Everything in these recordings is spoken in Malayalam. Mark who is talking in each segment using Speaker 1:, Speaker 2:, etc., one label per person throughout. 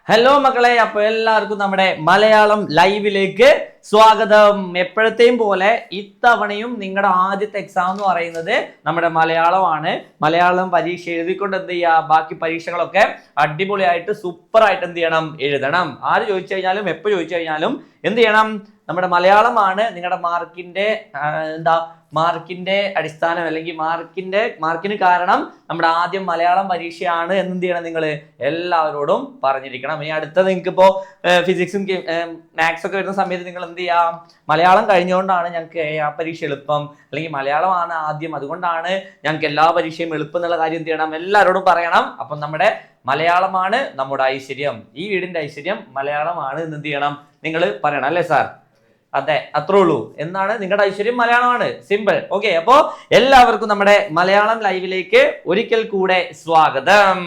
Speaker 1: ഹലോ മക്കളെ, അപ്പൊ എല്ലാവർക്കും നമ്മുടെ മലയാളം ലൈവിലേക്ക് സ്വാഗതം. എപ്പോഴത്തെയും പോലെ ഇത്തവണയും നിങ്ങളുടെ ആദ്യത്തെ എക്സാം എന്ന് പറയുന്നത് നമ്മുടെ മലയാളമാണ്. മലയാളം പരീക്ഷ എഴുതിക്കൊണ്ട് എന്ത് ചെയ്യുക, ബാക്കി പരീക്ഷകളൊക്കെ അടിപൊളിയായിട്ട് സൂപ്പറായിട്ട് എന്ത് ചെയ്യണം, എഴുതണം. ആര് ചോദിച്ചു കഴിഞ്ഞാലും എപ്പോൾ ചോദിച്ചു കഴിഞ്ഞാലും എന്ത് ചെയ്യണം, നമ്മുടെ മലയാളമാണ് നിങ്ങളുടെ മാർക്കിന്റെ അടിസ്ഥാനം, അല്ലെങ്കിൽ മാർക്കിന് കാരണം നമ്മുടെ ആദ്യം മലയാളം പരീക്ഷയാണ് എന്ന് എന്ത് ചെയ്യണം, നിങ്ങൾ എല്ലാവരോടും പറഞ്ഞിരിക്കണം. ഇനി അടുത്തത് നിങ്ങൾക്ക് ഇപ്പോൾ ഫിസിക്സും മാത്സ് ഒക്കെ വരുന്ന സമയത്ത് നിങ്ങൾ എന്ത് ചെയ്യാം, മലയാളം കഴിഞ്ഞുകൊണ്ടാണ് ഞങ്ങൾക്ക് ആ പരീക്ഷ എളുപ്പം, അല്ലെങ്കിൽ മലയാളമാണ് ആദ്യം, അതുകൊണ്ടാണ് ഞങ്ങൾക്ക് എല്ലാ പരീക്ഷയും എളുപ്പം എന്നുള്ള കാര്യം എന്ത് ചെയ്യണം, എല്ലാവരോടും പറയണം. അപ്പം നമ്മുടെ മലയാളമാണ് നമ്മുടെ ഐശ്വര്യം, ഈ വീടിന്റെ ഐശ്വര്യം മലയാളമാണ് എന്ന് എന്ത് ചെയ്യണം, നിങ്ങൾ പറയണം. അല്ലേ സാർ? അതെ, അത്രേ ഉള്ളൂ. എന്നാണ് നിങ്ങളുടെ ഐശ്വര്യം മലയാളമാണ്. സിമ്പിൾ. ഓക്കെ, അപ്പോ എല്ലാവർക്കും നമ്മുടെ മലയാളം ലൈവിലേക്ക് ഒരിക്കൽ കൂടെ സ്വാഗതം.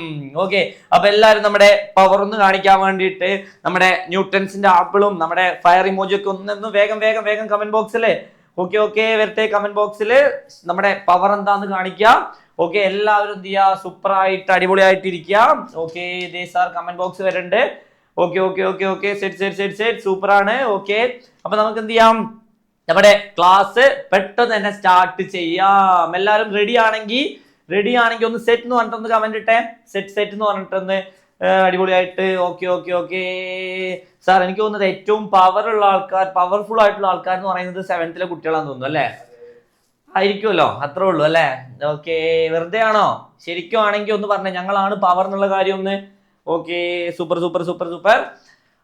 Speaker 1: ഓക്കെ, അപ്പൊ എല്ലാവരും നമ്മുടെ പവർ ഒന്ന് കാണിക്കാൻ വേണ്ടിയിട്ട് നമ്മുടെ ന്യൂട്ടൺസിന്റെ ആപ്പിളും നമ്മുടെ ഫയർ ഇമോജി ഒക്കെ ഒന്ന് വേഗം വേഗം വേഗം കമന്റ് ബോക്സിൽ ഓക്കെ വരട്ടെ. കമന്റ് ബോക്സിൽ നമ്മുടെ പവർ എന്താന്ന് കാണിക്കുക. ഓക്കെ, എല്ലാവരും എന്ത് ചെയ്യുക, സൂപ്പർ ആയിട്ട് അടിപൊളിയായിട്ട് ഇരിക്കുക. ഓക്കെ, ഇതേ സാർ കമന്റ് ബോക്സ് വരുന്നുണ്ട്. ഓക്കെ സെറ്റ് സൂപ്പർ ആണ്. ഓക്കെ, അപ്പൊ നമുക്ക് എന്ത് ചെയ്യാം, നമ്മുടെ ക്ലാസ് പെട്ടെന്ന് തന്നെ സ്റ്റാർട്ട് ചെയ്യാം. എല്ലാവരും റെഡി ആണെങ്കിൽ ഒന്ന് സെറ്റ് എന്ന് പറഞ്ഞിട്ടൊന്ന് കമന്റ് ഇട്ടേ. സെറ്റ് എന്ന് പറഞ്ഞിട്ടൊന്ന് അടിപൊളിയായിട്ട്. ഓക്കെ സാർ, എനിക്ക് തോന്നുന്നത് ഏറ്റവും പവർഫുൾ ആയിട്ടുള്ള ആൾക്കാർ എന്ന് പറയുന്നത് 7th കുട്ടികളാന്ന് തോന്നുന്നു, അല്ലേ? ആയിരിക്കുമല്ലോ, അത്രേ ഉള്ളൂ അല്ലേ? ഓക്കെ, വെറുതെ ആണോ? ശരിക്കും ആണെങ്കിൽ ഒന്ന് പറഞ്ഞേ, ഞങ്ങളാണ് പവർ എന്നുള്ള കാര്യം ഒന്ന്. Okay, super.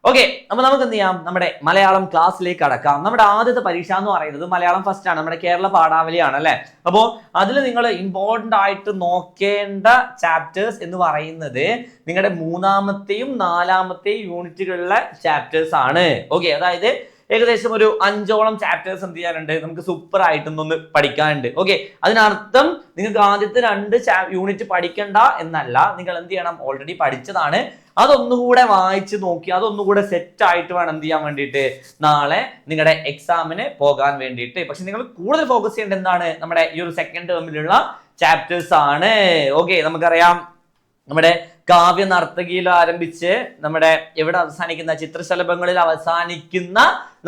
Speaker 1: ഓക്കെ, അപ്പൊ നമുക്ക് എന്ത് ചെയ്യാം, നമ്മുടെ മലയാളം ക്ലാസ്സിലേക്ക് കടക്കാം. നമ്മുടെ ആദ്യത്തെ പരീക്ഷ എന്ന് പറയുന്നത് മലയാളം ഫസ്റ്റ് ആണ്, നമ്മുടെ കേരള പാഠാവലിയാണ്, അല്ലെ? അപ്പോ അതിൽ നിങ്ങൾ ഇമ്പോർട്ടന്റ് ആയിട്ട് നോക്കേണ്ട ചാപ്റ്റേഴ്സ് എന്ന് പറയുന്നത് നിങ്ങളുടെ 3ാമത്തെയും 4ാമത്തെയും യൂണിറ്റുകളിലെ ചാപ്റ്റേഴ്സ് ആണ്. ഓക്കെ, അതായത് ഏകദേശം ഒരു 5ഓളം ചാപ്റ്റേഴ്സ് എന്ത് ചെയ്യാനുണ്ട്, നമുക്ക് സൂപ്പർ ആയിട്ടൊന്നൊന്ന് പഠിക്കാനുണ്ട്. ഓക്കെ, അതിനർത്ഥം നിങ്ങൾക്ക് ആദ്യത്തെ 2 യൂണിറ്റ് പഠിക്കണ്ട എന്നല്ല, നിങ്ങൾ എന്ത് ചെയ്യണം, ഓൾറെഡി പഠിച്ചതാണ്, അതൊന്നുകൂടെ വായിച്ച് നോക്കി അതൊന്നുകൂടെ സെറ്റ് ആയിട്ട് വേണം എന്ത് ചെയ്യാൻ വേണ്ടിയിട്ട്, നാളെ നിങ്ങളുടെ എക്സാമിന് പോകാൻ വേണ്ടിയിട്ട്. പക്ഷെ നിങ്ങൾ കൂടുതൽ ഫോക്കസ് ചെയ്യേണ്ടത് എന്താണ്, നമ്മുടെ ഈ ഒരു സെക്കൻഡ് ടേമിലുള്ള ചാപ്റ്റേഴ്സ് ആണ്. ഓക്കെ, നമുക്കറിയാം നമ്മുടെ കാവ്യ നർത്തകിയിൽ ആരംഭിച്ച് നമ്മുടെ എവിടെ അവസാനിക്കുന്ന ചിത്രശലഭങ്ങളിൽ അവസാനിക്കുന്ന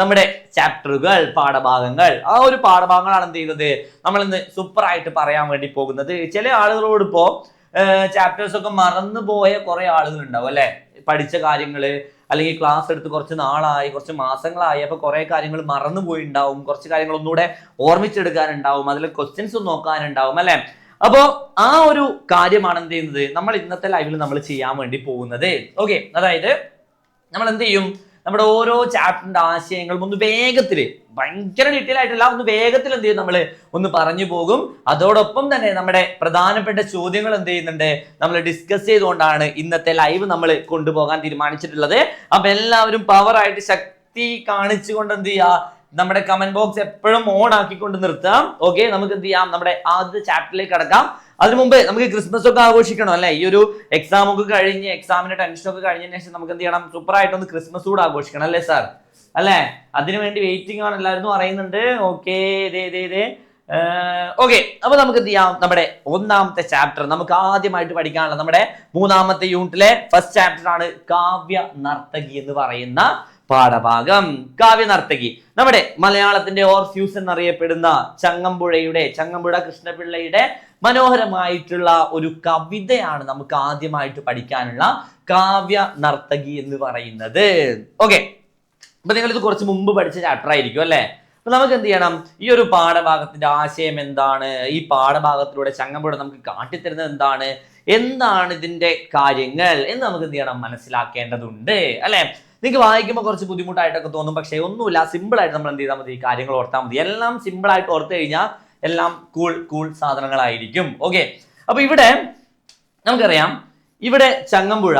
Speaker 1: നമ്മുടെ ചാപ്റ്ററുകൾ, പാഠഭാഗങ്ങൾ, ആ ഒരു പാഠഭാഗങ്ങളാണ് എന്ത് ചെയ്യുന്നത്, നമ്മൾ ഇന്ന് സൂപ്പർ ആയിട്ട് പറയാൻ വേണ്ടി പോകുന്നത്. ചില ആളുകളോട് ഇപ്പോ ചാപ്റ്റേഴ്സ് ഒക്കെ മറന്നു പോയ കുറെ ആളുകൾ ഉണ്ടാവും, അല്ലെ? പഠിച്ച കാര്യങ്ങള് അല്ലെങ്കിൽ ക്ലാസ് എടുത്ത് കുറച്ച് നാളായി, കുറച്ച് മാസങ്ങളായി, അപ്പൊ കുറെ കാര്യങ്ങൾ മറന്നു പോയിണ്ടാവും, കുറച്ച് കാര്യങ്ങൾ ഒന്നുകൂടെ ഓർമ്മിച്ചെടുക്കാനുണ്ടാവും, അതിൽ ക്വസ്റ്റ്യൻസ് നോക്കാനുണ്ടാവും, അല്ലെ? അപ്പോ ആ ഒരു കാര്യമാണ് എന്ത് ചെയ്യുന്നത്, നമ്മൾ ഇന്നത്തെ ലൈവിൽ നമ്മൾ ചെയ്യാൻ വേണ്ടി പോകുന്നത്. ഓക്കെ, അതായത് നമ്മൾ എന്ത് ചെയ്യും, നമ്മുടെ ഓരോ ചാപ്റ്ററിന്റെ ആശയങ്ങളും ഒന്ന് വേഗത്തിൽ, ഭയങ്കര ഡീറ്റെയിൽ ആയിട്ടല്ല, ഒന്ന് വേഗത്തിൽ എന്ത് ചെയ്യും, നമ്മൾ ഒന്ന് പറഞ്ഞു പോകും. അതോടൊപ്പം തന്നെ നമ്മുടെ പ്രധാനപ്പെട്ട ചോദ്യങ്ങൾ എന്ത് ചെയ്യുന്നുണ്ട്, നമ്മൾ ഡിസ്കസ് ചെയ്തുകൊണ്ടാണ് ഇന്നത്തെ ലൈവ് നമ്മൾ കൊണ്ടുപോകാൻ തീരുമാനിച്ചിട്ടുള്ളത്. അപ്പൊ എല്ലാവരും പവറായിട്ട് ശക്തി കാണിച്ചുകൊണ്ട് എന്ത് ചെയ്യുക, നമ്മുടെ കമന്റ് ബോക്സ് എപ്പോഴും ഓൺ ആക്കിക്കൊണ്ട് നിർത്താം. ഓക്കെ, നമുക്ക് എന്ത് ചെയ്യാം, നമ്മുടെ ആദ്യത്തെ ചാപ്റ്ററിലേക്ക് കടക്കാം. അതിനു മുമ്പ് നമുക്ക് ക്രിസ്മസ് ഒക്കെ ആഘോഷിക്കണം, അല്ലെ? ഈ ഒരു എക്സാം ഒക്കെ കഴിഞ്ഞ്, എക്സാമിന്റെ ടെൻഷൻ ഒക്കെ കഴിഞ്ഞതിന് ശേഷം നമുക്ക് എന്ത് ചെയ്യണം, സൂപ്പർ ആയിട്ടൊന്ന് ക്രിസ്മസ് കൂടെ ആഘോഷിക്കണം, അല്ലേ സാർ? അല്ലെ? അതിനുവേണ്ടി വെയിറ്റിംഗ് ആണ്, എല്ലാവരും പറയുന്നുണ്ട്. ഓക്കെ, ഓക്കെ, അപ്പൊ നമുക്ക് എന്ത് ചെയ്യാം, നമ്മുടെ 1ാമത്തെ ചാപ്റ്റർ നമുക്ക് ആദ്യമായിട്ട് പഠിക്കാനുള്ള നമ്മുടെ 3ാമത്തെ യൂണിറ്റിലെ ഫസ്റ്റ് ചാപ്റ്റർ ആണ് കാവ്യ നർത്തകി എന്ന് പറയുന്ന പാഠഭാഗം. കാവ്യ നർത്തകി നമ്മുടെ മലയാളത്തിന്റെ ഓർഫ്യൂസ് എന്നറിയപ്പെടുന്ന ചങ്ങമ്പുഴ കൃഷ്ണപിള്ളയുടെ മനോഹരമായിട്ടുള്ള ഒരു കവിതയാണ് നമുക്ക് ആദ്യമായിട്ട് പഠിക്കാനുള്ള കാവ്യ നർത്തകി എന്ന് പറയുന്നത്. ഓക്കെ, അപ്പൊ നിങ്ങൾ ഇത് കുറച്ച് മുമ്പ് പഠിച്ച ചാപ്റ്റർ ആയിരിക്കും, അല്ലെ? അപ്പൊ നമുക്ക് എന്ത് ചെയ്യണം, ഈ ഒരു പാഠഭാഗത്തിന്റെ ആശയം എന്താണ്, ഈ പാഠഭാഗത്തിലൂടെ ചങ്ങമ്പുഴ നമുക്ക് കാട്ടിത്തരുന്നത് എന്താണ് ഇതിന്റെ കാര്യങ്ങൾ എന്ന് നമുക്ക് എന്ത് ചെയ്യണം, മനസ്സിലാക്കേണ്ടതുണ്ട്, അല്ലെ? നിങ്ങൾക്ക് വായിക്കുമ്പോൾ കുറച്ച് ബുദ്ധിമുട്ടായിട്ടൊക്കെ തോന്നും, പക്ഷേ ഒന്നുമില്ല, സിമ്പിൾ ആയിട്ട് നമ്മൾ എന്ത് ചെയ്താൽ മതി, ഈ കാര്യങ്ങൾ ഓർത്താൽ മതി. എല്ലാം സിമ്പിൾ ആയിട്ട് ഓർത്ത് കഴിഞ്ഞാൽ എല്ലാം കൂൾ സാധനങ്ങളായിരിക്കും. ഓക്കെ, അപ്പൊ ഇവിടെ നമുക്കറിയാം, ഇവിടെ ചങ്ങമ്പുഴ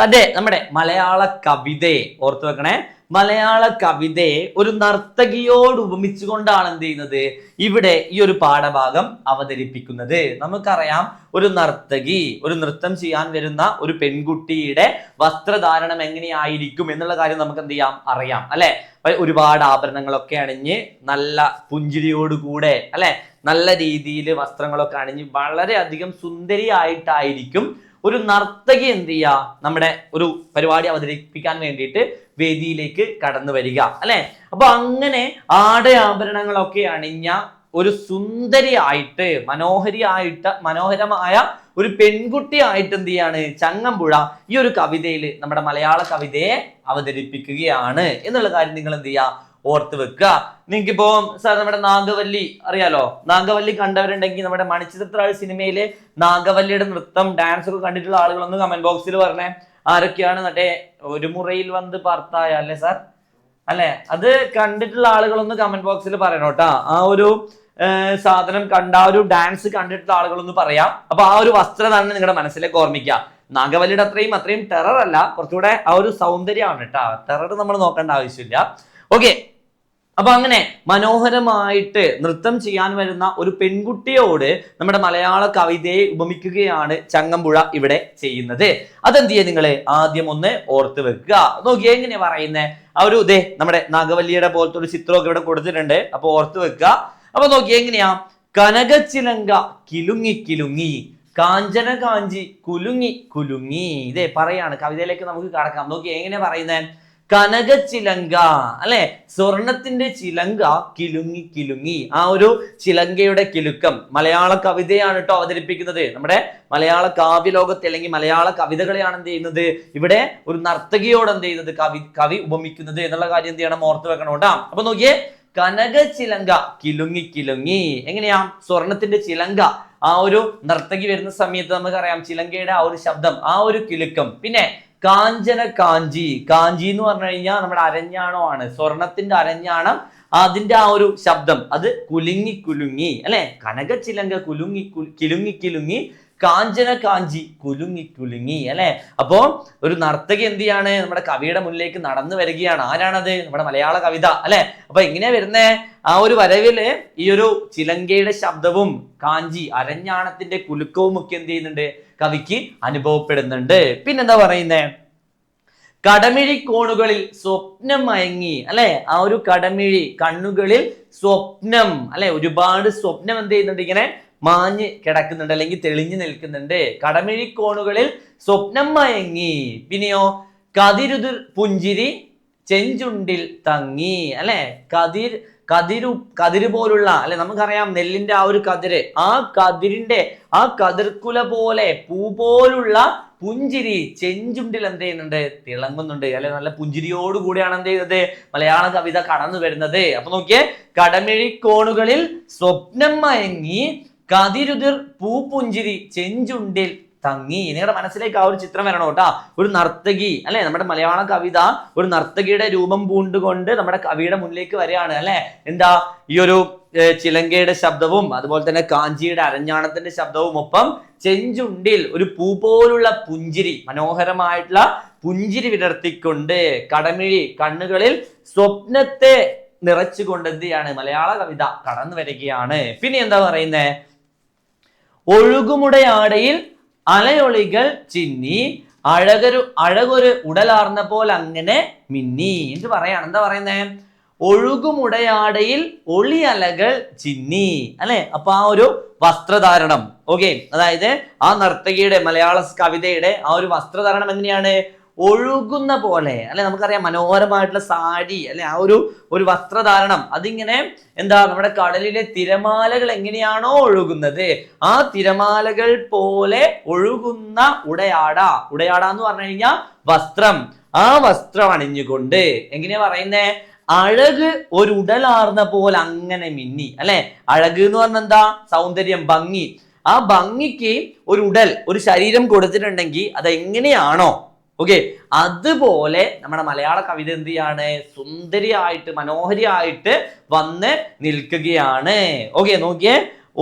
Speaker 1: തന്റെ നമ്മുടെ മലയാള കവിതയെ ഓർത്തു വെക്കണേ, മലയാള കവിതയെ ഒരു നർത്തകിയോട് ഉപമിച്ചുകൊണ്ടാണ് എന്ത് ചെയ്യുന്നത്, ഇവിടെ ഈ ഒരു പാഠഭാഗം അവതരിപ്പിക്കുന്നത്. നമുക്കറിയാം, ഒരു നർത്തകി, ഒരു നൃത്തം ചെയ്യാൻ വരുന്ന ഒരു പെൺകുട്ടിയുടെ വസ്ത്രധാരണം എങ്ങനെയായിരിക്കും എന്നുള്ള കാര്യം നമുക്ക് എന്ത് ചെയ്യാം, അറിയാം, അല്ലെ? ഒരുപാട് ആഭരണങ്ങളൊക്കെ അണിഞ്ഞ് നല്ല പുഞ്ചിരിയോടുകൂടെ, അല്ലെ, നല്ല രീതിയിൽ വസ്ത്രങ്ങളൊക്കെ അണിഞ്ഞ് വളരെയധികം സുന്ദരിയായിട്ടായിരിക്കും ഒരു നർത്തകി എന്ത് ചെയ്യുക, നമ്മുടെ ഒരു പരിപാടി അവതരിപ്പിക്കാൻ വേണ്ടിയിട്ട് വേദിയിലേക്ക് കടന്നു വരിക അല്ലെ. അപ്പൊ അങ്ങനെ ആഭരണങ്ങളൊക്കെ അണിഞ്ഞ ഒരു സുന്ദരിയായിട്ട് മനോഹരമായ ഒരു പെൺകുട്ടിയായിട്ട് എന്ത് ചെയ്യാണ് ചങ്ങമ്പുഴ ഈ ഒരു കവിതയിൽ നമ്മുടെ മലയാള കവിതയെ അവതരിപ്പിക്കുകയാണ് എന്നുള്ള കാര്യം നിങ്ങൾ എന്ത് ചെയ്യുക, ഓർത്ത് വെക്കുക. നിങ്ങൾക്കിപ്പോ സാർ നമ്മുടെ നാഗവല്ലി അറിയാലോ, നാഗവല്ലി കണ്ടവരുണ്ടെങ്കിൽ നമ്മുടെ മണിച്ചിത്രത്താഴ് സിനിമയിലെ നാഗവല്ലിയുടെ നൃത്തം ഡാൻസ് ഒക്കെ കണ്ടിട്ടുള്ള ആളുകളൊന്ന് കമന്റ് ബോക്സിൽ പറഞ്ഞേ. ആരൊക്കെയാണ് മറ്റേ ഒരു മുറയിൽ വന്ന് പാർത്തായ അല്ലേ സാർ അല്ലെ, അത് കണ്ടിട്ടുള്ള ആളുകളൊന്ന് കമന്റ് ബോക്സിൽ പറയണം കേട്ടാ. ആ ഒരു സാധനം കണ്ട ആ ഒരു ഡാൻസ് കണ്ടിട്ടുള്ള ആളുകളൊന്ന് പറയാം. അപ്പൊ ആ ഒരു വസ്ത്രധാരണം നിങ്ങളുടെ മനസ്സിലേക്ക് ഓർമ്മിക്കുക. നാഗവല്ലിയുടെ അത്രയും ടെറർ അല്ല, കുറച്ചുകൂടെ ആ ഒരു സൗന്ദര്യമാണ് കേട്ടാ. ടെറർ നമ്മൾ നോക്കേണ്ട ആവശ്യമില്ല. ഓക്കെ, അപ്പൊ അങ്ങനെ മനോഹരമായിട്ട് നൃത്തം ചെയ്യാൻ വരുന്ന ഒരു പെൺകുട്ടിയോട് നമ്മുടെ മലയാള കവിതയെ ഉപമിക്കുകയാണ് ചങ്ങമ്പുഴ ഇവിടെ ചെയ്യുന്നത്. അതെന്ത് ചെയ്യുക, നിങ്ങൾ ആദ്യം ഒന്ന് ഓർത്ത് വെക്കുക. നോക്കി എങ്ങനെയാ പറയുന്നത്, ആ ഒരു ഇതേ നമ്മുടെ നാഗവല്ലിയുടെ പോലത്തെ ഒരു ചിത്രമൊക്കെ ഇവിടെ കൊടുത്തിട്ടുണ്ട്. അപ്പൊ ഓർത്ത് വെക്കുക. അപ്പൊ നോക്കി എങ്ങനെയാ, കനകച്ചിലങ്ക കിലുങ്ങി കിലുങ്ങി, കാഞ്ചന കാഞ്ചി കുലുങ്ങി കുലുങ്ങി. ഇതേ പറയാണ്, കവിതയിലേക്ക് നമുക്ക് കടക്കാം. നോക്കി എങ്ങനെയാ പറയുന്നത്, കനകച്ചിലങ്ക അല്ലെ, സ്വർണത്തിന്റെ ചിലങ്ക കിലുങ്ങി കിലുങ്ങി. ആ ഒരു ചിലങ്കയുടെ കിലുക്കം മലയാള കവിതയാണ് കേട്ടോ അവതരിപ്പിക്കുന്നത്. നമ്മുടെ മലയാള കാവ്യലോകത്തെ അല്ലെങ്കിൽ മലയാള കവിതകളെയാണ് എന്ത് ചെയ്യുന്നത്, ഇവിടെ ഒരു നർത്തകിയോട് എന്ത് ചെയ്യുന്നത് കവി ഉപമിക്കുന്നത് എന്നുള്ള കാര്യം എന്ത് ചെയ്യണം, ഓർത്ത് വെക്കണം കേട്ടോ. അപ്പൊ നോക്കിയേ, കനകച്ചിലങ്ക കിലുങ്ങി കിലുങ്ങി. എങ്ങനെയാ, സ്വർണത്തിന്റെ ചിലങ്ക ആ ഒരു നർത്തകി വരുന്ന സമയത്ത് നമുക്കറിയാം ചിലങ്കയുടെ ആ ഒരു ശബ്ദം, ആ ഒരു കിലുക്കം. പിന്നെ കാഞ്ചന കാഞ്ചി, കാഞ്ചി എന്ന് പറഞ്ഞു കഴിഞ്ഞാൽ നമ്മുടെ അരഞ്ഞാണോ ആണ്, സ്വർണത്തിന്റെ അരഞ്ഞാണം, അതിന്റെ ആ ഒരു ശബ്ദം അത് കുലുങ്ങി കുലുങ്ങി അല്ലെ. കനകച്ചിലങ്ക കുലുങ്ങി കിലുങ്ങി കിലുങ്ങി, കാഞ്ചന കാഞ്ചി കുലുങ്ങി കുലുങ്ങി അല്ലെ. അപ്പോ ഒരു നർത്തകി എന്ത് ചെയ്യാണ്, നമ്മുടെ കവിയുടെ മുന്നിലേക്ക് നടന്നു വരികയാണ്. ആരാണത്, നമ്മുടെ മലയാള കവിത അല്ലെ. അപ്പൊ എങ്ങനെയാ വരുന്നേ, ആ ഒരു വരവില് ഈ ഒരു ചിലങ്കയുടെ ശബ്ദവും കാഞ്ചി അരഞ്ഞാണത്തിന്റെ കുലുക്കവും ഒക്കെ എന്ത് ചെയ്യുന്നുണ്ട്, കവിക്ക് അനുഭവപ്പെടുന്നുണ്ട്. പിന്നെന്താ പറയുന്നേ, കടമിഴി കോണുകളിൽ സ്വപ്നം മയങ്ങി അല്ലെ. ആ ഒരു കടമിഴി കണ്ണുകളിൽ സ്വപ്നം അല്ലെ, ഒരുപാട് സ്വപ്നം എന്ത് ചെയ്യുന്നുണ്ട്, ഇങ്ങനെ മാഞ്ഞ് കിടക്കുന്നുണ്ട് അല്ലെങ്കിൽ തെളിഞ്ഞു നിൽക്കുന്നുണ്ട്. കടമിഴി കോണുകളിൽ സ്വപ്നം മയങ്ങി. പിന്നെയോ കതിരുതിർ പുഞ്ചിരി ചെഞ്ചുണ്ടിൽ തങ്ങി അല്ലെ. കതിര് പോലുള്ള അല്ലെ, നമുക്കറിയാം നെല്ലിന്റെ ആ ഒരു കതിര്, ആ കതിരിന്റെ ആ കതിർക്കുല പോലെ പൂ പോലുള്ള പുഞ്ചിരി ചെഞ്ചുണ്ടിൽ എന്ത് ചെയ്യുന്നുണ്ട്, തിളങ്ങുന്നുണ്ട് അല്ലെ. നല്ല പുഞ്ചിരിയോട് കൂടിയാണ് എന്ത് ചെയ്യുന്നത്, മലയാള കവിത കടന്നു വരുന്നത്. അപ്പൊ നോക്കിയേ, കടമിഴിക്കോണുകളിൽ സ്വപ്നം മയങ്ങി, കതിരുതിർ പൂപ്പുഞ്ചിരി ചെഞ്ചുണ്ടിൽ തങ്ങി. നിങ്ങളുടെ മനസ്സിലേക്ക് ആ ഒരു ചിത്രം വരണം കേട്ടാ. ഒരു നർത്തകി അല്ലെ, നമ്മുടെ മലയാള കവിത ഒരു നർത്തകിയുടെ രൂപം പൂണ്ടുകൊണ്ട് നമ്മുടെ കവിയുടെ മുന്നിലേക്ക് വരികയാണ് അല്ലെ. എന്താ, ഈ ഒരു ചിലങ്കയുടെ ശബ്ദവും അതുപോലെ തന്നെ കാഞ്ചിയുടെ അരഞ്ഞാണത്തിന്റെ ശബ്ദവും ഒപ്പം ചെഞ്ചുണ്ടിൽ ഒരു പൂ പോലുള്ള പുഞ്ചിരി, മനോഹരമായിട്ടുള്ള പുഞ്ചിരി വിടർത്തിക്കൊണ്ട് കടമിഴി കണ്ണുകളിൽ സ്വപ്നത്തെ നിറച്ചുകൊണ്ട് എന്ത് ചെയ്യാണ്, മലയാള കവിത കടന്നു വരികയാണ്. പിന്നെ എന്താ പറയുന്നേ, ഒഴുകുമുടയാടയിൽ അലയൊളികൾ ചിന്നി, അഴകൊരു ഉടലാർന്ന പോലെ അങ്ങനെ മിന്നി. ഇത് പറയാണ്, എന്താ പറയുന്നേ, ഒഴുകുമുടയാടയിൽ ഒളി അലകൾ ചിന്നി അല്ലെ. അപ്പൊ ആ ഒരു വസ്ത്രധാരണം, ഓക്കെ, അതായത് ആ നർത്തകിയുടെ മലയാള കവിതയുടെ ആ ഒരു വസ്ത്രധാരണം എങ്ങനെയാണ്, ഒഴുകുന്ന പോലെ അല്ലെ. നമുക്കറിയാം മനോഹരമായിട്ടുള്ള സാരി അല്ലെ, ആ ഒരു വസ്ത്രധാരണം അതിങ്ങനെ എന്താ, നമ്മുടെ കടലിലെ തിരമാലകൾ എങ്ങനെയാണോ ഒഴുകുന്നത്, ആ തിരമാലകൾ പോലെ ഒഴുകുന്ന ഉടയാട എന്ന് പറഞ്ഞു കഴിഞ്ഞാൽ വസ്ത്രം, ആ വസ്ത്രം അണിഞ്ഞുകൊണ്ട് എങ്ങനെയാ പറയുന്നേ, അഴക് ഒരു ഉടലാർന്ന പോലെ അങ്ങനെ മിന്നി അല്ലെ. അഴക് എന്ന് പറഞ്ഞ എന്താ, സൗന്ദര്യം, ഭംഗി. ആ ഭംഗിക്ക് ഒരു ഉടൽ, ഒരു ശരീരം കൊടുത്തിട്ടുണ്ടെങ്കിൽ അത് എങ്ങനെയാണോ, ഓക്കെ, അതുപോലെ നമ്മുടെ മലയാള കവിത എന്ത് ചെയ്യാണ്, സുന്ദരിയായിട്ട് മനോഹരിയായിട്ട് വന്ന് നിൽക്കുകയാണ്. ഓക്കെ, നോക്കിയേ,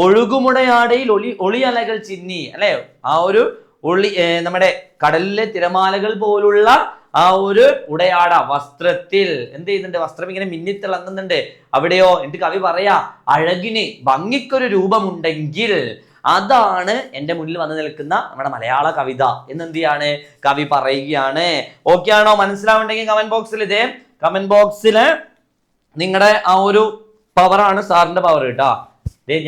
Speaker 1: ഒഴുകുമുടയാടയിൽ ഒളി അലകൾ ചിന്നി അല്ലെ. ആ ഒരു ഒളി, നമ്മുടെ കടലിലെ തിരമാലകൾ പോലുള്ള ആ ഒരു ഉടയാട വസ്ത്രത്തിൽ എന്ത് ചെയ്യുന്നുണ്ട്, വസ്ത്രം ഇങ്ങനെ മിന്നിത്തിളങ്ങുന്നുണ്ട്. അവിടെയോ എന്നിട്ട് കവി പറയാ, അഴകിന് ഭംഗിക്കൊരു രൂപമുണ്ടെങ്കിൽ അതാണ് എൻ്റെ മുന്നിൽ വന്നു നിൽക്കുന്ന നമ്മുടെ മലയാള കവിത എന്നെന്ത് ചെയ്യാണ്, കവി പറയുകയാണ്. ഓക്കെ ആണോ, മനസ്സിലാവുണ്ടെങ്കിൽ കമന്റ് ബോക്സിൽ, ഇതേ കമന്റ് ബോക്സിൽ നിങ്ങളുടെ ആ ഒരു പവറാണ് സാറിന്റെ പവർ കേട്ടോ.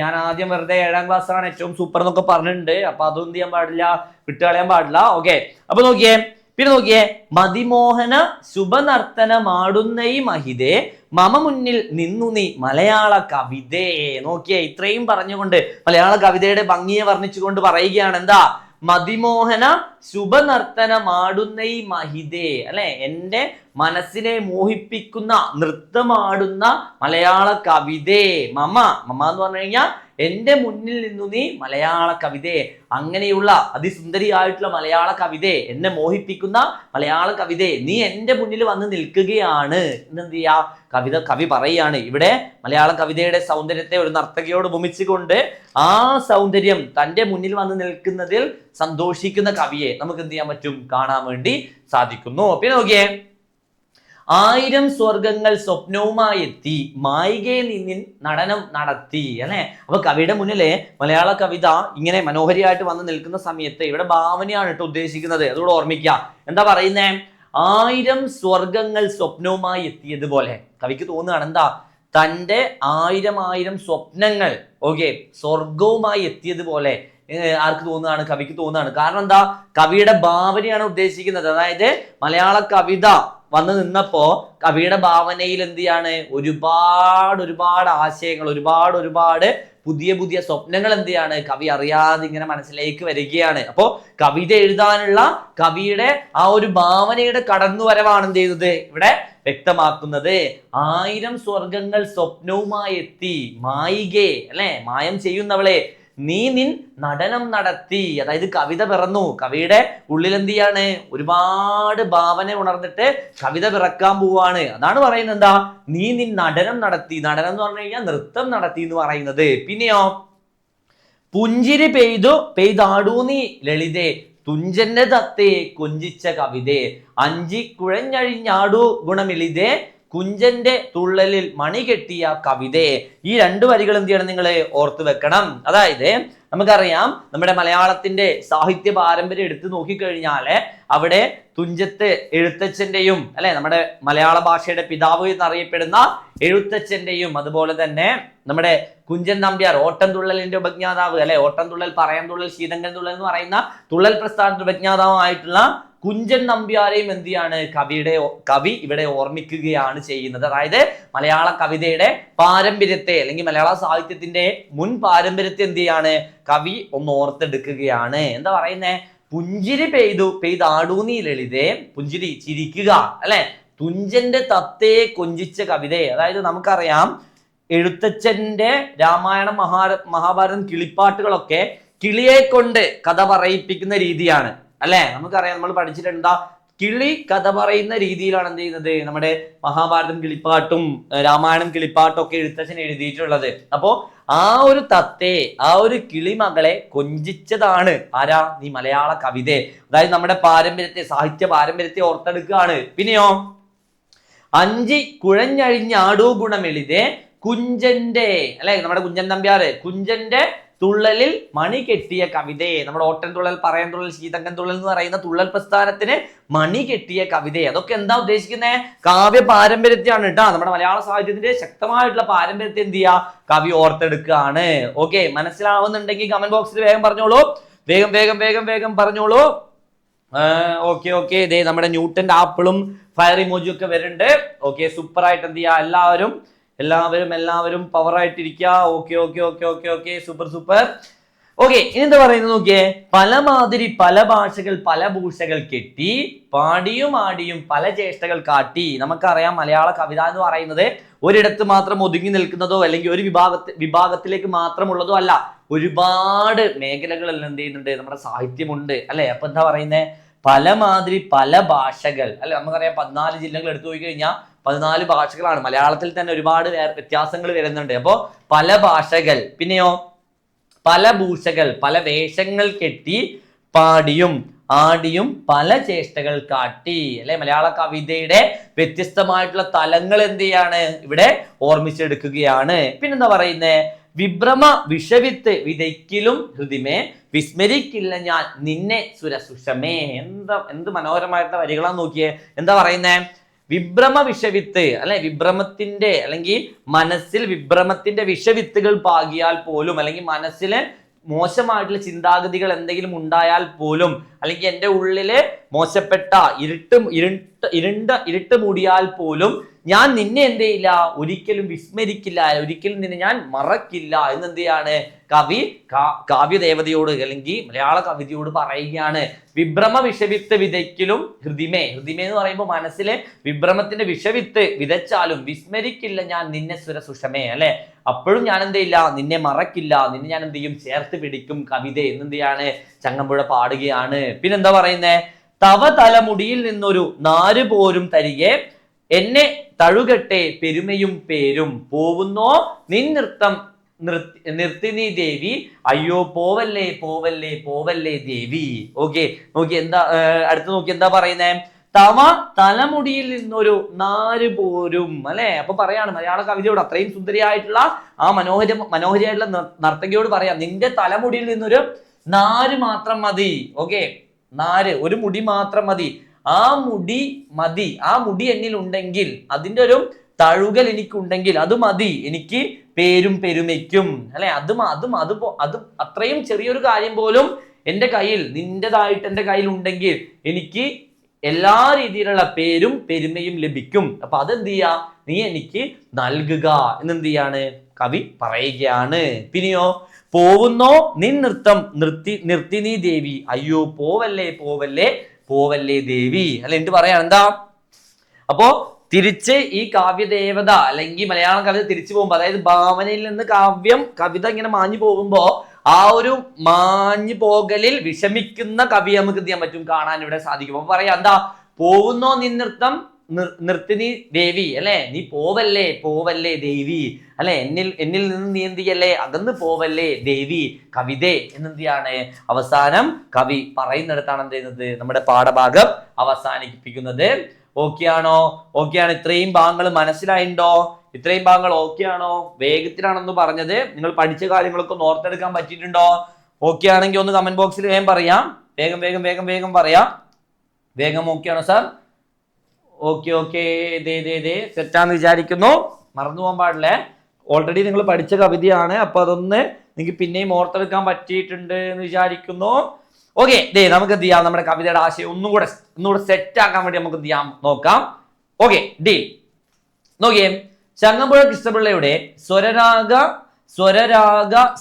Speaker 1: ഞാൻ ആദ്യം വെറുതെ 7ാം ക്ലാസ് ആണ് ഏറ്റവും സൂപ്പർ എന്നൊക്കെ പറഞ്ഞിട്ടുണ്ട്. അപ്പൊ അതൊന്നും ചെയ്യാൻ പാടില്ല, വിട്ടുകളയാൻ പാടില്ല. ഓക്കെ, അപ്പൊ നോക്കിയേ, പിന്നെ നോക്കിയേ, മതിമോഹന ശുഭനർത്തനമാടുന്ന ഈ മഹിതേ മമ മുന്നിൽ നിന്നു നീ മലയാള കവിതേ. നോക്കിയേ, ഇത്രയും പറഞ്ഞുകൊണ്ട് മലയാള കവിതയുടെ ഭംഗിയെ വർണ്ണിച്ചുകൊണ്ട് പറയുകയാണ് എന്താ, മതിമോഹന ശുഭനർത്തനമാടുന്ന ഈ മഹിതേ, അല്ലെ, എൻ്റെ മനസ്സിനെ മോഹിപ്പിക്കുന്ന നൃത്തമാടുന്ന മലയാള കവിതേ. മമ എന്ന് പറഞ്ഞു കഴിഞ്ഞാൽ എന്റെ മുന്നിൽ നിന്നു നീ മലയാള കവിതേ, അങ്ങനെയുള്ള അതിസുന്ദരിയായിട്ടുള്ള മലയാള കവിതേ, എന്നെ മോഹിപ്പിക്കുന്ന മലയാള കവിതേ, നീ എന്റെ മുന്നിൽ വന്ന് നിൽക്കുകയാണ് എന്നെന്ത് ചെയ്യാ കവി പറയാണ്. ഇവിടെ മലയാള കവിതയുടെ സൗന്ദര്യത്തെ ഒരു നർത്തകിയോട് ഉപമിച്ചുകൊണ്ട് ആ സൗന്ദര്യം തന്റെ മുന്നിൽ വന്ന് നിൽക്കുന്നതിൽ സന്തോഷിക്കുന്ന കവിയെ നമുക്ക് എന്ത് ചെയ്യാൻ പറ്റും, കാണാൻ വേണ്ടി സാധിക്കുന്നു. പിന്നെ നോക്കിയേ, 1000 സ്വർഗങ്ങൾ സ്വപ്നവുമായി എത്തി മായികയെ നിന്നിൻ നടനം നടത്തി, അല്ലെ. അപ്പൊ കവിയുടെ മുന്നിലെ മലയാള കവിത ഇങ്ങനെ മനോഹരിയായിട്ട് വന്ന് നിൽക്കുന്ന സമയത്ത് ഇവിടെ ഭാവനയാണ് കേട്ടോ ഉദ്ദേശിക്കുന്നത്, അതുകൂടെ ഓർമ്മിക്കുക. എന്താ പറയുന്നേ, 1000 സ്വർഗങ്ങൾ സ്വപ്നവുമായി എത്തിയതുപോലെ കവിക്ക് തോന്നുകയാണ് എന്താ, തൻ്റെ 1000 സ്വപ്നങ്ങൾ സ്വർഗവുമായി എത്തിയതുപോലെ ആർക്ക് തോന്നുകയാണ്, കവിക്ക് തോന്നുകയാണ്. കാരണം എന്താ, കവിയുടെ ഭാവനയാണ് ഉദ്ദേശിക്കുന്നത്. അതായത് മലയാള കവിത വന്ന് നിന്നപ്പോ കവിയുടെ ഭാവനയിൽ എന്ത് ചെയ്യാണ്, ഒരുപാട് ആശയങ്ങൾ, ഒരുപാട് പുതിയ സ്വപ്നങ്ങൾ എന്ത് ചെയ്യാണ്, കവി അറിയാതെ ഇങ്ങനെ മനസ്സിലേക്ക് വരികയാണ്. അപ്പോ കവിത എഴുതാനുള്ള കവിയുടെ ആ ഒരു ഭാവനയുടെ കടന്നുവരവാണ് എന്ത് ചെയ്യുന്നത് ഇവിടെ വ്യക്തമാക്കുന്നത്. 1000 സ്വർഗങ്ങൾ സ്വപ്നവുമായി എത്തി മായികേ, അല്ലെ, മായം ചെയ്യുന്നവളെ നീ നിൻ നടനം നടത്തി. അതായത് കവിത പിറന്നു, കവിയുടെ ഉള്ളിൽ എന്ത് ചെയ്യാണ്, ഒരുപാട് ഭാവന ഉണർന്നിട്ട് കവിത പിറക്കാൻ പോവാണ്. അതാണ് പറയുന്നത് എന്താ, നീ നിൻ നടനം നടത്തി. നടനം എന്ന് പറഞ്ഞു കഴിഞ്ഞാൽ നൃത്തം നടത്തി എന്ന് പറയുന്നത്. പിന്നെയോ, പുഞ്ചിരി പെയ്താടൂ നീ ലളിതേ തുഞ്ചന്റെ തത്തേ കൊഞ്ചിച്ച കവിതേ അഞ്ചി കുഴഞ്ഞഴിഞ്ഞാടൂ ഗുണമിളിതേ കുഞ്ചന്റെ തുള്ളലിൽ മണി കെട്ടിയ കവിതേ. ഈ 2 വരികൾ എന്ത് ചെയ്യണം, നിങ്ങൾ ഓർത്തു വെക്കണം. അതായത് നമുക്കറിയാം, നമ്മുടെ മലയാളത്തിന്റെ സാഹിത്യ പാരമ്പര്യം എടുത്തു നോക്കിക്കഴിഞ്ഞാല് അവിടെ തുഞ്ചത്ത് എഴുത്തച്ഛന്റെയും, അല്ലെ, നമ്മുടെ മലയാള ഭാഷയുടെ പിതാവ് എന്നറിയപ്പെടുന്ന എഴുത്തച്ഛന്റെയും, അതുപോലെ തന്നെ നമ്മുടെ കുഞ്ചൻ നമ്പ്യാർ ഓട്ടംതുള്ളലിന്റെ ഉപജ്ഞാതാവ്, അല്ലെ, ഓട്ടംതുള്ളൽ, പറയാൻതുള്ളൽ, ശീതങ്കൻ തുള്ളൽ എന്ന് പറയുന്ന തുള്ളൽ പ്രസ്ഥാനത്തിന്റെ ഉപജ്ഞാതാവായിട്ടുള്ള കുഞ്ചൻ നമ്പ്യാരെയും എന്ത് ചെയ്യാണ് കവി ഇവിടെ ഓർമ്മിക്കുകയാണ് ചെയ്യുന്നത്. അതായത് മലയാള കവിതയുടെ പാരമ്പര്യത്തെ, അല്ലെങ്കിൽ മലയാള സാഹിത്യത്തിന്റെ മുൻ പാരമ്പര്യത്തെ എന്ത് ചെയ്യാണ് കവി ഒന്ന് ഓർത്തെടുക്കുകയാണ്. എന്താ പറയുന്നേ, പുഞ്ചിരി പെയ്താടൂ നീ ലളിതേ, പുഞ്ചിരി, ചിരിക്കുക, അല്ലെ, തുഞ്ചന്റെ തത്തയെ കൊഞ്ചിച്ച കവിതേ. അതായത് നമുക്കറിയാം, എഴുത്തച്ഛന്റെ രാമായണം, മഹാഭാരതം, കിളിപ്പാട്ടുകളൊക്കെ കിളിയെ കൊണ്ട് കഥ പറയിപ്പിക്കുന്ന രീതിയാണ്, അല്ലെ. നമുക്കറിയാം, നമ്മൾ പഠിച്ചിട്ടുണ്ടാ, കിളി കഥ പറയുന്ന രീതിയിലാണ് എന്ത് ചെയ്യുന്നത് നമ്മുടെ മഹാഭാരതം കിളിപ്പാട്ടും രാമായണം കിളിപ്പാട്ടും ഒക്കെ എഴുത്തച്ഛൻ എഴുതിയിട്ടുള്ളത്. അപ്പോ ആ ഒരു തത്തയെ, ആ ഒരു കിളിമകളെ കൊഞ്ചിച്ചതാണ് ആരാ, നീ മലയാള കവിതേ. അതായത് നമ്മുടെ പാരമ്പര്യത്തെ, സാഹിത്യ പാരമ്പര്യത്തെ ഓർത്തെടുക്കുകയാണ്. പിന്നെയോ, അഞ്ചി കുഴഞ്ഞഴിഞ്ഞാടൂ ഗുണമെളിതേ കുഞ്ചന്റെ, അല്ലെ, നമ്മുടെ കുഞ്ചൻ നമ്പ്യാര്, കുഞ്ചന്റെ തുള്ളലിൽ മണി കെട്ടിയ കവിതയെ. നമ്മുടെ ഓട്ടൻതുള്ളൽ, പറയാൻതുള്ളൽ, ശീതങ്കൻ തുള്ളൽ എന്ന് പറയുന്ന തുള്ളൽ പ്രസ്ഥാനത്തിന് മണി കെട്ടിയ കവിതയെ. അതൊക്കെ എന്താ ഉദ്ദേശിക്കുന്നത്, കാവ്യ പാരമ്പര്യത്തെയാണ് കേട്ടോ. നമ്മുടെ മലയാള സാഹിത്യത്തിന്റെ ശക്തമായിട്ടുള്ള പാരമ്പര്യത്തെ എന്ത് ചെയ്യുക, കവി ഓർത്തെടുക്കുകയാണ്. ഓക്കെ, മനസ്സിലാവുന്നുണ്ടെങ്കിൽ കമന്റ് ബോക്സിൽ വേഗം പറഞ്ഞോളൂ, വേഗം പറഞ്ഞോളൂ. ഓക്കെ, ഇതേ നമ്മുടെ ന്യൂട്ടന്റെ ആപ്പിളും ഫയർ ഇമോജി ഒക്കെ വരുന്നുണ്ട്. ഓക്കെ, സൂപ്പർ ആയിട്ട് എന്ത് ചെയ്യുക, എല്ലാവരും പവർ ആയിട്ടിരിക്കുക. Okay, super. ഓക്കെ, ഇനി എന്താ പറയുന്നത് നോക്കിയേ, പലമാതിരി പല ഭാഷകൾ പല ഭൂഷകൾ കെട്ടി പാടിയും ആടിയും പല ചേഷ്ടകൾ കാട്ടി. നമുക്കറിയാം, മലയാള കവിത എന്ന് പറയുന്നത് ഒരിടത്ത് മാത്രം ഒതുങ്ങി നിൽക്കുന്നതോ അല്ലെങ്കിൽ ഒരു വിഭാഗത്തിലേക്ക് മാത്രമുള്ളതോ അല്ല. ഒരുപാട് മേഖലകളിൽ എന്ത് ചെയ്യുന്നുണ്ട്, നമ്മുടെ സാഹിത്യമുണ്ട്, അല്ലെ. അപ്പൊ എന്താ പറയുന്നത്, പലമാതിരി പല ഭാഷകൾ, അല്ലെ. നമുക്കറിയാം, 14 ജില്ലകൾ എടുത്തു പോയി കഴിഞ്ഞാൽ 14 ഭാഷകളാണ്. മലയാളത്തിൽ തന്നെ ഒരുപാട് വ്യത്യാസങ്ങൾ വരുന്നുണ്ട്. അപ്പോ പല ഭാഷകൾ, പിന്നെയോ പല ഭൂഷകൾ പല വേഷങ്ങൾ കെട്ടി പാടിയും ആടിയും പല ചേഷ്ടകൾ കാട്ടി, അല്ലെ. മലയാള കവിതയുടെ വ്യത്യസ്തമായിട്ടുള്ള തലങ്ങൾ എന്ത് ചെയ്യാണ് ഇവിടെ ഓർമ്മിച്ചെടുക്കുകയാണ്. പിന്നെന്താ പറയുന്നേ, വിഭ്രമ വിഷവിത്ത് വിതയ്ക്കിലും ഹൃദിമേ വിസ്മരിക്കില്ല ഞാൻ നിന്നെ സുരസുഷമേ. എന്ത് മനോഹരമായിട്ടുള്ള വരികളാന്ന് നോക്കിയേ. എന്താ പറയുന്നേ, വിഭ്രമ വിഷവിത്ത് അല്ലെ, വിഭ്രമത്തിന്റെ അല്ലെങ്കിൽ മനസ്സിൽ വിഭ്രമത്തിന്റെ വിഷവിത്തുകൾ പാകിയാൽ പോലും, അല്ലെങ്കിൽ മനസ്സിലെ മോശമായിട്ടുള്ള ചിന്താഗതികൾ എന്തെങ്കിലും ഉണ്ടായാൽ പോലും, അല്ലെങ്കിൽ എൻ്റെ ഉള്ളില് മോശപ്പെട്ട ഇരുട്ട് മൂടിയാൽ പോലും ഞാൻ നിന്നെ എന്ത് ചെയ്യില്ല, ഒരിക്കലും വിസ്മരിക്കില്ല, ഒരിക്കലും നിന്നെ ഞാൻ മറക്കില്ല എന്ന് എന്ത് ചെയ്യാണ് കവി കാവ്യദേവതയോട് അല്ലെങ്കിൽ മലയാള കവിതയോട് പറയുകയാണ്. വിഭ്രമ വിഷവിത്ത് വിതയ്ക്കലും ഹൃദിമേ എന്ന് പറയുമ്പോൾ മനസ്സിലെ വിഭ്രമത്തിന്റെ വിഷവിത്ത് വിതച്ചാലും വിസ്മരിക്കില്ല ഞാൻ നിന്നെ സുരസുഷമേ അല്ലെ, അപ്പോഴും ഞാൻ എന്ത് ചെയ്യില്ല, നിന്നെ മറക്കില്ല, നിന്നെ ഞാൻ എന്ത് ചെയ്യും, ചേർത്ത് പിടിക്കും കവിത എന്നെന്ത് ചെയ്യാണ് ചങ്ങമ്പുഴ പാടുകയാണ്. പിന്നെന്താ പറയുന്നേ, തവ തലമുടിയിൽ നിന്നൊരു നാര് പോരും തരികെ എന്നെ തഴുകട്ടെ പെരുമയും പേരും പോവുന്നോ നിൻ നൃത്തം നിർത്തിനി ദേവി അയ്യോ പോവല്ലേ പോവല്ലേ പോവല്ലേ ദേവി. ഓക്കെ, നോക്കി എന്താ അടുത്ത് നോക്കി എന്താ പറയുന്നേ, തവ തലമുടിയിൽ നിന്നൊരു നാര് പോരും അല്ലെ. അപ്പൊ പറയാണ് മലയാള കവിതയോട്, അത്രയും സുന്ദരിയായിട്ടുള്ള ആ മനോഹരിയായിട്ടുള്ള നർത്തകിയോട് പറയാം, നിന്റെ തലമുടിയിൽ നിന്നൊരു നാര് മാത്രം മതി. ഓക്കെ, നാര്, ഒരു മുടി മാത്രം മതി, ആ മുടി മതി, ആ മുടി എന്നിൽ ഉണ്ടെങ്കിൽ, അതിൻ്റെ ഒരു തഴുകൽ എനിക്കുണ്ടെങ്കിൽ അത് മതി എനിക്ക് പേരും പെരുമയ്ക്കും അല്ലെ. അത് അത്രയും ചെറിയൊരു കാര്യം പോലും എൻ്റെ കയ്യിൽ, നിന്റേതായിട്ട് എൻ്റെ കയ്യിൽ ഉണ്ടെങ്കിൽ എനിക്ക് എല്ലാ രീതിയിലുള്ള പേരും പെരുമയും ലഭിക്കും. അപ്പൊ അതെന്ത് ചെയ്യാ, നീ എനിക്ക് നൽകുക എന്നെന്ത് ചെയ്യാണ് കവി പറയുകയാണ്. പിന്നെയോ, പോവുന്നോ നിൻ നൃത്തം നിർത്തി നീ ദേവി അയ്യോ പോവല്ലേ പോവല്ലേ പോവല്ലേ ദേവി അല്ലെ. എന്നിട്ട് പറയാണ് എന്താ, അപ്പോ തിരിച്ച് ഈ കാവ്യദേവത അല്ലെങ്കിൽ മലയാളം കവിത തിരിച്ചു പോകുമ്പോ, അതായത് ഭാവനയിൽ നിന്ന് കവിത ഇങ്ങനെ മാഞ്ഞു പോകുമ്പോ ആ ഒരു മാഞ്ഞു പോകലിൽ വിഷമിക്കുന്ന കവിയെ നമുക്ക് എന്ത് ചെയ്യാൻ പറ്റും, കാണാൻ ഇവിടെ സാധിക്കും. അപ്പൊ പറയാ എന്താ, പോവുന്നോ നിൻ നൃത്തം നിർത്തിനി ദേവി അല്ലെ, നീ പോവല്ലേ പോവല്ലേ ദേവി അല്ലെ, എന്നിൽ നിന്ന് നീ എന്ത് ചെയ്യല്ലേ, അകന്ന് പോവല്ലേ ദേവി കവിതേ എന്നെന്തിയാണ് അവസാനം കവി പറയുന്നിടത്താണ് എന്ത് ചെയ്യുന്നത്, നമ്മുടെ പാഠഭാഗം അവസാനിപ്പിക്കുന്നത്. ഓക്കെ ആണോ? ഓക്കെയാണ്. ഇത്രയും ഭാഗങ്ങൾ മനസ്സിലായിണ്ടോ? ഇത്രയും ഭാഗങ്ങൾ ഓക്കെ ആണോ? വേഗത്തിലാണെന്ന് പറഞ്ഞത്, നിങ്ങൾ പഠിച്ച കാര്യങ്ങളൊക്കെ ഓർത്തെടുക്കാൻ പറ്റിയിട്ടുണ്ടോ? ഓക്കെ ആണെങ്കിൽ ഒന്ന് കമന്റ് ബോക്സിൽ വേഗം പറയാം, വേഗം പറയാം. വേഗം ഓക്കെ ആണോ സാർ? ഓക്കെ സെറ്റാന്ന് വിചാരിക്കുന്നു. മറന്നു പോകാൻ പാടില്ലേ, ഓൾറെഡി നിങ്ങൾ പഠിച്ച കവിതയാണ്, അപ്പൊ അതൊന്ന് നിങ്ങൾക്ക് പിന്നെയും ഓർത്തെടുക്കാൻ പറ്റിയിട്ടുണ്ട് എന്ന് വിചാരിക്കുന്നു. ഓക്കെ, നമുക്ക് എന്ത് ചെയ്യാം, നമ്മുടെ കവിതയുടെ ആശയം ഒന്നുകൂടെ സെറ്റ് ആക്കാൻ വേണ്ടി നമുക്ക് എന്ത് ചെയ്യാം നോക്കാം. ഓക്കെ, ഡി നോക്കിയേ, ചങ്ങമ്പുഴ കൃഷ്ണപിള്ളയുടെ സ്വരരാഗ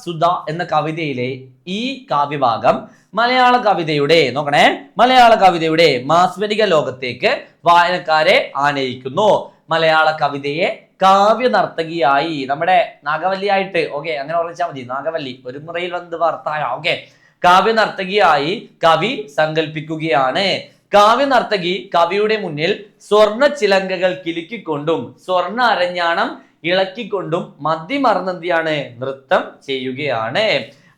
Speaker 1: സുധ എന്ന കവിതയിലെ ഈ കാവ്യഭാഗം മലയാള കവിതയുടെ മാസ്മരിക ലോകത്തേക്ക് വായനക്കാരെ ആനയിക്കുന്നു. മലയാള കവിതയെ കാവ്യ നർത്തകിയായി, നമ്മുടെ നാഗവല്ലിയായിട്ട്, ഓക്കെ അങ്ങനെ ഓർമ്മിച്ചാൽ മതി, നാഗവല്ലി ഒരു മുറയിൽ വന്ന് വാർത്തായ, ഓക്കെ, കാവ്യ നർത്തകിയായി കവി സങ്കല്പിക്കുകയാണ്. കാവ്യ നർത്തകി കവിയുടെ മുന്നിൽ സ്വർണ്ണ ചിലങ്കകൾ കിലുക്കിക്കൊണ്ടും സ്വർണ്ണ അരഞ്ഞാണം ഇളക്കിക്കൊണ്ടും മതിമറന്നെന്തിയാണ് നൃത്തം ചെയ്യുകയാണ്.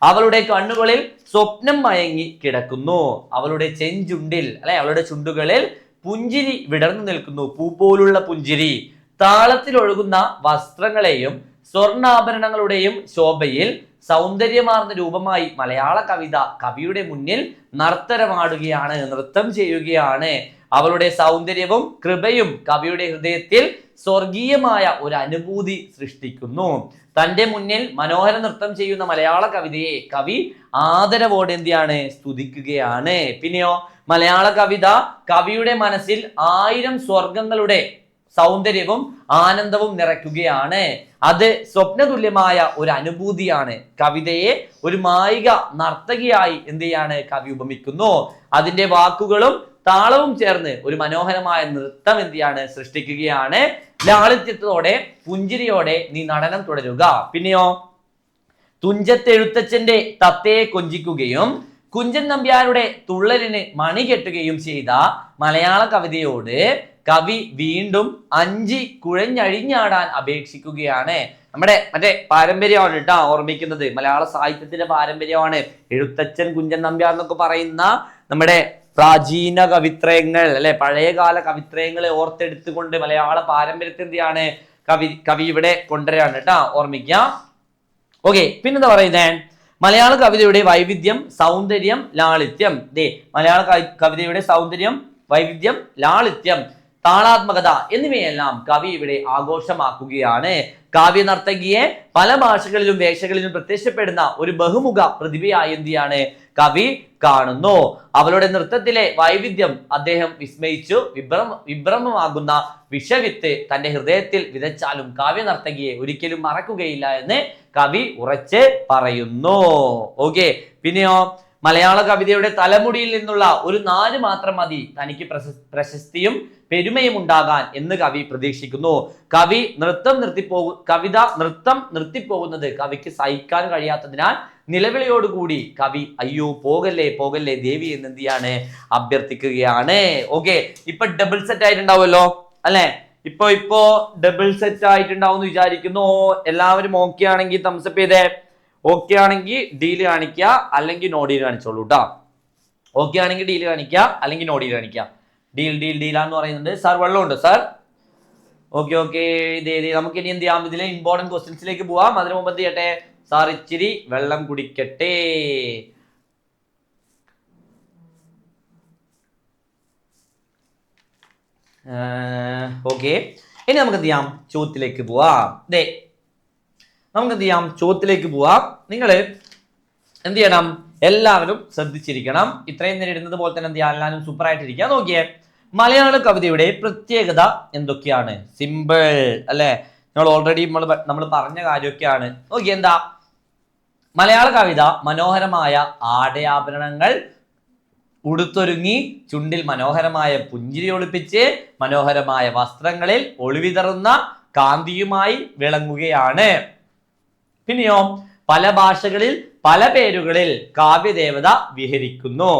Speaker 1: അവളുടെ കണ്ണുകളിൽ സ്വപ്നം മയങ്ങി കിടക്കുന്നു. അവളുടെ ചെഞ്ചുണ്ടിൽ അവളുടെ ചുണ്ടുകളിൽ പുഞ്ചിരി വിടർന്നു നിൽക്കുന്നു, പൂ പോലുള്ള പുഞ്ചിരി. താളത്തിൽ ഒഴുകുന്ന വസ്ത്രങ്ങളെയും സ്വർണ്ണാഭരണങ്ങളുടെയും ശോഭയിൽ സൗന്ദര്യമാർന്ന രൂപമായി മലയാള കവിത കവിയുടെ മുന്നിൽ നർത്തനമാടുകയാണ്, നൃത്തം ചെയ്യുകയാണ്. അവളുടെ സൗന്ദര്യവും കൃപയും കവിയുടെ ഹൃദയത്തിൽ സ്വർഗീയമായ ഒരു അനുഭൂതി സൃഷ്ടിക്കുന്നു. തന്റെ മുന്നിൽ മനോഹര നൃത്തം ചെയ്യുന്ന മലയാള കവിതയെ കവി ആദരവോടെ എന്തിയാണ് സ്തുതിക്കുകയാണ്. പിന്നെയോ മലയാള കവിത കവിയുടെ മനസ്സിൽ 1000 സ്വർഗങ്ങളുടെ സൗന്ദര്യവും ആനന്ദവും നിറയ്ക്കുകയാണ്. അത് സ്വപ്നതുല്യമായ ഒരു അനുഭൂതിയാണ്. കവിതയെ ഒരു മായിക നർത്തകിയായി എന്ത് ചെയ്യാണ് കവി ഉപമിക്കുന്നു. അതിന്റെ വാക്കുകളും താളവും ചേർന്ന് ഒരു മനോഹരമായ നൃത്തം എന്ത് ചെയ്യാണ് സൃഷ്ടിക്കുകയാണ്. ലാളിത്യത്തോടെ പുഞ്ചിരിയോടെ നീ നടനം തുടരുക. പിന്നെയോ തുഞ്ചത്തെഴുത്തച്ഛന്റെ തത്തയെ കൊഞ്ചിക്കുകയും കുഞ്ചൻ നമ്പ്യാരുടെ തുള്ളലിന് മണി കെട്ടുകയും ചെയ്ത മലയാള കവിതയോട് കവി വീണ്ടും അഞ്ചി കുഴഞ്ഞഴിഞ്ഞാടാൻ അപേക്ഷിക്കുകയാണ്. നമ്മുടെ മറ്റേ പാരമ്പര്യമാണ് കേട്ടോ ഓർമ്മിക്കുന്നത്, മലയാള സാഹിത്യത്തിന്റെ പാരമ്പര്യമാണ്. എഴുത്തച്ഛൻ, കുഞ്ചൻ നമ്പ്യാർ എന്നൊക്കെ പറയുന്ന നമ്മുടെ പ്രാചീന കവിത്രയങ്ങൾ അല്ലെ, പഴയകാല കവിത്രയങ്ങളെ ഓർത്തെടുത്തുകൊണ്ട് മലയാള പാരമ്പര്യത്തെ എന്തിയാണ് കവി ഇവിടെ കൊണ്ടുവരാണ് കേട്ടോ, ഓർമ്മിക്കാം. ഓക്കെ, പിന്നെന്താ പറയുന്നേ, മലയാള കവിതയുടെ വൈവിധ്യം, സൗന്ദര്യം, ലാളിത്യം. മലയാള കവിതയുടെ സൗന്ദര്യം, വൈവിധ്യം, ലാളിത്യം. താളാത്മകത എന്നിവയെല്ലാം കവി ഇവിടെ ആഘോഷമാക്കുകയാണ്. കാവ്യ നർത്തകിയെ പല ഭാഷകളിലും വേഷകളിലും പ്രത്യക്ഷപ്പെടുന്ന ഒരു ബഹുമുഖ പ്രതിഭയായി എന്ത് ചെയ്യാണ് കവി കാണുന്നു. അവളുടെ നൃത്തത്തിലെ വൈവിധ്യം അദ്ദേഹം വിസ്മയിച്ചു. വിഭ്രമമാകുന്ന വിഷവിത്ത് തന്റെ ഹൃദയത്തിൽ വിതച്ചാലും കാവ്യ നർത്തകിയെ ഒരിക്കലും മറക്കുകയില്ല എന്ന് കവി ഉറച്ച് പറയുന്നു. ഓക്കെ, പിന്നെയോ മലയാള കവിതയുടെ തലമുടിയിൽ നിന്നുള്ള ഒരു നാര് മാത്രം മതി തനിക്ക് പ്രശസ്തിയും പെരുമയും ഉണ്ടാകാൻ എന്ന് കവി പ്രതീക്ഷിക്കുന്നു. നൃത്തം നിർത്തിപ്പോകുന്നത് കവിക്ക് സഹിക്കാൻ കഴിയാത്തതിനാൽ നിലവിളിയോടുകൂടി കവി അയ്യോ പോകല്ലേ പോകല്ലേ ദേവി എന്ന് എന്ത് ചെയ്യാണ് അഭ്യർത്ഥിക്കുകയാണ്. ഓക്കെ, ഇപ്പൊ ഡബിൾ സെറ്റ് ആയിട്ടുണ്ടാവുമല്ലോ അല്ലെ? ഇപ്പൊ ഡബിൾ സെറ്റ് ആയിട്ടുണ്ടാവും എന്ന് വിചാരിക്കുന്നു. എല്ലാവരും ഓക്കെ ആണെങ്കിൽ തംസപ്പ് ചെയ്തേ. ഓക്കെ ആണെങ്കിൽ ഡീല് കാണിക്കുക, അല്ലെങ്കിൽ നോ ഡീൽ കാണിച്ചോളൂ കേട്ടോ. ഓക്കെ ആണെങ്കിൽ ഡീല് കാണിക്കുക, അല്ലെങ്കിൽ നോ ഡീൽ കാണിക്കുക. ഡീലാന്ന് പറയുന്നുണ്ട്. സാർ വെള്ളമുണ്ട് സാർ? ഓക്കെ, നമുക്ക് ഇനി എന്ത് ചെയ്യാം, ഇതിലെ ഇമ്പോർട്ടന്റ് ക്വസ്റ്റ്യൻസിലേക്ക് പോവാം. അതിനു മുമ്പ് എന്ത് ചെയ്യട്ടെ, സാർ ഇച്ചിരി വെള്ളം കുടിക്കട്ടെ. ഓക്കെ, ഇനി നമുക്ക് എന്ത് ചെയ്യാം, ചോദ്യത്തിലേക്ക് പോവാം. നമുക്ക് എന്ത് ചെയ്യാം, ചോദ്യത്തിലേക്ക് പോവാം. നിങ്ങൾ എന്ത് ചെയ്യണം, എല്ലാവരും ശ്രദ്ധിച്ചിരിക്കണം. ഇത്രയും നേരം ഇടുന്നത് പോലെ തന്നെ എന്ത് ചെയ്യാം, എല്ലാവരും സൂപ്പർ ആയിട്ടിരിക്കുക. നോക്കിയേ, മലയാള കവിതയുടെ പ്രത്യേകത എന്തൊക്കെയാണ്? സിമ്പിൾ അല്ലെ? നമ്മൾ ഓൾറെഡി നമ്മൾ പറഞ്ഞ കാര്യമൊക്കെയാണ്. നോക്കിയേ, എന്താ മലയാള കവിത മനോഹരമായ ആടയാഭരണങ്ങൾ ഉടുത്തൊരുങ്ങി ചുണ്ടിൽ മനോഹരമായ പുഞ്ചിരി ഒളിപ്പിച്ച് മനോഹരമായ വസ്ത്രങ്ങളിൽ ഒളിവിതറുന്ന കാന്തിയുമായി വിളങ്ങുകയാണ്. പിന്നെയോ പല ഭാഷകളിൽ പല പേരുകളിൽ കാവ്യദേവത വിഹരിക്കുന്നു.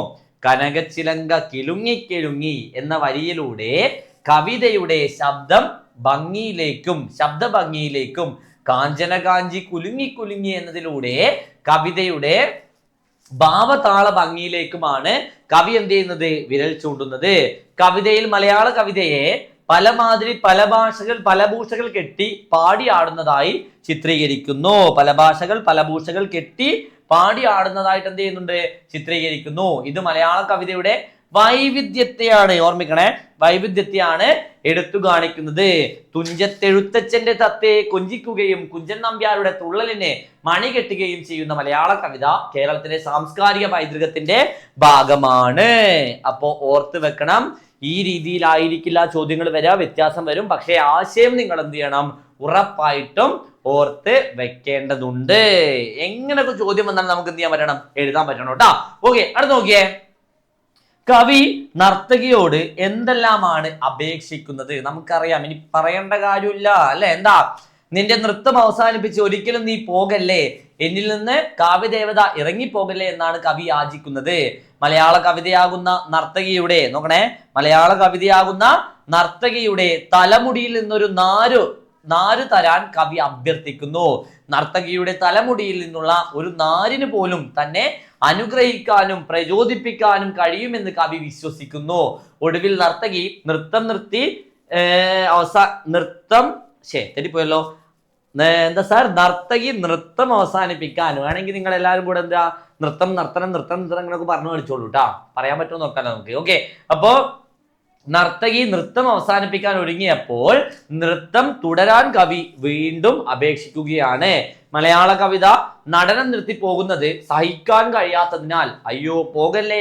Speaker 1: കനകച്ചിലങ്ക കിലുങ്ങി എന്ന വരിയിലൂടെ കവിതയുടെ ശബ്ദഭംഗിയിലേക്കും കാഞ്ചനകാഞ്ചി കുലുങ്ങി എന്നതിലൂടെ കവിതയുടെ ഭാവതാള ഭംഗിയിലേക്കുമാണ് കവി എന്ത് ചെയ്യുന്നത്, വിരൽ ചൂണ്ടുന്നത്. കവിതയിൽ മലയാള കവിതയെ പല ഭാഷകൾ പല ഭൂഷകൾ കെട്ടി പാടിയാടുന്നതായി ചിത്രീകരിക്കുന്നു. പല ഭാഷകൾ പല ഭൂഷകൾ കെട്ടി പാടിയാടുന്നതായിട്ട് എന്ത് ചെയ്യുന്നുണ്ട്, ചിത്രീകരിക്കുന്നു. ഇത് മലയാള കവിതയുടെ വൈവിധ്യത്തെയാണ്, ഓർമ്മിക്കണേ, വൈവിധ്യത്തെയാണ് എടുത്തു കാണിക്കുന്നത്. തുഞ്ചത്തെഴുത്തച്ഛന്റെ തത്തയെ കൊഞ്ചിക്കുകയും കുഞ്ചൻ നമ്പ്യാരുടെ തുള്ളലിനെ മണികെട്ടുകയും ചെയ്യുന്ന മലയാള കവിത കേരളത്തിലെ സാംസ്കാരിക പൈതൃകത്തിന്റെ ഭാഗമാണ്. അപ്പോ ഓർത്ത് വെക്കണം, ഈ രീതിയിലായിരിക്കില്ല ചോദ്യങ്ങൾ വരിക, വ്യത്യാസം വരും. പക്ഷേ ആശയം നിങ്ങൾ എന്ത് ചെയ്യണം, ഉറപ്പായിട്ടും ഓർത്ത് വെക്കേണ്ടതുണ്ട്. എങ്ങനെയൊക്കെ ചോദ്യം വന്നാൽ നമുക്ക് എന്ത് ചെയ്യാൻ പറ്റണം, എഴുതാൻ പറ്റണം കേട്ടോ. ഓക്കെ, അടുത്ത് നോക്കിയേ, കവി നർത്തകിയോട് എന്തെല്ലാമാണ് അപേക്ഷിക്കുന്നത്? നമുക്കറിയാം, ഇനി പറയേണ്ട കാര്യമില്ല അല്ലെ? എന്താ, നിന്റെ നൃത്തം അവസാനിപ്പിച്ച് ഒരിക്കലും നീ പോകല്ലേ, എന്നിൽ നിന്ന് കാവ്യദേവത ഇറങ്ങിപ്പോകല്ലേ എന്നാണ് കവി യാചിക്കുന്നത്. മലയാള കവിതയാകുന്ന നർത്തകിയുടെ, നോക്കണേ, മലയാള കവിതയാകുന്ന നർത്തകിയുടെ തലമുടിയിൽ നിന്നൊരു നാര് തരാൻ കവി അഭ്യർത്ഥിക്കുന്നു. നർത്തകിയുടെ തലമുടിയിൽ നിന്നുള്ള ഒരു നാരിന് പോലും തന്നെ അനുഗ്രഹിക്കാനും പ്രചോദിപ്പിക്കാനും കഴിയുമെന്ന് കവി വിശ്വസിക്കുന്നു. ഒടുവിൽ നർത്തകി തെറ്റിപ്പോയല്ലോ. എന്താ സാർ, നർത്തകി നൃത്തം അവസാനിപ്പിക്കാൻ വേണമെങ്കിൽ നിങ്ങൾ എല്ലാവരും കൂടെ എന്താ നൃത്തം ഇങ്ങനെയൊക്കെ പറഞ്ഞു കളിച്ചോളൂ കേട്ടാ. പറയാൻ പറ്റുമോ നോക്കാലോ നമുക്ക്. ഓക്കെ, അപ്പോ നർത്തകി നൃത്തം അവസാനിപ്പിക്കാൻ ഒരുങ്ങിയപ്പോൾ നൃത്തം തുടരാൻ കവി വീണ്ടും അപേക്ഷിക്കുകയാണ്. മലയാള കവിത നടനം നിർത്തി പോകുന്നത് സഹിക്കാൻ കഴിയാത്തതിനാൽ അയ്യോ പോകല്ലേ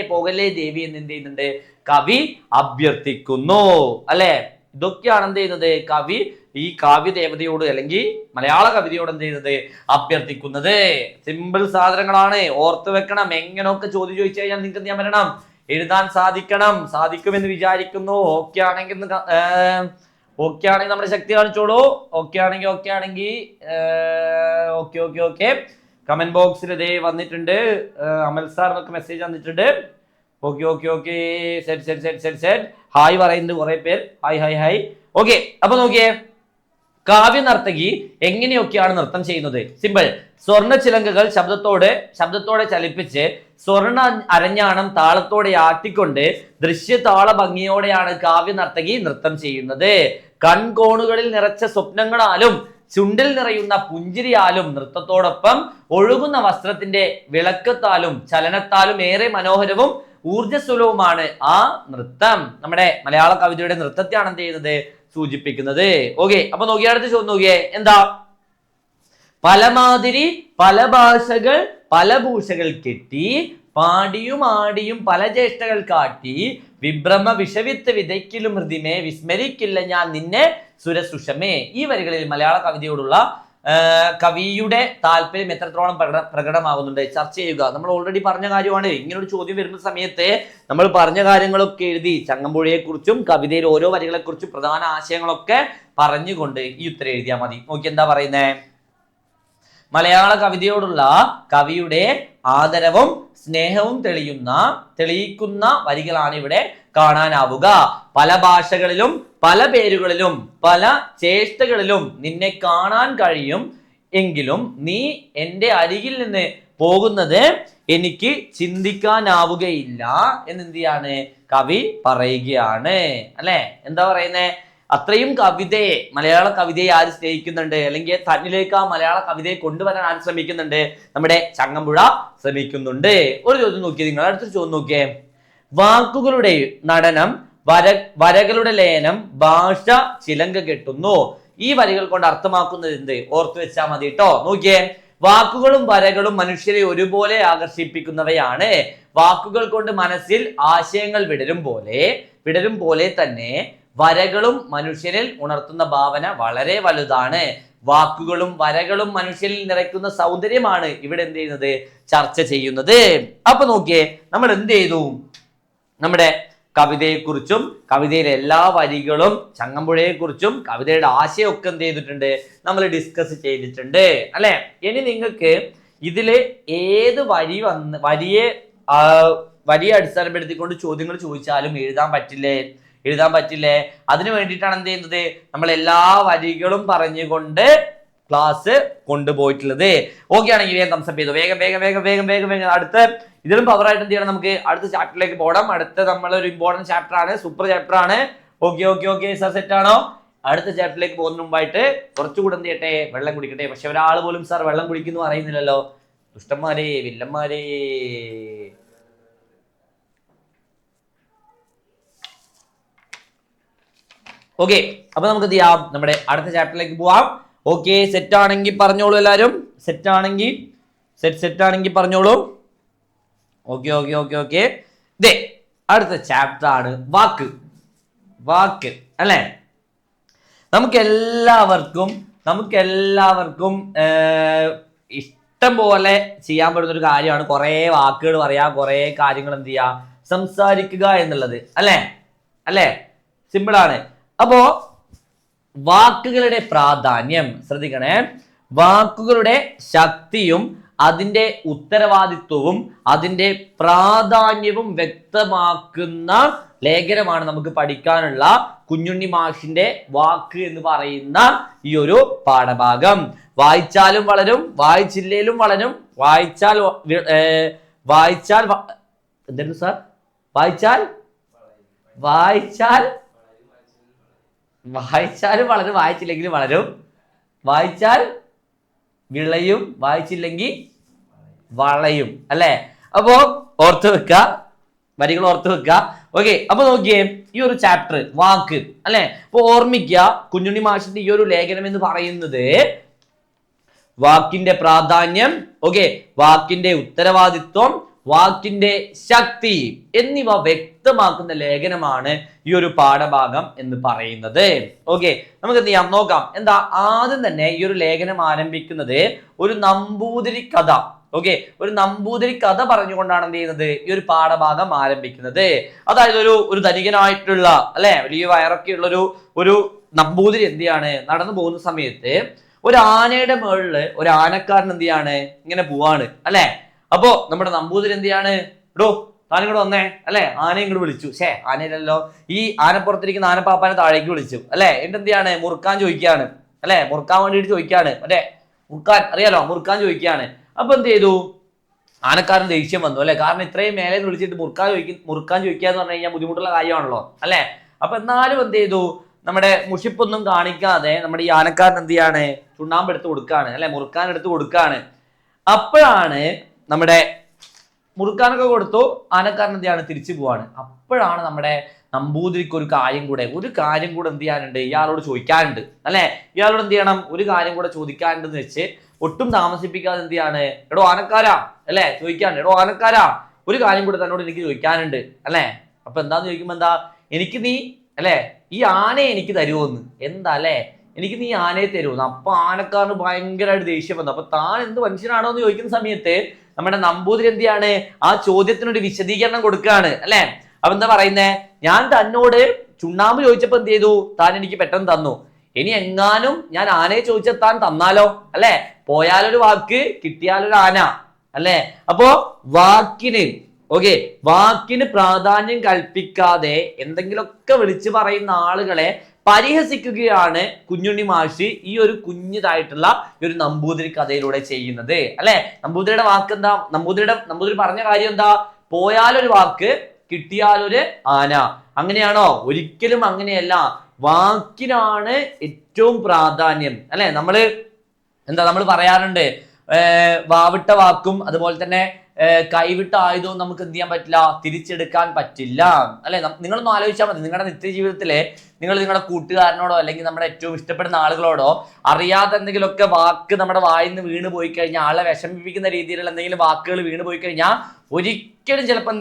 Speaker 1: ദേവി എന്ന് എന്ത് ചെയ്യുന്നുണ്ട്, കവി അഭ്യർത്ഥിക്കുന്നു അല്ലെ? ഇതൊക്കെയാണ് എന്ത് ചെയ്യുന്നത്, കവി ഈ കാവ്യദേവതയോട് അല്ലെങ്കിൽ മലയാള കവിതയോട് എന്ത് ചെയ്യുന്നത്, അഭ്യർത്ഥിക്കുന്നത്. സിമ്പിൾ സാധനങ്ങളാണ്, ഓർത്ത് വെക്കണം. എങ്ങനെയൊക്കെ ചോദ്യം ചോദിച്ചു കഴിഞ്ഞാൽ നിങ്ങൾക്ക് എന്ത് ചെയ്യാൻ പറ്റണം, എഴുതാൻ സാധിക്കുമെന്ന് വിചാരിക്കുന്നു. ഓക്കെ ആണെങ്കിൽ നമ്മുടെ ശക്തി കാണിച്ചോളൂ. ഓക്കെ ആണെങ്കിൽ ഓക്കെ കമന്റ് ബോക്സിൽ ഇതേ വന്നിട്ടുണ്ട്. അമൽ സാർ എന്നൊക്കെ മെസ്സേജ് വന്നിട്ടുണ്ട്. ഓക്കെ സെറ്റ് ഹായ് പറയുന്നുണ്ട് കുറെ പേർ. ഹായ്. ഓക്കെ, അപ്പൊ നോക്കിയേ, കാവ്യ നർത്തകി എങ്ങനെയൊക്കെയാണ് നൃത്തം ചെയ്യുന്നത്? സിമ്പിൾ. സ്വർണ്ണ ചിലങ്കകൾ ശബ്ദത്തോടെ ചലിപ്പിച്ച് സ്വർണ്ണ അരഞ്ഞാണം താളത്തോടെ ആട്ടിക്കൊണ്ട് ദൃശ്യതാള ഭംഗിയോടെയാണ് കാവ്യ നർത്തകി നൃത്തം ചെയ്യുന്നത്. കൺകോണുകളിൽ നിറച്ച സ്വപ്നങ്ങളാലും ചുണ്ടിൽ നിറയുന്ന പുഞ്ചിരിയാലും നൃത്തത്തോടൊപ്പം ഒഴുകുന്ന വസ്ത്രത്തിന്റെ വിളക്കത്താലും ചലനത്താലും ഏറെ മനോഹരവും ഊർജ്ജസ്വലവുമാണ് ആ നൃത്തം. നമ്മുടെ മലയാള കവിതയുടെ നൃത്തത്തെയാണ് എന്ത് ചെയ്യുന്നത്, സൂചിപ്പിക്കുന്നത്. ഓക്കെ, അപ്പൊ നോക്കിയ അടുത്ത ചോദ്യം നോക്കിയേ, എന്താ? പലമാതിരി പല ഭാഷകൾ പല ഭൂഷകൾ കെട്ടി പാടിയും ആടിയും പല ചേഷ്ടകൾ കാട്ടി വിഭ്രമ വിഷവിത്ത് വിതയ്ക്കിലും ഹൃദിമേ വിസ്മരിക്കില്ല ഞാൻ നിന്നെ സുരസുഷമേ. ഈ വരികളിൽ മലയാള കവിതയോടുള്ള കവിയുടെ താല്പര്യം എത്രത്തോളം പ്രകടമാകുന്നുണ്ട് ചർച്ച ചെയ്യുക. നമ്മൾ ഓൾറെഡി പറഞ്ഞ കാര്യമാണ്. ഇങ്ങനൊരു ചോദ്യം വരുന്ന സമയത്ത് നമ്മൾ പറഞ്ഞ കാര്യങ്ങളൊക്കെ എഴുതി ചങ്ങമ്പുഴയെ കുറിച്ചും കവിതയിൽ ഓരോ വരികളെ കുറിച്ചും പ്രധാന ആശയങ്ങളൊക്കെ പറഞ്ഞുകൊണ്ട് ഈ ഉത്തരം എഴുതിയാൽ മതി. നോക്കി എന്താ പറയുന്നേ, മലയാള കവിതയോടുള്ള കവിയുടെ ആദരവും സ്നേഹവും തെളിയിക്കുന്ന വരികളാണ് ഇവിടെ കാണാനാവുക. പല ഭാഷകളിലും പല പേരുകളിലും പല ചേഷ്ടകളിലും നിന്നെ കാണാൻ കഴിയും എങ്കിലും നീ എൻ്റെ അരികിൽ നിന്ന് പോകുന്നത് എനിക്ക് ചിന്തിക്കാനാവുകയില്ല എന്നെന്ത് ചെയ്യാണ് കവി പറയുകയാണ്. അല്ലെ, എന്താ പറയുന്നേ, അത്രയും കവിതയെ, മലയാള കവിതയെ ആര് സ്നേഹിക്കുന്നുണ്ട്, അല്ലെങ്കിൽ തന്നിലേക്ക് ആ മലയാള കവിതയെ കൊണ്ടുവരാൻ ആര് ശ്രമിക്കുന്നുണ്ട്, നമ്മുടെ ചങ്ങമ്പുഴ ശ്രമിക്കുന്നുണ്ട്. ഒരു ചോദ്യം നോക്കിയേ നിങ്ങൾ, അടുത്തൊരു ചോദ്യം നോക്കിയേ. വാക്കുകളുടെ നടനം, വരകളുടെ ലയനം, ഭാഷ ചിലങ്ക കെട്ടുന്നു. ഈ വരികൾ കൊണ്ട് അർത്ഥമാക്കുന്നത് എന്ത്, ഓർത്തു വെച്ചാൽ മതി കേട്ടോ. നോക്കിയേ, വാക്കുകളും വരകളും മനുഷ്യരെ ഒരുപോലെ ആകർഷിപ്പിക്കുന്നവയാണ്. വാക്കുകൾ കൊണ്ട് മനസ്സിൽ ആശയങ്ങൾ വിടരും പോലെ തന്നെ വരകളും മനുഷ്യരിൽ ഉണർത്തുന്ന ഭാവന വളരെ വലുതാണ്. വാക്കുകളും വരകളും മനുഷ്യരിൽ നിറയ്ക്കുന്ന സൗന്ദര്യമാണ് ഇവിടെ എന്ത് ചെയ്യുന്നത്, ചർച്ച ചെയ്യുന്നത്. അപ്പൊ നോക്കിയേ, നമ്മൾ എന്ത് ചെയ്തു, നമ്മുടെ കവിതയെക്കുറിച്ചും കവിതയിലെ എല്ലാ വരികളും ചങ്ങമ്പുഴയെ കുറിച്ചും കവിതയുടെ ആശയമൊക്കെ എന്ത് ചെയ്തിട്ടുണ്ട്, നമ്മൾ ഡിസ്കസ് ചെയ്തിട്ടുണ്ട് അല്ലെ. ഇനി നിങ്ങൾക്ക് ഇതില് ഏത് വരിയെ അടിസ്ഥാനപ്പെടുത്തിക്കൊണ്ട് ചോദ്യങ്ങൾ ചോദിച്ചാലും എഴുതാൻ പറ്റില്ലേ? അതിനു വേണ്ടിയിട്ടാണ് എന്ത് ചെയ്യുന്നത്, നമ്മൾ എല്ലാ വരികളും പറഞ്ഞുകൊണ്ട് ക്ലാസ് കൊണ്ടുപോയിട്ടുള്ളത്. ഓക്കെ ആണെങ്കിൽ വേഗം തംസപ്പ് ചെയ്തു, വേഗം അടുത്ത ഇതിലും പവറായിട്ട് എന്ത് ചെയ്യണം, നമുക്ക് അടുത്ത ചാപ്റ്ററിലേക്ക് പോകണം. അടുത്ത നമ്മളൊരു ഇമ്പോർട്ടൻറ്റ് ചാപ്റ്റർ ആണ്, സൂപ്പർ ചാപ്റ്റർ ആണ്. ഓക്കെ സാർ, സെറ്റ് ആണോ? അടുത്ത ചാപ്റ്ററിലേക്ക് പോകുന്ന മുമ്പായിട്ട് കുറച്ചുകൂടെ എന്ത് ചെയ്യട്ടെ, വെള്ളം കുടിക്കട്ടെ. പക്ഷെ ഒരാൾ പോലും സാർ വെള്ളം കുടിക്കുന്നു അറിയുന്നില്ലല്ലോ. ദുഷ്ടന്മാരെ, വില്ലന്മാരെ. ഓക്കെ, അപ്പൊ നമുക്ക് എന്ത് ചെയ്യാം, നമ്മുടെ അടുത്ത ചാപ്റ്ററിലേക്ക് പോവാം. ഓക്കെ, സെറ്റ് ആണെങ്കിൽ പറഞ്ഞോളൂ എല്ലാവരും. സെറ്റ് ആണെങ്കിൽ പറഞ്ഞോളൂ. ഓക്കെ. ദേ അടുത്ത ചാപ്റ്റർ ആണ് വാക്ക് അല്ലെ. നമുക്കെല്ലാവർക്കും ഇഷ്ടം പോലെ ചെയ്യാൻ പറ്റുന്ന ഒരു കാര്യമാണ് കുറെ വാക്കുകൾ പറയാ, കുറെ കാര്യങ്ങൾ എന്ത് ചെയ്യാ, സംസാരിക്കുക എന്നുള്ളത് അല്ലേ. സിമ്പിൾ ആണ്. അപ്പോ വാക്കുകളുടെ പ്രാധാന്യം ശ്രദ്ധിക്കണേ. വാക്കുകളുടെ ശക്തിയും അതിൻ്റെ ഉത്തരവാദിത്വവും അതിൻ്റെ പ്രാധാന്യവും വ്യക്തമാക്കുന്ന ലേഖനമാണ് നമുക്ക് പഠിക്കാനുള്ള കുഞ്ഞുണ്ണി മാഷിന്റെ വാക്ക് എന്ന് പറയുന്ന ഈ ഒരു പാഠഭാഗം. വായിച്ചാലും വളരും, വായിച്ചില്ലേലും വളരും. എന്തായിരുന്നു സാർ? വായിച്ചാലും വളരും, വായിച്ചില്ലെങ്കിലും വളരും. വായിച്ചാൽ വിളയും, വായിച്ചില്ലെങ്കിൽ വളയും അല്ലെ. അപ്പോ ഓർത്ത് വെക്കുക, വരികൾ ഓർത്ത് വെക്കുക. ഓക്കെ, അപ്പൊ നോക്കിയേ, ഈ ഒരു ചാപ്റ്റർ വാക്ക് അല്ലെ. അപ്പൊ ഓർമ്മിക്കുക, കുഞ്ഞുണ്ണി മാഷിന്റെ ഈ ഒരു ലേഖനം എന്ന് പറയുന്നത് വാക്കിന്റെ പ്രാധാന്യം, ഓക്കെ, വാക്കിന്റെ ഉത്തരവാദിത്വം, വാക്കിന്റെ ശക്തി എന്നിവ വ്യക്തമാക്കുന്ന ലേഖനമാണ് ഈ ഒരു പാഠഭാഗം എന്ന് പറയുന്നത്. ഓക്കെ, നമുക്ക് എന്ത് ചെയ്യാം, നോക്കാം. എന്താ, ആദ്യം തന്നെ ഈ ഒരു ലേഖനം ആരംഭിക്കുന്നത് ഒരു നമ്പൂതിരി കഥ. ഓക്കെ, ഒരു നമ്പൂതിരി കഥ പറഞ്ഞുകൊണ്ടാണ് എന്ത് ചെയ്യുന്നത്, ഈ ഒരു പാഠഭാഗം ആരംഭിക്കുന്നത്. അതായത് ഒരു ധനികനായിട്ടുള്ള അല്ലെ, വലിയ വയറൊക്കെ ഉള്ള ഒരു നമ്പൂതിരി എന്ത് ചെയ്യാണ്, നടന്നു പോകുന്ന സമയത്ത് ഒരു ആനയുടെ മുകളില് ഒരു ആനക്കാരൻ എന്ത് ചെയ്യാണ്, ഇങ്ങനെ പോവാണ് അല്ലെ. അപ്പോ നമ്മുടെ നമ്പൂതിരി എന്ത് ചെയ്യാണ്, എടോ താനിങ്ങോട് വന്നേ അല്ലെ. ആനയെ ഇങ്ങോട്ട് വിളിച്ചു. ആനയിലല്ലോ, ഈ ആനപ്പുറത്തിരിക്കുന്ന ആനപ്പാപ്പാനെ താഴേക്ക് വിളിച്ചു അല്ലെ. എന്നിട്ട് എന്ത് ചെയ്യാണ്, മുറുക്കാൻ ചോദിക്കുകയാണ് അല്ലെ. മുറുക്കാൻ വേണ്ടിയിട്ട് ചോദിക്കുകയാണ്, മറ്റേ മുറുക്കാൻ അറിയാലോ, മുറുക്കാൻ ചോദിക്കുകയാണ്. അപ്പൊ എന്ത് ചെയ്തു, ആനക്കാരൻ ദേഷ്യം വന്നു അല്ലെ. കാരണം ഇത്രയും മേലെ വിളിച്ചിട്ട് മുറുക്കാൻ ചോദിക്കുക എന്ന് പറഞ്ഞു കഴിഞ്ഞാൽ ബുദ്ധിമുട്ടുള്ള കാര്യമാണല്ലോ അല്ലെ. അപ്പൊ എന്നാലും എന്ത് ചെയ്തു, നമ്മുടെ മുഷിപ്പൊന്നും കാണിക്കാതെ നമ്മുടെ ഈ ആനക്കാരൻ എന്ത് ചെയ്യാണ്, ചുണ്ണാമ്പ് എടുത്ത് കൊടുക്കാണ്, അല്ലെ മുറുക്കാൻ എടുത്ത് കൊടുക്കാണ്. അപ്പോഴാണ് നമ്മുടെ മുറുക്കാനൊക്കെ കൊടുത്തു, ആനക്കാരൻ എന്ത് ചെയ്യാണ്, തിരിച്ചു പോവാണ്. അപ്പോഴാണ് നമ്മുടെ നമ്പൂതിരിക്ക് ഒരു കാര്യം കൂടെ എന്ത് ചെയ്യാനുണ്ട്, ഇയാളോട് ചോദിക്കാനുണ്ട്, അല്ലെ ഇയാളോട് എന്ത് ചെയ്യണം, ഒരു കാര്യം കൂടെ ചോദിക്കാനുണ്ടെന്ന് വെച്ച് ഒട്ടും താമസിപ്പിക്കാതെ എന്ത് ചെയ്യാണ്, എടോ ആനക്കാരാ, അല്ലെ ചോദിക്കാനുണ്ട്, എടോ ആനക്കാരാ ഒരു കാര്യം കൂടെ തന്നോട് എനിക്ക് ചോദിക്കാനുണ്ട്, അല്ലെ. അപ്പൊ എന്താന്ന് ചോദിക്കുമ്പോ എന്താ, എനിക്ക് നീ അല്ലെ ഈ ആനയെ എനിക്ക് തരുമോന്ന്, എന്താ അല്ലെ എനിക്ക് നീ ആനയെ തരുമോന്ന്. അപ്പൊ ആനക്കാരന് ഭയങ്കരമായിട്ട് ദേഷ്യം വന്നു. അപ്പൊ താൻ എന്ത് മനുഷ്യനാണോ എന്ന് ചോദിക്കുന്ന സമയത്ത് നമ്മുടെ നമ്പൂതിരി എന്ത് ചെയ്യാണ്, ആ ചോദ്യത്തിനൊരു വിശദീകരണം കൊടുക്കുകയാണ്, അല്ലെ. അപ്പൊ എന്താ പറയുന്നേ, ഞാൻ തന്നോട് ചുണ്ണാമ്പ് ചോദിച്ചപ്പോ എന്ത് ചെയ്തു, താൻ എനിക്ക് പെട്ടെന്ന് തന്നു. ഇനി എങ്ങാനും ഞാൻ ആനയെ ചോദിച്ചാൽ താൻ തന്നാലോ, അല്ലെ പോയാലൊരു വാക്ക് കിട്ടിയാലൊരു ആന, അല്ലെ. അപ്പോ വാക്കിന് പ്രാധാന്യം കൽപ്പിക്കാതെ എന്തെങ്കിലുമൊക്കെ വിളിച്ചു പറയുന്ന ആളുകളെ പരിഹസിക്കുകയാണ് കുഞ്ഞുണ്ണി മാഷി ഈ ഒരു കുഞ്ഞിതായിട്ടുള്ള ഒരു നമ്പൂതിരി കഥയിലൂടെ ചെയ്യുന്നത്, അല്ലെ. നമ്പൂതിരിയുടെ വാക്ക് എന്താ, നമ്പൂതിരി പറഞ്ഞ കാര്യം എന്താ, പോയാലൊരു വാക്ക് കിട്ടിയാലൊരു ആന. അങ്ങനെയാണോ? ഒരിക്കലും അങ്ങനെയല്ല. വാക്കിനാണ് ഏറ്റവും പ്രാധാന്യം, അല്ലെ. നമ്മൾ പറയാറുണ്ട്, വാവിട്ട വാക്കും അതുപോലെ തന്നെ കൈവിട്ട ആയുധവും നമുക്ക് എന്ത് ചെയ്യാൻ പറ്റില്ല, തിരിച്ചെടുക്കാൻ പറ്റില്ല, അല്ലെ. നിങ്ങളൊന്ന് ആലോചിച്ചാൽ മതി, നിങ്ങളുടെ നിത്യജീവിതത്തിലെ നിങ്ങൾ നിങ്ങളുടെ കൂട്ടുകാരനോടോ അല്ലെങ്കിൽ നമ്മുടെ ഏറ്റവും ഇഷ്ടപ്പെടുന്ന ആളുകളോടോ അറിയാതെ എന്തെങ്കിലുമൊക്കെ വാക്ക് നമ്മുടെ വായിൽ നിന്ന് വീണ് പോയി കഴിഞ്ഞാൽ, ആളെ വിഷമിപ്പിക്കുന്ന രീതിയിലുള്ള എന്തെങ്കിലും വാക്കുകൾ വീണ് പോയി കഴിഞ്ഞാൽ ഒരിക്കലും ചിലപ്പോൾ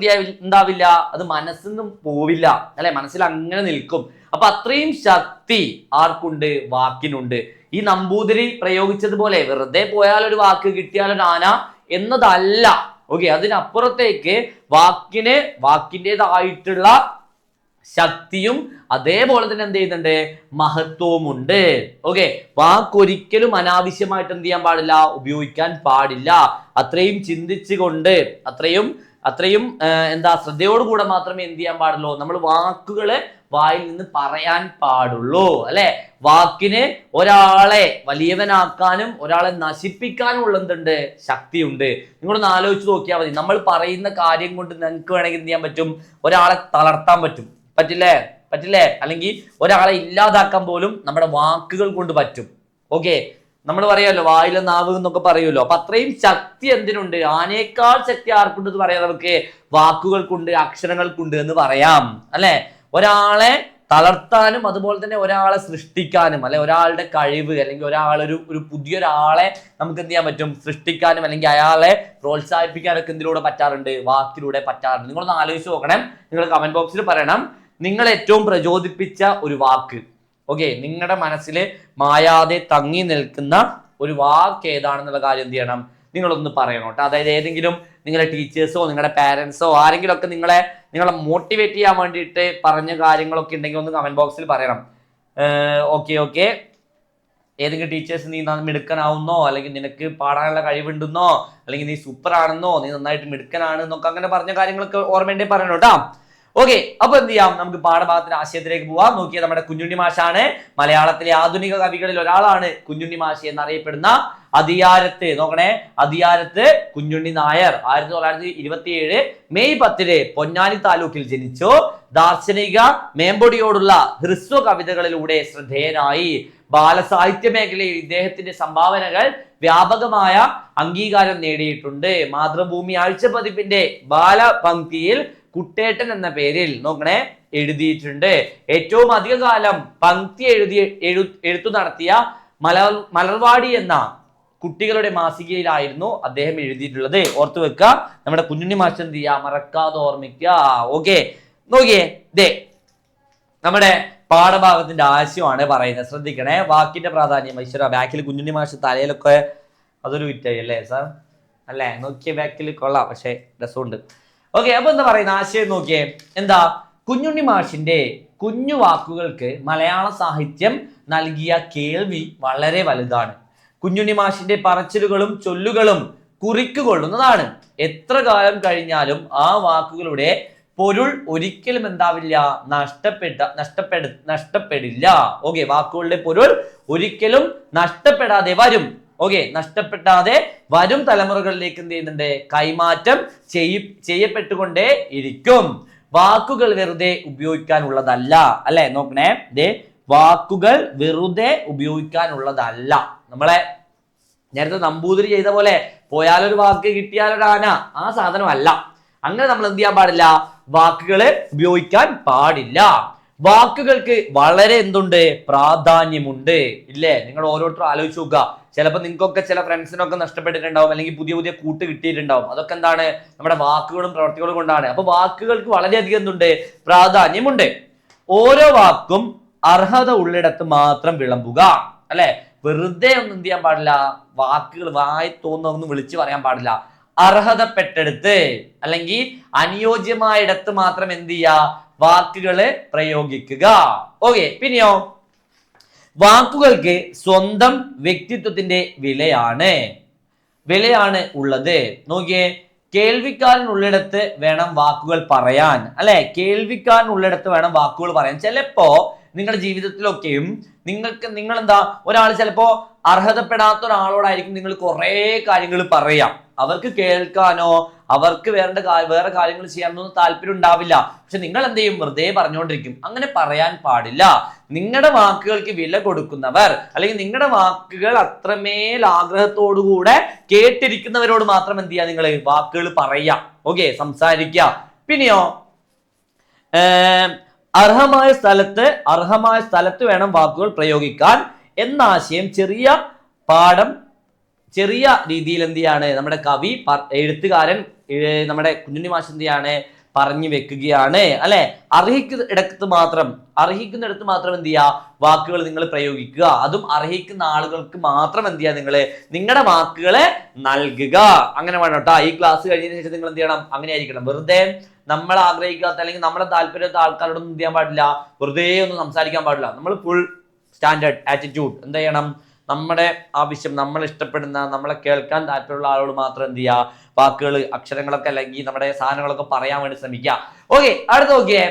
Speaker 1: ഉണ്ടാവില്ല, അത് മനസ്സിൽ നിന്നും പോവില്ല, അല്ലെ. മനസ്സിൽ അങ്ങനെ നിൽക്കും. അപ്പൊ അത്രയും ശക്തി ആർക്കുണ്ട്, വാക്കിനുണ്ട്. ഈ നമ്പൂതിരി പ്രയോഗിച്ചതുപോലെ വെറുതെ പോയാലൊരു വാക്ക് കിട്ടിയാലൊരു ആന എന്നതല്ല. അതിനപ്പുറത്തേക്ക് വാക്കിൻ്റെതായിട്ടുള്ള ശക്തിയും അതേപോലെ തന്നെ എന്ത് ചെയ്യുന്നുണ്ട്, മഹത്വവും ഉണ്ട്. വാക്കൊരിക്കലും അനാവശ്യമായിട്ട് എന്ത് ചെയ്യാൻ പാടില്ല, ഉപയോഗിക്കാൻ പാടില്ല. അത്രയും ചിന്തിച്ചുകൊണ്ട് അത്രയും ശ്രദ്ധയോടുകൂടെ മാത്രമേ എന്ത് ചെയ്യാൻ പാടുള്ളൂ, നമ്മൾ വാക്കുകള് വായിൽ നിന്ന് പറയാൻ പാടുള്ളൂ, അല്ലെ. വാക്കിന് ഒരാളെ വലിയവനാക്കാനും ഒരാളെ നശിപ്പിക്കാനും ഉള്ള എന്തുണ്ട്, ശക്തിയുണ്ട്. നിങ്ങളൊന്ന് ആലോചിച്ച് നോക്കിയാൽ മതി, നമ്മൾ പറയുന്ന കാര്യം കൊണ്ട് നിങ്ങൾക്ക് വേണമെങ്കിൽ എന്ത് ചെയ്യാൻ പറ്റും, ഒരാളെ തളർത്താൻ പറ്റില്ലേ, അല്ലെങ്കിൽ ഒരാളെ ഇല്ലാതാക്കാൻ പോലും നമ്മുടെ വാക്കുകൾ കൊണ്ട് പറ്റും. നമ്മൾ പറയാമല്ലോ, വായിലെ നാവ് എന്നൊക്കെ പറയുമല്ലോ. അപ്പൊ അത്രയും ശക്തി എന്തിനുണ്ട്, ആനയേക്കാൾ ശക്തി ആർക്കുണ്ടെന്ന് പറയാം, നമുക്ക് വാക്കുകൾക്കുണ്ട്, അക്ഷരങ്ങൾക്കുണ്ട് എന്ന് പറയാം, അല്ലെ. ഒരാളെ തളർത്താനും അതുപോലെ തന്നെ ഒരാളെ സൃഷ്ടിക്കാനും, അല്ലെ ഒരാളുടെ കഴിവ് അല്ലെങ്കിൽ ഒരു പുതിയൊരാളെ നമുക്ക് എന്ത് ചെയ്യാൻ പറ്റും, സൃഷ്ടിക്കാനും അല്ലെങ്കിൽ അയാളെ പ്രോത്സാഹിപ്പിക്കാനൊക്കെ എന്തിലൂടെ പറ്റാറുണ്ട്, വാക്കിലൂടെ പറ്റാറുണ്ട്. നിങ്ങളൊന്ന് ആലോചിച്ച് നോക്കണം, നിങ്ങൾ കമന്റ് ബോക്സിൽ പറയണം നിങ്ങൾ ഏറ്റവും പ്രചോദിപ്പിച്ച ഒരു വാക്ക്. നിങ്ങളുടെ മനസ്സിൽ മായാതെ തങ്ങി നിൽക്കുന്ന ഒരു വാക്ക് ഏതാണെന്നുള്ള കാര്യം എന്ത് ചെയ്യണം, നിങ്ങളൊന്ന് പറയണം കേട്ടോ. അതായത് ഏതെങ്കിലും നിങ്ങളുടെ ടീച്ചേഴ്സോ നിങ്ങളുടെ പാരന്റ്സോ ആരെങ്കിലും ഒക്കെ നിങ്ങളെ മോട്ടിവേറ്റ് ചെയ്യാൻ വേണ്ടിയിട്ട് പറഞ്ഞ കാര്യങ്ങളൊക്കെ ഉണ്ടെങ്കിൽ ഒന്ന് കമന്റ് ബോക്സിൽ പറയണം. ഏതെങ്കിലും ടീച്ചേഴ്സ് നീ മിടുക്കനാവുന്നോ, അല്ലെങ്കിൽ നിനക്ക് പാടാനുള്ള കഴിവുണ്ടെന്നോ, അല്ലെങ്കിൽ നീ സൂപ്പർ ആണെന്നോ, നീ നന്നായിട്ട് മിടുക്കനാണെന്നൊക്കെ അങ്ങനെ പറഞ്ഞ കാര്യങ്ങളൊക്കെ ഓർമ്മയുണ്ടെങ്കിൽ പറയണം കേട്ടോ. അപ്പൊ എന്ത് ചെയ്യാം, നമുക്ക് പാഠഭാഗത്തിന്റെ ആശയത്തിലേക്ക് പോവാം. നോക്കിയാൽ നമ്മുടെ കുഞ്ഞുണ്ണി മാഷാണ് മലയാളത്തിലെ ആധുനിക കവികളിൽ ഒരാളാണ് കുഞ്ഞുണ്ണി മാഷി എന്നറിയപ്പെടുന്ന അതിയാരത്ത് കുഞ്ഞുണ്ണി നായർ 1927 മെയ് 10 പൊന്നാനി താലൂക്കിൽ ജനിച്ചു. ദാർശനിക മേമ്പൊടിയോടുള്ള ഹ്രസ്വ കവിതകളിലൂടെ ശ്രദ്ധേയനായി. ബാലസാഹിത്യ മേഖലയിൽ ഇദ്ദേഹത്തിന്റെ സംഭാവനകൾ വ്യാപകമായ അംഗീകാരം നേടിയിട്ടുണ്ട്. മാതൃഭൂമി ആഴ്ചപ്പതിപ്പിന്റെ ബാലപംക്തിയിൽ കുട്ടേട്ടൻ എന്ന പേരിൽ എഴുതിയിട്ടുണ്ട്. ഏറ്റവും അധിക കാലം പംക്തി എഴുത്തു നടത്തിയ മലർവാടി എന്ന കുട്ടികളുടെ മാസികയിലായിരുന്നു അദ്ദേഹം എഴുതിയിട്ടുള്ളത്. ഓർത്തു വെക്കുക, നമ്മുടെ കുഞ്ഞുണ്ണി മാഷ് എന്ത് ചെയ്യുക, മറക്കാതെ ഓർമ്മിക്കുക. നോക്കിയേ നമ്മുടെ പാഠഭാഗത്തിന്റെ ആശയമാണ് പറയുന്നത്, ശ്രദ്ധിക്കണേ. വാക്കിന്റെ പ്രാധാന്യം. ഈശ്വര, ബാക്കിൽ കുഞ്ഞുണ്ണി മാഷ് തലയിലൊക്കെ അതൊരു വിറ്റായി അല്ലേ സാർ, അല്ലേ? നോക്കിയ ബാക്കിൽ കൊള്ളാം, പക്ഷെ രസമുണ്ട്. അപ്പൊ എന്താ പറയുന്ന ആശയം നോക്കിയേ, എന്താ, കുഞ്ഞുണ്ണി മാഷിന്റെ കുഞ്ഞു വാക്കുകൾക്ക് മലയാള സാഹിത്യം നൽകിയ കേൾവി വളരെ വലുതാണ്. കുഞ്ഞുണ്ണി മാഷിന്റെ പറച്ചിലുകളും ചൊല്ലുകളും കുറിക്കുകൊള്ളുന്നതാണ്. എത്ര കാലം കഴിഞ്ഞാലും ആ വാക്കുകളുടെ പൊരുൾ ഒരിക്കലും എന്താവില്ല, നഷ്ടപ്പെടില്ല. വാക്കുകളുടെ പൊരുൾ ഒരിക്കലും നഷ്ടപ്പെടാതെ വരും. നഷ്ടപ്പെടാതെ വരും തലമുറകളിലേക്ക് എന്ത് ചെയ്യുന്നുണ്ട്, കൈമാറ്റം ചെയ്യപ്പെട്ടുകൊണ്ടേ ഇരിക്കും. വാക്കുകൾ വെറുതെ ഉപയോഗിക്കാനുള്ളതല്ല, അല്ലെ. നോക്കണേ, വാക്കുകൾ വെറുതെ ഉപയോഗിക്കാനുള്ളതല്ല. നമ്മളെ നേരത്തെ നമ്പൂതിരി ചെയ്ത പോലെ പോയാലൊരു വാക്ക് കിട്ടിയാലൊരു ആന, ആ സാധനമല്ല. അങ്ങനെ നമ്മൾ എന്ത് ചെയ്യാൻ പാടില്ല? വാക്കുകളെ ഉപയോഗിക്കാൻ പാടില്ല. വാക്കുകൾക്ക് വളരെ എന്തുണ്ട്? പ്രാധാന്യമുണ്ട്. ഇല്ലേ? നിങ്ങൾ ഓരോരുത്തരും ആലോചിച്ച് നോക്കുക. ചിലപ്പോൾ നിങ്ങൾക്കൊക്കെ ചില ഫ്രണ്ട്സിനൊക്കെ നഷ്ടപ്പെട്ടിട്ടുണ്ടാവും, അല്ലെങ്കിൽ പുതിയ പുതിയ കൂട്ട് കിട്ടിയിട്ടുണ്ടാവും. അതൊക്കെ എന്താണ്? നമ്മുടെ വാക്കുകളും പ്രവർത്തികളും കൊണ്ടാണ്. അപ്പൊ വാക്കുകൾക്ക് വളരെയധികം എന്തുണ്ട്? പ്രാധാന്യമുണ്ട്. ഓരോ വാക്കും അർഹത ഉള്ളിടത്ത് മാത്രം വിളമ്പുക. അല്ലെ? വെറുതെ ഒന്നും എന്ത് ചെയ്യാൻ പാടില്ല? വാക്കുകൾ വായി തോന്നുന്നൊന്നും വിളിച്ചു പറയാൻ പാടില്ല. അർഹതപ്പെട്ടെടുത്ത് അല്ലെങ്കിൽ അനുയോജ്യമായിടത്ത് മാത്രം എന്ത് ചെയ്യുക? വാക്കുകളെ പ്രയോഗിക്കുക. ഓക്കെ, പിന്നെയോ വാക്കുകൾക്ക് സ്വന്തം വ്യക്തിത്വത്തിന്റെ വിലയാണ് ഉള്ളത്. നോക്കിയേ, കേൾവിക്കാരനുള്ളിടത്ത് വേണം വാക്കുകൾ പറയാൻ. അല്ലെ? കേൾവിക്കാരനുള്ളിടത്ത് വേണം വാക്കുകൾ പറയാൻ. ചിലപ്പോ നിങ്ങളുടെ ജീവിതത്തിലൊക്കെയും നിങ്ങൾ എന്താ, ഒരാൾ ചിലപ്പോ അർഹതപ്പെടാത്ത ഒരാളോടായിരിക്കും നിങ്ങൾ കുറെ കാര്യങ്ങൾ പറയാം. അവർക്ക് കേൾക്കാനോ അവർക്ക് വേറെ കാര്യങ്ങൾ ചെയ്യാനൊന്നും താല്പര്യം ഉണ്ടാവില്ല. പക്ഷെ നിങ്ങൾ എന്ത് ചെയ്യും? വെറുതെ പറഞ്ഞുകൊണ്ടിരിക്കും. അങ്ങനെ പറയാൻ പാടില്ല. നിങ്ങളുടെ വാക്കുകൾക്ക് വില കൊടുക്കുന്നവർ, അല്ലെങ്കിൽ നിങ്ങളുടെ വാക്കുകൾ അത്രമേൽ ആഗ്രഹത്തോടുകൂടെ കേട്ടിരിക്കുന്നവരോട് മാത്രം എന്ത് ചെയ്യുക? നിങ്ങൾ വാക്കുകൾ പറയുക. ഓക്കെ, സംസാരിക്കുക. പിന്നെയോ അർഹമായ സ്ഥലത്ത് വേണം വാക്കുകൾ പ്രയോഗിക്കാൻ എന്ന ആശയം ചെറിയ രീതിയിൽ എന്ത് ചെയ്യാണ് നമ്മുടെ കവി എഴുത്തുകാരൻ നമ്മുടെ കുഞ്ഞുണ്ണി മാഷ് എന്ത് ചെയ്യാണ്? പറഞ്ഞു വെക്കുകയാണ്. അല്ലെ? അർഹിക്കുന്നിടത്ത് മാത്രം എന്ത് ചെയ്യുക? വാക്കുകൾ നിങ്ങൾ പ്രയോഗിക്കുക. അതും അർഹിക്കുന്ന ആളുകൾക്ക് മാത്രം എന്ത് ചെയ്യുക? നിങ്ങളുടെ വാക്കുകളെ നൽകുക. അങ്ങനെ വേണം കേട്ടോ. ഈ ക്ലാസ് കഴിഞ്ഞതിന് ശേഷം നിങ്ങൾ എന്ത് ചെയ്യണം? അങ്ങനെ ആയിരിക്കണം. വെറുതെ നമ്മൾ ആഗ്രഹിക്കാത്ത അല്ലെങ്കിൽ നമ്മുടെ താല്പര്യത്തെ ആൾക്കാരോടൊന്നും എന്ത് ചെയ്യാൻ പാടില്ല? വെറുതെ ഒന്നും സംസാരിക്കാൻ പാടില്ല. നമ്മൾ ഫുൾ സ്റ്റാൻഡേർഡ് ആറ്റിറ്റ്യൂഡ് എന്ത് ചെയ്യണം? നമ്മുടെ ആവശ്യം, നമ്മൾ ഇഷ്ടപ്പെടുന്ന, നമ്മളെ കേൾക്കാൻ താല്പര്യമുള്ള ആളോട് മാത്രം എന്ത് ചെയ്യുക? വാക്കുകൾ, അക്ഷരങ്ങളൊക്കെ അല്ലെങ്കിൽ നമ്മുടെ സാധനങ്ങളൊക്കെ പറയാൻ വേണ്ടി ശ്രമിക്കുക. ഓക്കെ, അടുത്ത നോക്കിയേ,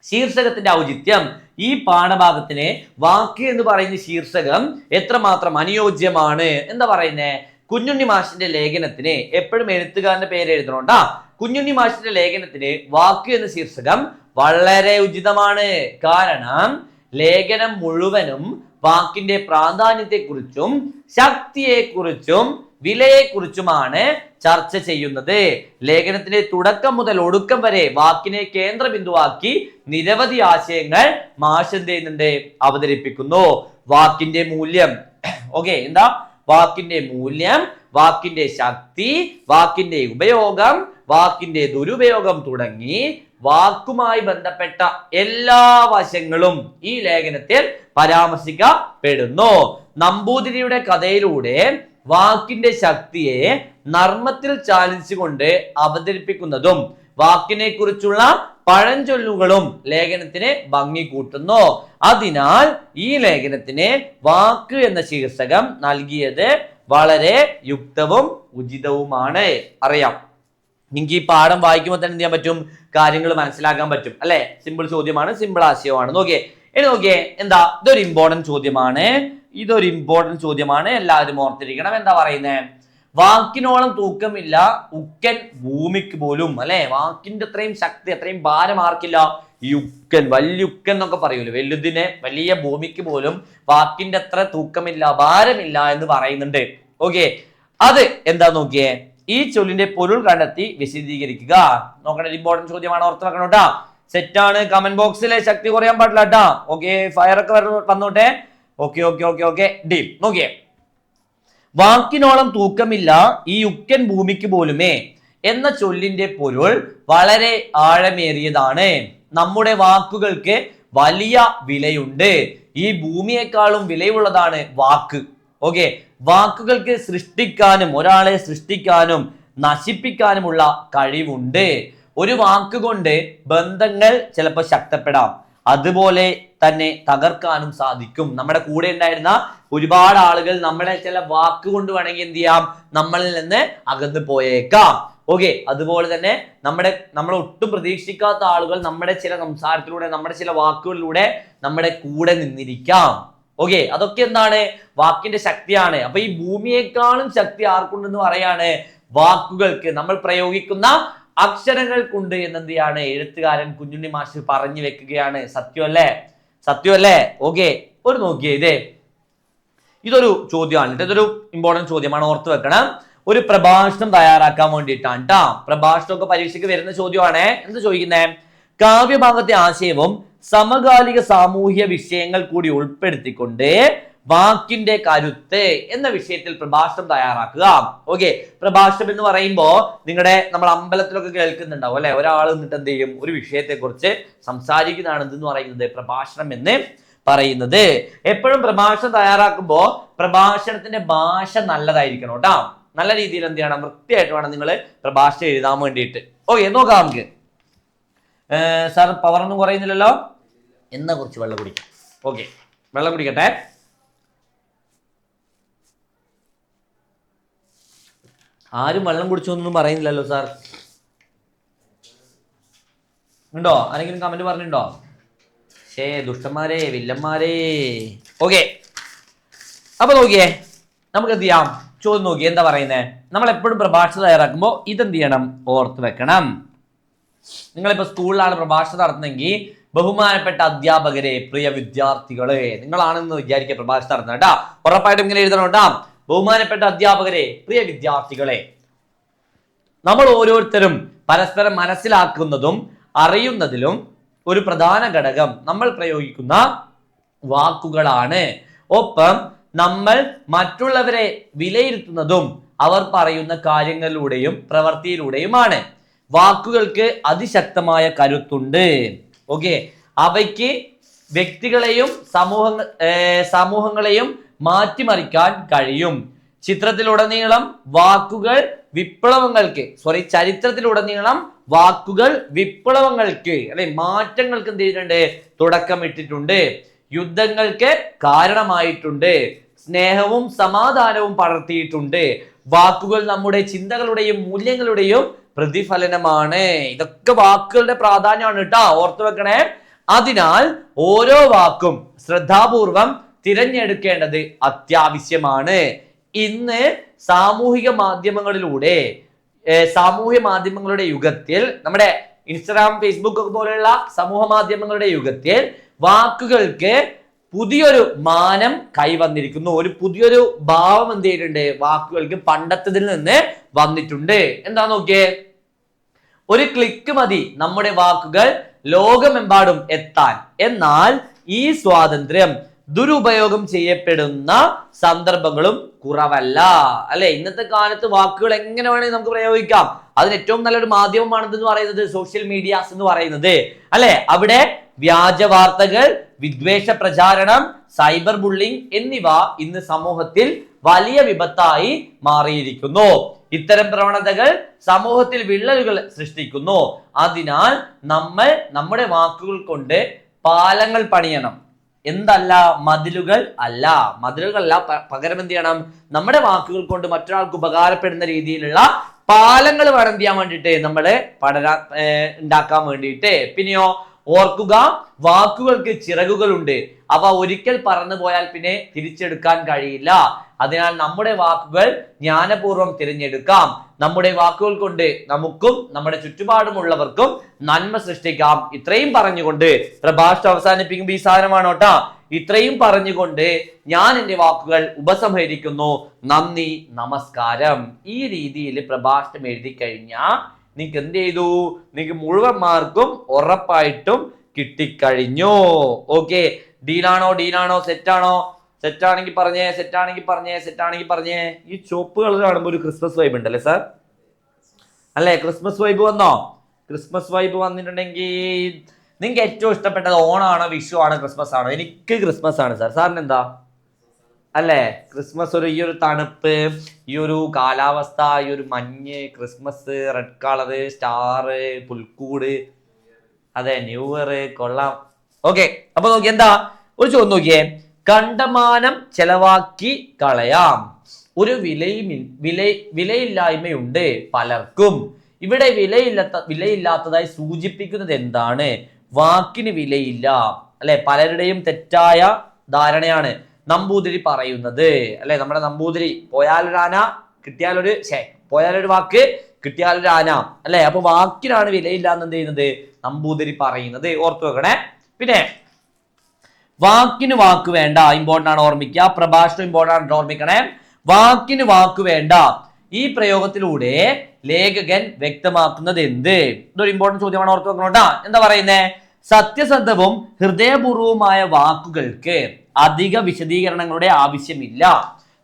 Speaker 1: ശീർഷകത്തിന്റെ ഔചിത്യം. ഈ പാഠഭാഗത്തിന് വാക്ക് എന്ന് പറയുന്ന ശീർഷകം എത്രമാത്രം അനുയോജ്യമാണ്. എന്താ പറയുന്നേ? കുഞ്ഞുണ്ണി മാഷിന്റെ ലേഖനത്തിന് എപ്പോഴും എഴുത്തുകാരന്റെ പേര് എഴുതണോണ്ടാ. കുഞ്ഞുണ്ണി മാഷിന്റെ ലേഖനത്തിന് വാക്ക് എന്ന ശീർഷകം വളരെ ഉചിതമാണ്. കാരണം ലേഖനം മുഴുവനും വാക്കിന്റെ പ്രാധാന്യത്തെക്കുറിച്ചും ശക്തിയെക്കുറിച്ചും വിലയെക്കുറിച്ചുമാണ് ചർച്ച ചെയ്യുന്നത്. ലേഖനത്തിന്റെ തുടക്കം മുതൽ ഒടുക്കം വരെ വാക്കിനെ കേന്ദ്രബിന്ദുവാക്കി നിരവധി ആശയങ്ങൾ മാഷ് എന്ത് ചെയ്യുന്നുണ്ട്? അവതരിപ്പിക്കുന്നു. വാക്കിന്റെ മൂല്യം. ഓക്കെ, എന്താ? വാക്കിന്റെ മൂല്യം, വാക്കിന്റെ ശക്തി, വാക്കിന്റെ ഉപയോഗം, വാക്കിന്റെ ദുരുപയോഗം തുടങ്ങി വാക്കുമായി ബന്ധപ്പെട്ട എല്ലാ വശങ്ങളും ഈ ലേഖനത്തിൽ പരാമർശിക്കപ്പെടുന്നു. നമ്പൂതിരിയുടെ കഥയിലൂടെ വാക്കിന്റെ ശക്തിയെ നർമ്മത്തിൽ ചാലിച്ചുകൊണ്ട് അവതരിപ്പിക്കുന്നതും വാക്കിനെ കുറിച്ചുള്ള പഴഞ്ചൊല്ലുകളും ലേഖനത്തിന് ഭംഗി കൂട്ടുന്നു. അതിനാൽ ഈ ലേഖനത്തിന് വാക്ക് എന്ന ശീർഷകം നൽകിയത് വളരെ യുക്തവും ഉചിതവുമാണ്. അറിയാം, നിങ്ങൾക്ക് ഈ പാഠം വായിക്കുമ്പോൾ തന്നെ എന്ത് ചെയ്യാൻ പറ്റും? കാര്യങ്ങൾ മനസ്സിലാക്കാൻ പറ്റും. അല്ലെ? സിമ്പിൾ ചോദ്യമാണ്, സിമ്പിൾ ആശയമാണ്. നോക്കിയേ, ഇനി നോക്കിയേ, എന്താ? ഇതൊരു ഇമ്പോർട്ടന്റ് ചോദ്യമാണ്. എല്ലാവരും ഓർത്തിരിക്കണം. എന്താ പറയുന്നേ? വാക്കിനോളം തൂക്കമില്ല ഉക്കൻ ഭൂമിക്ക് പോലും. അല്ലെ? വാക്കിന്റെ അത്രയും ശക്തി, അത്രയും ഭാരം ആർക്കില്ല? യുക്കൻ, വല്യുക്കൻ എന്നൊക്കെ പറയൂല്ലോ, വലിയ ഭൂമിക്ക് പോലും വാക്കിന്റെ അത്ര തൂക്കമില്ല, ഭാരമില്ല എന്ന് പറയുന്നുണ്ട്. ഓക്കെ, അത് എന്താ നോക്കിയേ? ഈ ചൊല്ലിന്റെ പൊരുൾ കണ്ടെത്തി വിശദീകരിക്കുക. നോക്കണേ, ഇമ്പോർട്ടന്റ് ചോദ്യമാണ്, ഓർത്ത് വെക്കണം കേട്ടാ. സെറ്റാണ്. കമന്റ് ബോക്സിലെ ശക്തി കുറയാൻ പാടില്ല കേട്ടാ. ഓക്കെ, ഫയർ ഒക്കെ വന്നോട്ടെ. Okay deal. നോക്കിയേ, വാക്കിനോളം തൂക്കമില്ല ഈ യുക്കൻ ഭൂമിക്ക് പോലുമേ എന്ന ചൊല്ലിന്റെ പൊരുൾ വളരെ ആഴമേറിയതാണ്. നമ്മുടെ വാക്കുകൾക്ക് വലിയ വിലയുണ്ട്. ഈ ഭൂമിയെക്കാളും വിലയുള്ളതാണ് വാക്ക്. ഓക്കെ, വാക്കുകൾക്ക് ഒരാളെ സൃഷ്ടിക്കാനും നശിപ്പിക്കാനുമുള്ള കഴിവുണ്ട്. ഒരു വാക്കുകൊണ്ട് ബന്ധങ്ങൾ ചിലപ്പോൾ ശക്തപ്പെടാം, അതുപോലെ തന്നെ തകർക്കാനും സാധിക്കും. നമ്മുടെ കൂടെ ഉണ്ടായിരുന്ന ഒരുപാട് ആളുകൾ നമ്മളെ ചില വാക്കുകൊണ്ട് വേണമെങ്കിൽ എന്ത് ചെയ്യാം? നമ്മളിൽ നിന്ന് അകന്നു പോയേക്കാം. ഓക്കെ, അതുപോലെ തന്നെ നമ്മൾ ഒട്ടും പ്രതീക്ഷിക്കാത്ത ആളുകൾ നമ്മുടെ ചില സംസാരത്തിലൂടെ, നമ്മുടെ ചില വാക്കുകളിലൂടെ നമ്മുടെ കൂടെ നിന്നിരിക്കാം. ഓക്കെ, അതൊക്കെ എന്താണ്? വാക്കിന്റെ ശക്തിയാണ്. അപ്പൊ ഈ ഭൂമിയെക്കാളും ശക്തി ആർക്കുണ്ടെന്ന് പറയാണ്? വാക്കുകൾക്ക്, നമ്മൾ പ്രയോഗിക്കുന്ന അക്ഷരങ്ങൾക്കുണ്ട് എന്നെന്ത് ചെയ്യാണ് എഴുത്തുകാരൻ കുഞ്ഞുണ്ണി മാഷ് പറഞ്ഞു വെക്കുകയാണ്. സത്യമല്ലേ? സത്യമല്ലേ? ഓക്കെ, ഒരു നോക്കിയേ ഇതൊരു ചോദ്യമാണ്. ഇതൊരു ഇമ്പോർട്ടന്റ് ചോദ്യമാണ്, ഓർത്ത് വെക്കണം. ഒരു പ്രഭാഷണം തയ്യാറാക്കാൻ വേണ്ടിയിട്ടാണ് കേട്ടോ. പ്രഭാഷണമൊക്കെ പരീക്ഷയ്ക്ക് വരുന്ന ചോദ്യമാണ്. എന്ത് ചോദിക്കുന്നേ? കാവ്യഭാഗത്തെ ആശയവും സമകാലിക സാമൂഹ്യ വിഷയങ്ങൾ കൂടി ഉൾപ്പെടുത്തിക്കൊണ്ട് വാക്കിന്റെ കരുത്ത് എന്ന വിഷയത്തിൽ പ്രഭാഷണം തയ്യാറാക്കുക. ഓക്കെ, പ്രഭാഷണം എന്ന് പറയുമ്പോ നമ്മൾ അമ്പലത്തിലൊക്കെ കേൾക്കുന്നുണ്ടാവും അല്ലെ, ഒരാൾ എന്നിട്ട് എന്ത് ചെയ്യും, ഒരു വിഷയത്തെ കുറിച്ച് സംസാരിക്കുന്നതാണ് എന്തെന്ന് പറയുന്നത്, പ്രഭാഷണം എന്ന് പറയുന്നത്. എപ്പോഴും പ്രഭാഷണം തയ്യാറാക്കുമ്പോ പ്രഭാഷണത്തിന്റെ ഭാഷ നല്ലതായിരിക്കണം കേട്ടോ. നല്ല രീതിയിൽ എന്ത് ചെയ്യണം, വൃത്തിയായിട്ട് വേണം നിങ്ങൾ പ്രഭാഷണം എഴുതാൻ വേണ്ടിയിട്ട്. ഓക്കെ, നോക്കാം നമുക്ക്. സാർ പവറൊന്നും കുറയുന്നില്ലല്ലോ. എന്നാ കുറച്ച് വെള്ളം കുടിക്കാം. ഓക്കെ, വെള്ളം കുടിക്കട്ടെ. ആരും വെള്ളം കുടിച്ചൊന്നും പറയുന്നില്ലല്ലോ സാർ. ഉണ്ടോ? ആരെങ്കിലും കമന്റ് പറഞ്ഞിട്ടുണ്ടോ? ദുഷ്ടന്മാരെ, വില്ലന്മാരെ. ഓക്കെ, അപ്പൊ നോക്കിയേ, നമുക്ക് എന്ത് ചെയ്യാം, ചോദ്യം നോക്കിയേ എന്താ പറയുന്നത്. നമ്മൾ എപ്പോഴും പ്രഭാഷണം തയ്യാറാക്കുമ്പോൾ ഇതെന്ത് ചെയ്യണം, ഓർത്ത് വെക്കണം. നിങ്ങളിപ്പോ സ്കൂളിലാണ് പ്രഭാഷണം നടത്തുന്നെങ്കിൽ ബഹുമാനപ്പെട്ട അധ്യാപകരെ, പ്രിയ വിദ്യാർത്ഥികളെ, നിങ്ങളാണെന്ന് വിചാരിക്കുക പ്രഭാഷണം നടത്തുന്നത് കേട്ടാ. ഉറപ്പായിട്ടും ഇങ്ങനെ എഴുതണം കേട്ടാ. ബഹുമാനപ്പെട്ട അധ്യാപകരെ, പ്രിയ വിദ്യാർത്ഥികളെ. നമ്മൾ ഓരോരുത്തരും പരസ്പരം മനസ്സിലാക്കുന്നതും അറിയുന്നതിലും ഒരു പ്രധാന ഘടകം നമ്മൾ പ്രയോഗിക്കുന്ന വാക്കുകളാണ്. ഒപ്പം നമ്മൾ മറ്റുള്ളവരെ വിലയിരുത്തുന്നതും അവർ പറയുന്ന കാര്യങ്ങളിലൂടെയും പ്രവൃത്തിയിലൂടെയുമാണ്. വാക്കുകൾക്ക് അതിശക്തമായ കരുത്തുണ്ട്. ഓക്കെ, അവയ്ക്ക് വ്യക്തികളെയും സമൂഹങ്ങളെയും മാറ്റിമറിക്കാൻ കഴിയും. ചരിത്രത്തിലുടനീളം വാക്കുകൾ വിപ്ലവങ്ങൾക്ക് അല്ലെ മാറ്റങ്ങൾക്ക് എന്ത് ചെയ്തിട്ടുണ്ട്, തുടക്കമിട്ടിട്ടുണ്ട്. യുദ്ധങ്ങൾക്ക് കാരണമായിട്ടുണ്ട്. സ്നേഹവും സമാധാനവും പടർത്തിയിട്ടുണ്ട്. വാക്കുകൾ നമ്മുടെ ചിന്തകളുടെയും മൂല്യങ്ങളുടെയും പ്രതിഫലനമാണ്. ഇതൊക്കെ വാക്കുകളുടെ പ്രാധാന്യമാണ് കേട്ടോ, ഓർത്തു വെക്കണേ. അതിനാൽ ഓരോ വാക്കും ശ്രദ്ധാപൂർവം തിരഞ്ഞെടുക്കേണ്ടത് അത്യാവശ്യമാണ്. ഇന്ന് സാമൂഹിക മാധ്യമങ്ങളുടെ യുഗത്തിൽ, നമ്മുടെ ഇൻസ്റ്റാഗ്രാം, ഫേസ്ബുക്ക് പോലെയുള്ള സമൂഹ മാധ്യമങ്ങളുടെ യുഗത്തിൽ വാക്കുകൾക്ക് പുതിയൊരു മാനം കൈവന്നിരിക്കുന്നു. ഒരു പുതിയൊരു ഭാവം എന്ത് ചെയ്തിട്ടുണ്ട്, വാക്കുകൾക്ക് പണ്ടത്തതിൽ നിന്ന് വന്നിട്ടുണ്ട്. എന്താ നോക്കിയേ, ഒരു ക്ലിക്ക് മതി നമ്മുടെ വാക്കുകൾ ലോകമെമ്പാടും എത്താൻ. എന്നാൽ ഈ സ്വാതന്ത്ര്യം ദുരുപയോഗം ചെയ്യപ്പെടുന്ന സന്ദർഭങ്ങളും കുറവല്ല അല്ലെ. ഇന്നത്തെ കാലത്ത് വാക്കുകൾ എങ്ങനെ വേണമെങ്കിൽ നമുക്ക് പ്രയോഗിക്കാം. അതിന് ഏറ്റവും നല്ലൊരു മാധ്യമമാണ് എന്ന് പറയുന്നത് സോഷ്യൽ മീഡിയാസ് എന്ന് പറയുന്നത് അല്ലെ. അവിടെ വ്യാജ വാർത്തകൾ, വിദ്വേഷ പ്രചാരണം, സൈബർ ബുള്ളിംഗ് എന്നിവ ഇന്ന് സമൂഹത്തിൽ വലിയ വിപത്തായി മാറിയിരിക്കുന്നു. ഇത്തരം പ്രവണതകൾ സമൂഹത്തിൽ വിള്ളലുകൾ സൃഷ്ടിക്കുന്നു. അതിനാൽ നമ്മൾ നമ്മുടെ വാക്കുകൾ കൊണ്ട് പാലങ്ങൾ പണിയണം, എന്തല്ല, മതിലുകളല്ല. പകരം എന്ത് ചെയ്യണം, നമ്മുടെ വാക്കുകൾ കൊണ്ട് മറ്റൊരാൾക്ക് ഉപകാരപ്പെടുന്ന രീതിയിലുള്ള പാലങ്ങൾ വേണം എന്ത് ചെയ്യാൻ വേണ്ടിയിട്ട്, നമ്മള് ഉണ്ടാക്കാൻ വേണ്ടിയിട്ട്. പിന്നെയോ ഓർക്കുക, വാക്കുകൾക്ക് ചിറകുകളുണ്ട്. അവ ഒരിക്കൽ പറന്നു പോയാൽ പിന്നെ തിരിച്ചെടുക്കാൻ കഴിയില്ല. അതിനാൽ നമ്മുടെ വാക്കുകൾ ജ്ഞാനപൂർവ്വം തിരഞ്ഞെടുക്കാം. നമ്മുടെ വാക്കുകൾ കൊണ്ട് നമുക്കും നമ്മുടെ ചുറ്റുപാടുമുള്ളവർക്കും നന്മ സൃഷ്ടിക്കാം. ഇത്രയും പറഞ്ഞുകൊണ്ട് പ്രഭാഷണം അവസാനിപ്പിക്കുമ്പോൾ ഈ സാധനമാണ് കേട്ടോ. ഇത്രയും പറഞ്ഞുകൊണ്ട് ഞാൻ എൻ്റെ വാക്കുകൾ ഉപസംഹരിക്കുന്നു. നന്ദി, നമസ്കാരം. ഈ രീതിയിൽ പ്രഭാഷണം എഴുതി കഴിഞ്ഞാൽ നിങ്ങൾക്ക് എന്ത് ചെയ്തു, നിങ്ങൾക്ക് മുഴുവൻ മാർക്കും ഉറപ്പായിട്ടും കിട്ടിക്കഴിഞ്ഞു. ഓക്കെ, ഡീലാണോ, സെറ്റാണെങ്കിൽ പറഞ്ഞേ. ഈ ചുവപ്പ് കളർ കാണുമ്പോൾ ഒരു ക്രിസ്മസ് വൈബ് ഉണ്ടല്ലേ സാർ? അല്ലേ, ക്രിസ്മസ് വൈബ് വന്നോ? ക്രിസ്മസ് വൈബ് വന്നിട്ടുണ്ടെങ്കിൽ നിങ്ങൾക്ക് ഏറ്റവും ഇഷ്ടപ്പെട്ടത് ഓണാണോ, വിഷു ആണോ, ക്രിസ്മസ് ആണോ? എനിക്ക് ക്രിസ്മസ് ആണ് സാർ. സാറിന് എന്താ? അല്ലേ, ക്രിസ്മസ് ഈ ഒരു തണുപ്പ്, ഈ ഒരു കാലാവസ്ഥ, ഈ ഒരു മഞ്ഞ്, ക്രിസ്മസ്, റെഡ് കളറ്, സ്റ്റാറ്, പുൽക്കൂട്, അതെ, ന്യൂ ഇയർ കൊള്ളാം. ഓക്കെ, അപ്പൊ നോക്കി എന്താ ഒരു ചോദ്യം നോക്കിയേ. കണ്ടമാനം ചെലവാക്കി കളയാം, ഒരു വിലയില്ലായ്മയുണ്ട് പലർക്കും. ഇവിടെ വിലയില്ലാത്തതായി സൂചിപ്പിക്കുന്നത് എന്താണ്? വാക്കിന് വിലയില്ല അല്ലെ. പലരുടെയും തെറ്റായ ധാരണയാണ് നമ്പൂതിരി പറയുന്നത് അല്ലെ. നമ്മുടെ നമ്പൂതിരി പോയാലൊരാന പോയാലൊരു വാക്ക് കിട്ടിയാലൊരു ആന അല്ലെ. അപ്പൊ വാക്കിനാണ് വിലയില്ല എന്ന് എന്ത് ചെയ്യുന്നത്, നമ്പൂതിരി പറയുന്നത്. ഓർത്തു വെക്കണേ. പിന്നെ വാക്കിന് വാക്ക് വേണ്ട, ഇമ്പോർട്ടൻ്റ് ആണ് ഓർമ്മിക്കുക. പ്രഭാഷണം ഇമ്പോർട്ടൻ്റ് ആണ് ഓർമ്മിക്കണേ. വാക്കിന് വാക്ക് വേണ്ട. ഈ പ്രയോഗത്തിലൂടെ ലേഖകൻ വ്യക്തമാക്കുന്നത് എന്ത്? ഇതൊരു ഇമ്പോർട്ടന്റ് ചോദ്യമാണ്, ഓർത്ത് വെക്കണോട്ടാ. എന്താ പറയുന്നേ? സത്യസന്ധവും ഹൃദയപൂർവവുമായ വാക്കുകൾക്ക് അധിക വിശദീകരണങ്ങളുടെ ആവശ്യമില്ല.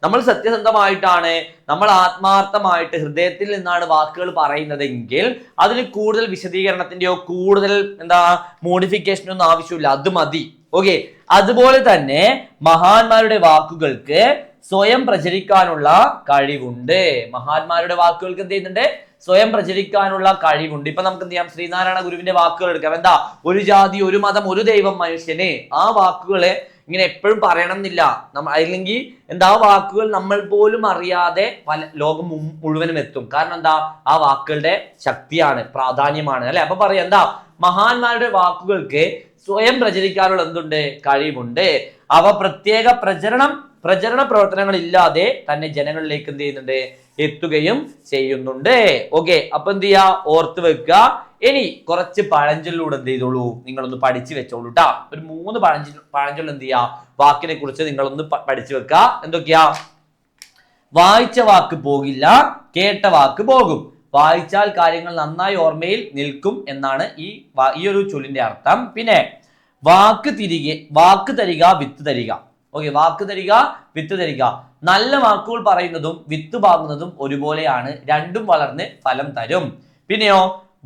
Speaker 1: നമ്മൾ സത്യസന്ധമായിട്ടാണ്, നമ്മൾ ആത്മാർത്ഥമായിട്ട് ഹൃദയത്തിൽ നിന്നാണ് വാക്കുകൾ പറയുന്നതെങ്കിൽ അതിന് കൂടുതൽ വിശദീകരണത്തിന്റെയോ കൂടുതൽ മോഡിഫിക്കേഷനോ ഒന്നും ആവശ്യമില്ല, അത് മതി. ഓക്കെ. അതുപോലെ തന്നെ മഹാന്മാരുടെ വാക്കുകൾക്ക് സ്വയം പ്രചരിക്കാനുള്ള കഴിവുണ്ട്. മഹാന്മാരുടെ വാക്കുകൾക്ക് എന്ത് ചെയ്യുന്നുണ്ട്? സ്വയം പ്രചരിക്കാനുള്ള കഴിവുണ്ട്. ഇപ്പൊ നമുക്ക് എന്ത് ചെയ്യാം? ശ്രീനാരായണ ഗുരുവിന്റെ വാക്കുകൾ എടുക്കാം. എന്താ? ഒരു ജാതി, ഒരു മതം, ഒരു ദൈവം, മനുഷ്യന്. ആ വാക്കുകള് ഇങ്ങനെ എപ്പോഴും പറയണം എന്നില്ല. അല്ലെങ്കിൽ ആ വാക്കുകൾ നമ്മൾ പോലും അറിയാതെ ലോകം മുഴുവനും എത്തും. കാരണം എന്താ? ആ വാക്കുകളുടെ ശക്തിയാണ്, പ്രാധാന്യമാണ്, അല്ലെ? അപ്പൊ പറയാം എന്താ? മഹാന്മാരുടെ വാക്കുകൾക്ക് സ്വയം പ്രചരിക്കാനുള്ള എന്തുണ്ട്? കഴിവുണ്ട്. അവ പ്രത്യേക പ്രചരണ പ്രവർത്തനങ്ങൾ ഇല്ലാതെ തന്നെ ജനങ്ങളിലേക്ക് എന്ത് ചെയ്യുന്നുണ്ട്? എത്തുകയും ചെയ്യുന്നുണ്ട്. ഓക്കെ. അപ്പൊ എന്ത് ചെയ്യാ? ഓർത്ത് വെക്കുക. ഇനി കുറച്ച് പഴഞ്ചൊല്ലൂടെ എന്ത് ചെയ്തോളൂ, നിങ്ങളൊന്ന് പഠിച്ചു വെച്ചോളൂ ട്ടാ. ഒരു 3 പഴഞ്ചൊല്ല് എന്ത് ചെയ്യാ? വാക്കിനെ കുറിച്ച് നിങ്ങളൊന്ന് പഠിച്ചു വെക്കുക. എന്തൊക്കെയാ? വായിച്ച വാക്ക് പോകില്ല, കേട്ട വാക്ക് പോകും. വായിച്ചാൽ കാര്യങ്ങൾ നന്നായി ഓർമ്മയിൽ നിൽക്കും എന്നാണ് ഈ ഒരു ചൊല്ലിന്റെ അർത്ഥം. പിന്നെ വാക്ക് തരിക, വിത്ത് തരിക. ഓക്കെ. വാക്ക് തരിക, വിത്ത് തരിക. നല്ല വാക്കുകൾ പറയുന്നതും വിത്ത് പാകുന്നതും ഒരുപോലെയാണ്, രണ്ടും വളർന്ന് ഫലം തരും. പിന്നെയോ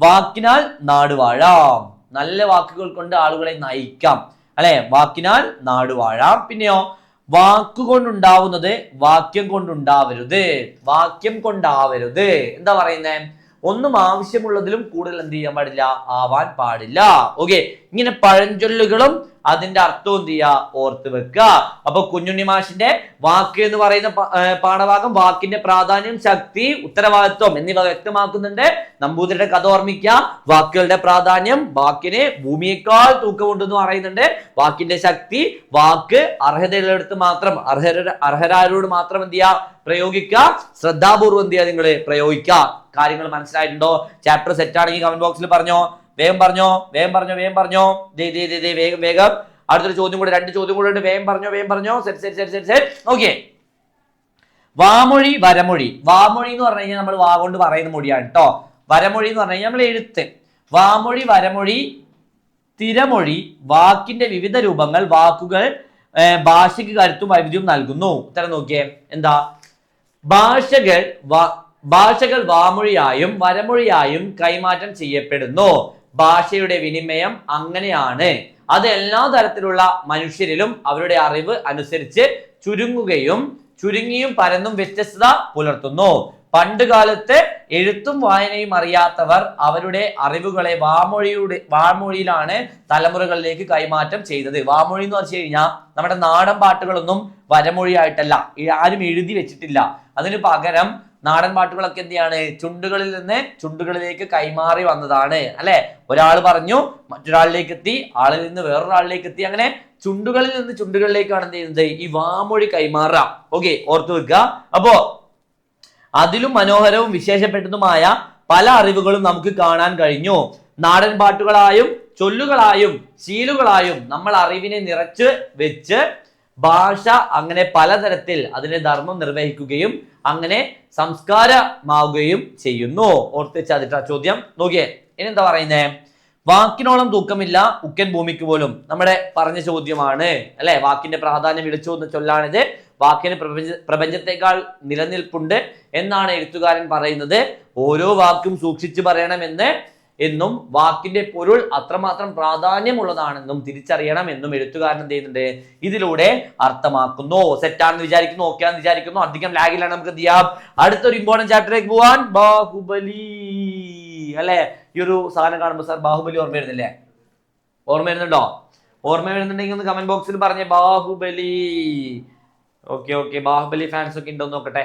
Speaker 1: വാക്കിനാൽ നാട് വാഴാം. നല്ല വാക്കുകൾ കൊണ്ട് ആളുകളെ നയിക്കാം, അല്ലെ? വാക്കിനാൽ നാട് വാഴാം. പിന്നെയോ വാക്കുകൊണ്ടുണ്ടാവുന്നത് വാക്യം കൊണ്ടുണ്ടാവരുത്. വാക്യം കൊണ്ടാവരുത്. എന്താ പറയുന്നേ? ഒന്നും ആവശ്യമുള്ളതിലും കൂടുതൽ എന്ത് ചെയ്യാൻ പാടില്ല? ആവാൻ പാടില്ല. ഓക്കെ. ഇങ്ങനെ പഴഞ്ചൊല്ലുകളും അതിന്റെ അർത്ഥവും എന്ത് ചെയ്യുക? ഓർത്ത് വെക്കുക. അപ്പൊ കുഞ്ഞുണ്ണി മാഷിന്റെ വാക്ക് എന്ന് പറയുന്ന പാഠഭാഗം വാക്കിന്റെ പ്രാധാന്യം, ശക്തി, ഉത്തരവാദിത്വം എന്നിവ വ്യക്തമാക്കുന്നുണ്ട്. നമ്പൂതിരിയുടെ കഥ ഓർമ്മിക്കുക. വാക്കുകളുടെ പ്രാധാന്യം, വാക്കിന് ഭൂമിയേക്കാൾ തൂക്കമുണ്ടെന്ന് പറയുന്നുണ്ട്. വാക്കിന്റെ ശക്തി, വാക്ക് അർഹതയുള്ളടുത്ത് മാത്രം, അർഹരാരോട് മാത്രം എന്ത് ചെയ്യുക? പ്രയോഗിക്കുക. ശ്രദ്ധാപൂർവം എന്ത് ചെയ്യുക? നിങ്ങൾ പ്രയോഗിക്കുക. കാര്യങ്ങൾ മനസ്സിലായിട്ടുണ്ടോ? ചാപ്റ്റർ സെറ്റ് ആണെങ്കിൽ കമന്റ് ബോക്സിൽ പറഞ്ഞോ. വേഗം പറഞ്ഞോ. വേഗം. അടുത്തൊരു ചോദ്യം കൂടെ, 2 ചോദ്യം കൂടെ ഉണ്ട്. വേഗം പറഞ്ഞോ. സെറ്റ്. ഓക്കെ. വാമൊഴി, വരമൊഴി. വാമൊഴി എന്ന് പറഞ്ഞു കഴിഞ്ഞാൽ നമ്മൾ വാ കൊണ്ട് പറയുന്ന മൊഴിയാണ് കേട്ടോ. വരമൊഴി എന്ന് പറഞ്ഞു കഴിഞ്ഞാൽ നമ്മൾ എഴുത്ത്. വാമൊഴി, വരമൊഴി, തിരമൊഴി. വാക്കിന്റെ വിവിധ രൂപങ്ങൾ വാക്കുകൾ ഭാഷയ്ക്ക് കരുത്തും വൈവിധ്യവും നൽകുന്നു. ഉത്തരം നോക്കിയേ. എന്താ? ഭാഷകൾ വാമൊഴിയായും വരമൊഴിയായും കൈമാറ്റം ചെയ്യപ്പെടുന്നു. ഭാഷയുടെ വിനിമയം അങ്ങനെയാണ്. അത് എല്ലാ തരത്തിലുള്ള മനുഷ്യരിലും അവരുടെ അറിവ് അനുസരിച്ച് ചുരുങ്ങിയും പരന്നും വ്യത്യസ്തത പുലർത്തുന്നു. പണ്ട് കാലത്ത് എഴുത്തും വായനയും അറിയാത്തവർ അവരുടെ അറിവുകളെ വാമൊഴിയിലാണ് തലമുറകളിലേക്ക് കൈമാറ്റം ചെയ്തത്. വാമൊഴി എന്ന് വെച്ച് കഴിഞ്ഞാൽ നമ്മുടെ നാടൻ പാട്ടുകളൊന്നും വരമൊഴിയായിട്ടല്ല, ആരും എഴുതി വെച്ചിട്ടില്ല. അതിന് പകരം നാടൻ പാട്ടുകളൊക്കെ എന്തെയാണ്? ചുണ്ടുകളിൽ നിന്ന് ചുണ്ടുകളിലേക്ക് കൈമാറി വന്നതാണ്, അല്ലെ? ഒരാൾ പറഞ്ഞു, മറ്റൊരാളിലേക്ക് എത്തി, ആളിൽ നിന്ന് വേറൊരാളിലേക്ക് എത്തി, അങ്ങനെ ചുണ്ടുകളിൽ നിന്ന് ചുണ്ടുകളിലേക്കാണ് എന്ത് ചെയ്യുന്നത്? ഈ വാമൊഴി കൈമാറാം. ഓക്കെ. ഓർത്തു വെക്കുക. അപ്പോ അതിലും മനോഹരവും വിശേഷപ്പെട്ടതുമായ പല അറിവുകളും നമുക്ക് കാണാൻ കഴിഞ്ഞു. നാടൻ പാട്ടുകളായും ചൊല്ലുകളായും ശീലുകളായും നമ്മൾ അറിവിനെ നിറച്ച് വെച്ച് ഭാഷ അങ്ങനെ പലതരത്തിൽ അതിന്റെ ധർമ്മം നിർവഹിക്കുകയും അങ്ങനെ സംസ്കാരമാവുകയും ചെയ്യുന്നു. ഓർത്ത് വെച്ചാ ചോദ്യം നോക്കിയേ. ഇനി എന്താ പറയുന്നേ? വാക്കിനോളം തൂക്കമില്ല ഉക്കൻ ഭൂമിക്ക് പോലും. നമ്മുടെ പറഞ്ഞ ചോദ്യമാണ്, അല്ലെ? വാക്കിന്റെ പ്രാധാന്യം വിളിച്ചു എന്ന ചൊല്ലാണിത്. വാക്കിന് പ്രപഞ്ചത്തെക്കാൾ നിലനിൽപ്പുണ്ട് എന്നാണ് എഴുത്തുകാരൻ പറയുന്നത്. ഓരോ വാക്കും സൂക്ഷിച്ചു പറയണമെന്ന് എന്നും വാക്കിന്റെ പൊരുൾ അത്രമാത്രം പ്രാധാന്യമുള്ളതാണെന്നും തിരിച്ചറിയണം എന്നും എഴുത്തുകാരൻ എന്ത് ചെയ്യുന്നുണ്ട്? ഇതിലൂടെ അർത്ഥമാക്കുന്നു. സെറ്റാണെന്ന് വിചാരിക്കുന്നു, ഓക്കെ ആണെന്ന് വിചാരിക്കുന്നു. അധികം ലാഗിലാണ്. നമുക്ക് എന്ത് ചെയ്യാം? അടുത്തൊരു ഇമ്പോർട്ടന്റ് ചാപ്റ്ററിലേക്ക് പോവാൻ. ബാഹുബലി, അല്ലെ? ഈ ഒരു സാധനം കാണുമ്പോൾ സാർ ബാഹുബലി ഓർമ്മ വരുന്നില്ലേ? ഓർമ്മ വരുന്നുണ്ടോ? ഓർമ്മ വരുന്നുണ്ടെങ്കിൽ ഒന്ന് കമന്റ് ബോക്സിൽ പറഞ്ഞേ. ബാഹുബലി. ഓക്കെ. ബാഹുബലി ഫാൻസ് ഒക്കെ ഉണ്ടോ നോക്കട്ടെ.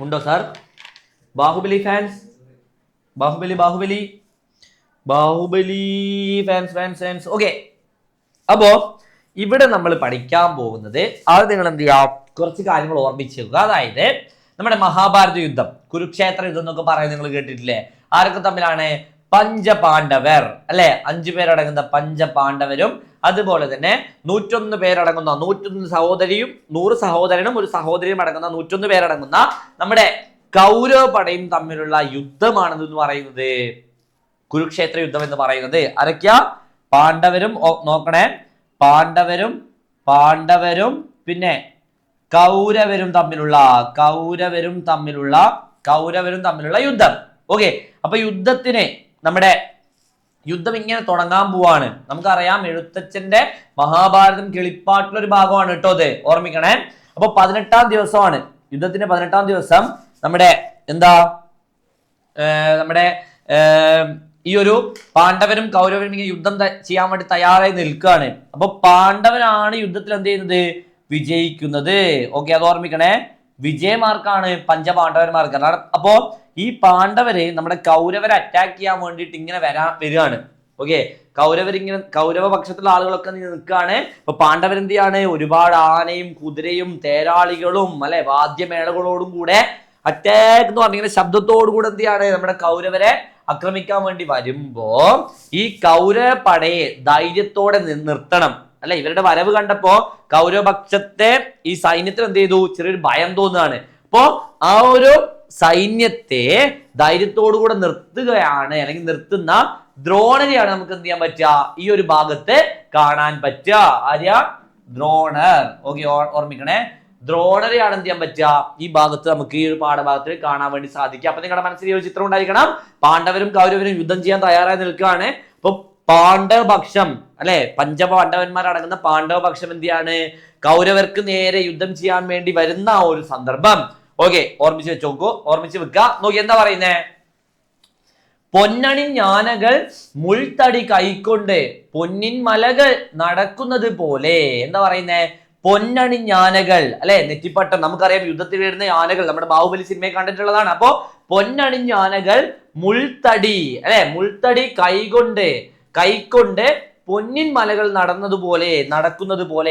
Speaker 1: ഉണ്ടോ sir? Baahubali fans? Baahubali fans. Okay. അപ്പോ ഇവിടെ നമ്മൾ പഠിക്കാൻ പോകുന്നത്, അത് നിങ്ങൾ എന്ത് ചെയ്യാം? കുറച്ച് കാര്യങ്ങൾ ഓർമ്മിച്ച് വെക്കുക. അതായത് നമ്മുടെ മഹാഭാരത യുദ്ധം, കുരുക്ഷേത്ര യുദ്ധം എന്നൊക്കെ പറയുന്നത് നിങ്ങൾ കേട്ടിട്ടില്ലേ? ആരൊക്കെ തമ്മിലാണ്? പഞ്ചപാണ്ഡവർ അല്ലെ, 5 പേരടങ്ങുന്ന പഞ്ചപാണ്ഡവരും അതുപോലെ തന്നെ 101 പേരടങ്ങുന്ന 101 സഹോദരിയും 100 സഹോദരനും ഒരു സഹോദരിയും അടങ്ങുന്ന 101 പേരടങ്ങുന്ന നമ്മുടെ കൗരവ പടയും തമ്മിലുള്ള യുദ്ധമാണെന്ന് പറയുന്നത് കുരുക്ഷേത്ര യുദ്ധം എന്ന് പറയുന്നത്. ആരൊക്കെയാ? പാണ്ഡവരും, നോക്കണേ, പാണ്ഡവരും പിന്നെ കൗരവരും തമ്മിലുള്ള യുദ്ധം. ഓക്കെ, അപ്പൊ യുദ്ധം ഇങ്ങനെ തുടങ്ങാൻ പോവാണ്. നമുക്കറിയാം എഴുത്തച്ഛന്റെ മഹാഭാരതം കിളിപ്പാട്ടിലെ ഒരു ഭാഗമാണ് കേട്ടോ അത്, ഓർമ്മിക്കണേ. അപ്പൊ 18-ാം ദിവസമാണ് യുദ്ധത്തിന്റെ 18-ാം ദിവസം നമ്മുടെ ഈ ഒരു പാണ്ഡവരും കൗരവരും ഇങ്ങനെ യുദ്ധം ചെയ്യാൻ വേണ്ടി തയ്യാറായി നിൽക്കുകയാണ്. അപ്പൊ പാണ്ഡവരാണ് യുദ്ധത്തിൽ എന്ത് ചെയ്യുന്നത്? വിജയിക്കുന്നത്. ഓക്കെ, അത് ഓർമ്മിക്കണേ. വിജയമാർക്കാണ് പഞ്ചപാണ്ഡവന്മാർക്ക്. അപ്പോ ഈ പാണ്ഡവര് നമ്മുടെ കൗരവരെ അറ്റാക്ക് ചെയ്യാൻ വേണ്ടിയിട്ട് ഇങ്ങനെ വരികയാണ്. ഓക്കെ, കൗരവ പക്ഷത്തുള്ള ആളുകളൊക്കെ നിൽക്കുകയാണ്. അപ്പൊ പാണ്ഡവരെന്ത് ചെയ്യാണ്? ഒരുപാട് ആനയും കുതിരയും തേരാളികളും അല്ലെ വാദ്യമേളകളോടും കൂടെ അറ്റാക്ക് എന്ന് പറഞ്ഞിങ്ങനെ ശബ്ദത്തോടു കൂടെ എന്ത് ചെയ്യാണ്? നമ്മുടെ കൗരവരെ ആക്രമിക്കാൻ വേണ്ടി വരുമ്പോ ഈ കൗരവ പടയെ ധൈര്യത്തോടെ നിർത്തണം അല്ലെ. ഇവരുടെ വരവ് കണ്ടപ്പോ കൗരവപക്ഷത്തെ ഈ സൈന്യത്തിന് എന്ത് ചെയ്തു? ചെറിയൊരു ഭയം തോന്നുകയാണ്. അപ്പോ ആ ഒരു സൈന്യത്തെ ധൈര്യത്തോടു കൂടെ നിർത്തുകയാണ്, അല്ലെങ്കിൽ നിർത്തുന്ന ദ്രോണരെയാണ് നമുക്ക് എന്ത് ചെയ്യാൻ പറ്റുക? ഈ ഒരു ഭാഗത്ത് കാണാൻ പറ്റുക. ദ്രോണർ. ഓക്കെ, ഓർമ്മിക്കണേ, ദ്രോണരെയാണ് എന്ത് ചെയ്യാൻ പറ്റുക? ഈ ഭാഗത്ത് നമുക്ക് ഈ ഒരു പാഠഭാഗത്തിൽ കാണാൻ വേണ്ടി സാധിക്കുക. അപ്പൊ നിങ്ങളുടെ മനസ്സിൽ ഈ ഒരു ചിത്രം ഉണ്ടായിരിക്കണം. പാണ്ഡവരും കൗരവരും യുദ്ധം ചെയ്യാൻ തയ്യാറായി നിൽക്കുകയാണ്. അപ്പൊ പാണ്ഡവപക്ഷം അല്ലെ, പഞ്ചപാണ്ഡവന്മാരടങ്ങുന്ന പാണ്ഡവപക്ഷം എന്ത് ചെയ്യാണ്? കൗരവർക്ക് നേരെ യുദ്ധം ചെയ്യാൻ വേണ്ടി വരുന്ന ഒരു സന്ദർഭം. ഓക്കെ, ഓർമ്മിച്ച് വെച്ചോക്കൂ, ഓർമ്മിച്ച് വെക്കുക. നോക്കി എന്താ പറയുന്നേ? പൊന്നണിഞ്ഞാനകൾ മുൾത്തടി കൈക്കൊണ്ട് പൊന്നിൻ മലകൾ നടക്കുന്നത് പോലെ. എന്താ പറയുന്നേ? പൊന്നണിഞ്ഞാനകൾ അല്ലെ, നെറ്റിപ്പട്ടം. നമുക്കറിയാം യുദ്ധത്തിൽ വരുന്ന ആനകൾ നമ്മുടെ ബാഹുബലി സിനിമയെ കണ്ടിട്ടുള്ളതാണ്. അപ്പോ പൊന്നണിഞ്ഞാനകൾ മുൾത്തടി അല്ലെ, മുൾത്തടി കൈക്കൊണ്ട് പൊന്നിൻ മലകൾ നടക്കുന്നത് പോലെ.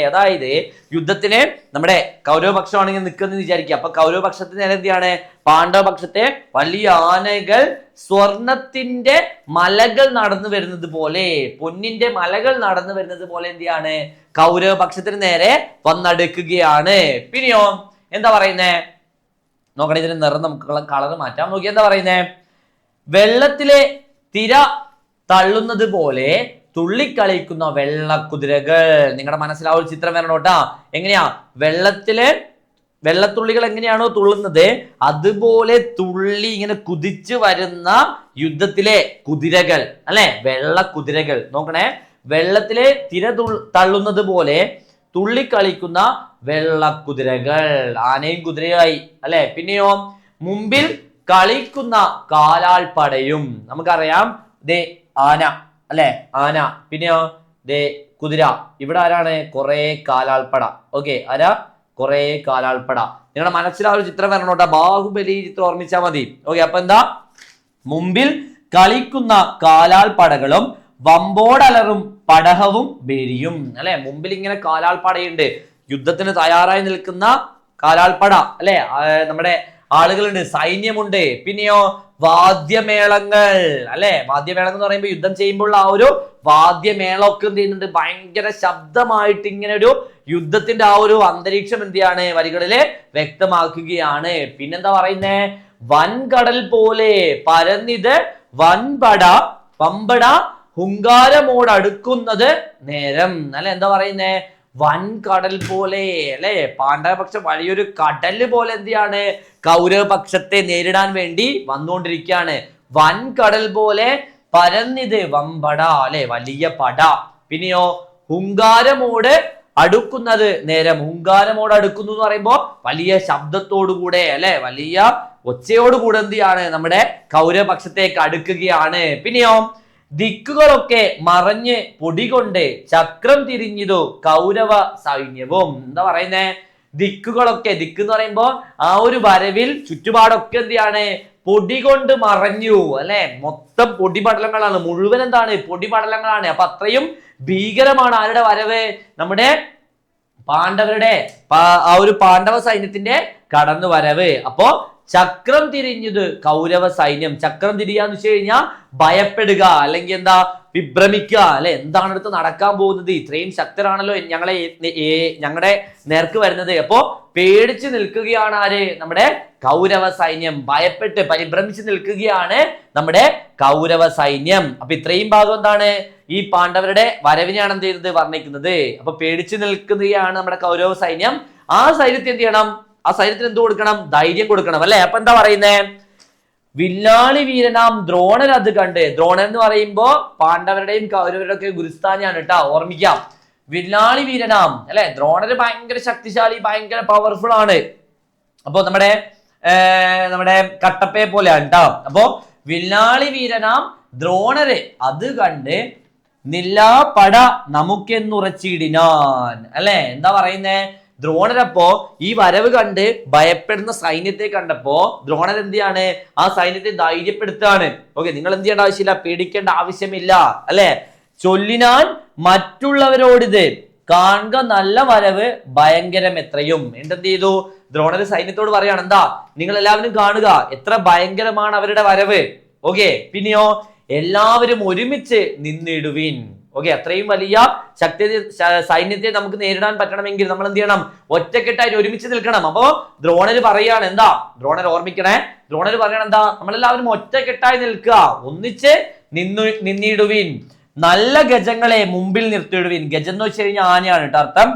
Speaker 1: അതായത് യുദ്ധത്തിന് നമ്മുടെ കൗരവപക്ഷമാണെങ്കിൽ നിൽക്കുന്നത് വിചാരിക്കുക. അപ്പൊ കൗരവപക്ഷത്തിന് നേരെ എന്താണ്? പാണ്ഡവപക്ഷത്തെ വലിയ ആനകൾ സ്വർണത്തിന്റെ മലകൾ നടന്നു വരുന്നത് പോലെ, പൊന്നിന്റെ മലകൾ നടന്നു വരുന്നത് പോലെ എന്ത് ചെയ്യാണ്? കൗരവപക്ഷത്തിന് നേരെ വന്നെടുക്കുകയാണ്. പിന്നെയോ എന്താ പറയുന്നേ? നോക്കണേ, ഇതിന്റെ നിറം നമുക്ക് കളർ മാറ്റാം. നോക്കി എന്താ പറയുന്നേ? വെള്ളത്തിലെ തിര തള്ളുന്നത് പോലെ തുള്ളിക്കളിക്കുന്ന വെള്ളക്കുതിരകൾ. നിങ്ങളുടെ മനസ്സിൽ ആ ഒരു ചിത്രം വരണം കേട്ടാ. എങ്ങനെയാ? വെള്ളത്തുള്ളികൾ എങ്ങനെയാണോ തുള്ളുന്നത് അതുപോലെ തുള്ളി ഇങ്ങനെ കുതിച്ചു വരുന്ന യുദ്ധത്തിലെ കുതിരകൾ അല്ലെ, വെള്ളക്കുതിരകൾ. നോക്കണേ, വെള്ളത്തിലെ തിര തള്ളുന്നത് പോലെ തുള്ളിക്കളിക്കുന്ന വെള്ളക്കുതിരകൾ. ആനയും കുതിരയായി അല്ലെ. പിന്നെയോ മുമ്പിൽ കളിക്കുന്ന കാലാൾപ്പടയും. നമുക്കറിയാം ആന അല്ലെ, ആന. പിന്നെയോ കുതിര. ഇവിടെ ആരാണ്? കുറെ കാലാൾപ്പട. ഓക്കെ, കുറെ കാലാൾപ്പട. നിങ്ങളുടെ മനസ്സിൽ ആ ഒരു ചിത്രം വരണോട്ടെ. ബാഹുബലി ചിത്രം ഓർമ്മിച്ചാൽ മതി. ഓക്കെ, അപ്പൊ എന്താ? മുമ്പിൽ കളിക്കുന്ന കാലാൾപ്പടകളും വമ്പോടലറും പടഹവും ബേരിയും അല്ലെ. മുമ്പിൽ ഇങ്ങനെ കാലാൾപ്പടയുണ്ട്, യുദ്ധത്തിന് തയ്യാറായി നിൽക്കുന്ന കാലാൾപ്പട അല്ലെ, നമ്മുടെ ആളുകളുണ്ട്, സൈന്യമുണ്ട്. പിന്നെയോ വാദ്യമേളങ്ങൾ അല്ലെ. വാദ്യമേളങ്ങൾ എന്ന് പറയുമ്പോൾ യുദ്ധം ചെയ്യുമ്പോൾ ആ ഒരു വാദ്യമേളമൊക്കെ എന്ത് ചെയ്യുന്നുണ്ട്? ഭയങ്കര ശബ്ദമായിട്ട് ഇങ്ങനെ ഒരു യുദ്ധത്തിന്റെ ആ ഒരു അന്തരീക്ഷം എന്ത് ചെയ്യാണ്? വരികളില് വ്യക്തമാക്കുകയാണ്. പിന്നെന്താ പറയുന്നേ? വൻകടൽ പോലെ പരന്നിത് വമ്പട ഹുങ്കാരമോടടുക്കുന്നത് നേരം അല്ലെ. എന്താ പറയുന്നേ? വൻകടൽ പോലെ അല്ലെ. പാണ്ഡവപക്ഷം വലിയൊരു കടല് പോലെ എന്ത് ചെയ്യാണ്? കൗരവപക്ഷത്തെ നേരിടാൻ വേണ്ടി വന്നുകൊണ്ടിരിക്കുകയാണ്. വൻകടൽ പോലെ പരന്നിത് വമ്പട അല്ലെ, വലിയ പട. പിന്നെയോ ഹുങ്കാരമോട് അടുക്കുന്നത് നേരം. ഹുങ്കാരമോട് അടുക്കുന്നു എന്ന് പറയുമ്പോൾ വലിയ ശബ്ദത്തോടുകൂടെ അല്ലെ, വലിയ ഒച്ചയോടുകൂടെ എന്ത് ചെയ്യാണ്? നമ്മുടെ കൗരവപക്ഷത്തേക്ക് അടുക്കുകയാണ്. പിന്നെയോ ദിക്കുകളൊക്കെ മറഞ്ഞ് പൊടികൊണ്ട് ചക്രം തിരിഞ്ഞതു കൗരവ സൈന്യവും. എന്താ പറയുന്നേ? ദിക്കുകളൊക്കെ, ദിക്ക് എന്ന് പറയുമ്പോ ആ ഒരു വരവിൽ ചുറ്റുപാടൊക്കെ എന്ത് ചെയ്യാണ്? പൊടി കൊണ്ട് മറഞ്ഞു അല്ലെ. മൊത്തം പൊടിപടലങ്ങളാണ്, മുഴുവൻ എന്താണ്? പൊടിപടലങ്ങളാണ്. അപ്പൊ അത്രയും ഭീകരമാണ് ആരുടെ വരവ്? നമ്മുടെ പാണ്ഡവരുടെ ആ ഒരു പാണ്ഡവ സൈന്യത്തിന്റെ കടന്നു വരവ്. അപ്പോ ചക്രം തിരിഞ്ഞത് കൗരവ സൈന്യം. ചക്രം തിരിയാന്ന് വെച്ച് കഴിഞ്ഞാൽ ഭയപ്പെടുക, അല്ലെങ്കിൽ എന്താ, വിഭ്രമിക്കുക, അല്ലെ, എന്താണ് അടുത്ത് നടക്കാൻ പോകുന്നത്, ഇത്രയും ശക്തരാണല്ലോ ഞങ്ങളുടെ നേർക്ക് വരുന്നത്. അപ്പോ പേടിച്ചു നിൽക്കുകയാണ് ആര്? നമ്മുടെ കൗരവ സൈന്യം. ഭയപ്പെട്ട് പരിഭ്രമിച്ച് നിൽക്കുകയാണ് നമ്മുടെ കൗരവ സൈന്യം. അപ്പൊ ഇത്രയും ഭാഗം എന്താണ്? ഈ പാണ്ഡവരുടെ വരവിനെയാണ് എന്ത് ചെയ്തത്? വർണ്ണിക്കുന്നത്. അപ്പൊ പേടിച്ചു നിൽക്കുകയാണ് നമ്മുടെ കൗരവ സൈന്യം. ആ സൈന്യത്തെ എന്ത് ചെയ്യണം? ആ സൈന്യത്തിന് എന്ത് കൊടുക്കണം? ധൈര്യം കൊടുക്കണം, അല്ലെ? അപ്പൊ എന്താ പറയുന്നേ? വില്ലാളി വീരനാം ദ്രോണർ അത് കണ്ട്. ദ്രോണർ എന്ന് പറയുമ്പോ പാണ്ഡവരുടെയും കൗരവരുടെയും ഒക്കെ ഗുരുസ്ഥാനാണ് കേട്ടോ, ഓർമ്മിക്കാം. വില്ലാളി വീരനാം, അല്ലെ? ദ്രോണർ ഭയങ്കര ശക്തിശാലി, ഭയങ്കര പവർഫുൾ ആണ്. അപ്പൊ നമ്മുടെ കട്ടപ്പയെ പോലെയാണ് കേട്ടോ. അപ്പോ വില്ലാളി വീരനാം ദ്രോണര് അത് കണ്ട് നില്ലാ പട നമുക്കെന്നുറച്ചിടിനാൻ, അല്ലെ? എന്താ പറയുന്നേ? ദ്രോണരപ്പോ ഈ വരവ് കണ്ട് ഭയപ്പെടുന്ന സൈന്യത്തെ കണ്ടപ്പോ ദ്രോണർ എന്ത് ചെയ്യാണ്? ആ സൈന്യത്തെ ധൈര്യപ്പെടുത്താണ്. ഓക്കെ, നിങ്ങൾ എന്ത് ചെയ്യേണ്ട ആവശ്യമില്ല, പേടിക്കേണ്ട ആവശ്യമില്ല, അല്ലെ? ചൊല്ലിനാൻ മറ്റുള്ളവരോടിത് കാണുക നല്ല വരവ് ഭയങ്കരം എത്രയും. എന്ത് ചെയ്തു? ദ്രോണർ സൈന്യത്തോട് പറയാണ്, എന്താ, നിങ്ങൾ എല്ലാവരും കാണുക, എത്ര ഭയങ്കരമാണ് അവരുടെ വരവ്. ഓക്കെ, പിന്നെയോ എല്ലാവരും ഒരുമിച്ച് നിന്നിടുവിൻ. ഓക്കെ, അത്രയും വലിയ സൈന്യത്തെ നമുക്ക് നേരിടാൻ പറ്റണമെങ്കിൽ നമ്മൾ എന്ത് ചെയ്യണം? ഒറ്റക്കെട്ടായിട്ട് ഒരുമിച്ച് നിൽക്കണം. അപ്പോ ദ്രോണര് പറയാണ്, എന്താ, ദ്രോണർ ഓർമ്മിക്കണേ, ദ്രോണര് പറയണം, എന്താ, നമ്മളെല്ലാവരും ഒറ്റക്കെട്ടായി നിൽക്കുക, ഒന്നിച്ച് നിന്നിടുവിൻ, നല്ല ഗജങ്ങളെ മുമ്പിൽ നിർത്തിയിടുവിൻ. ഗജം എന്ന് വെച്ച് കഴിഞ്ഞാൽ ആനയാണ് കേട്ടോ അർത്ഥം.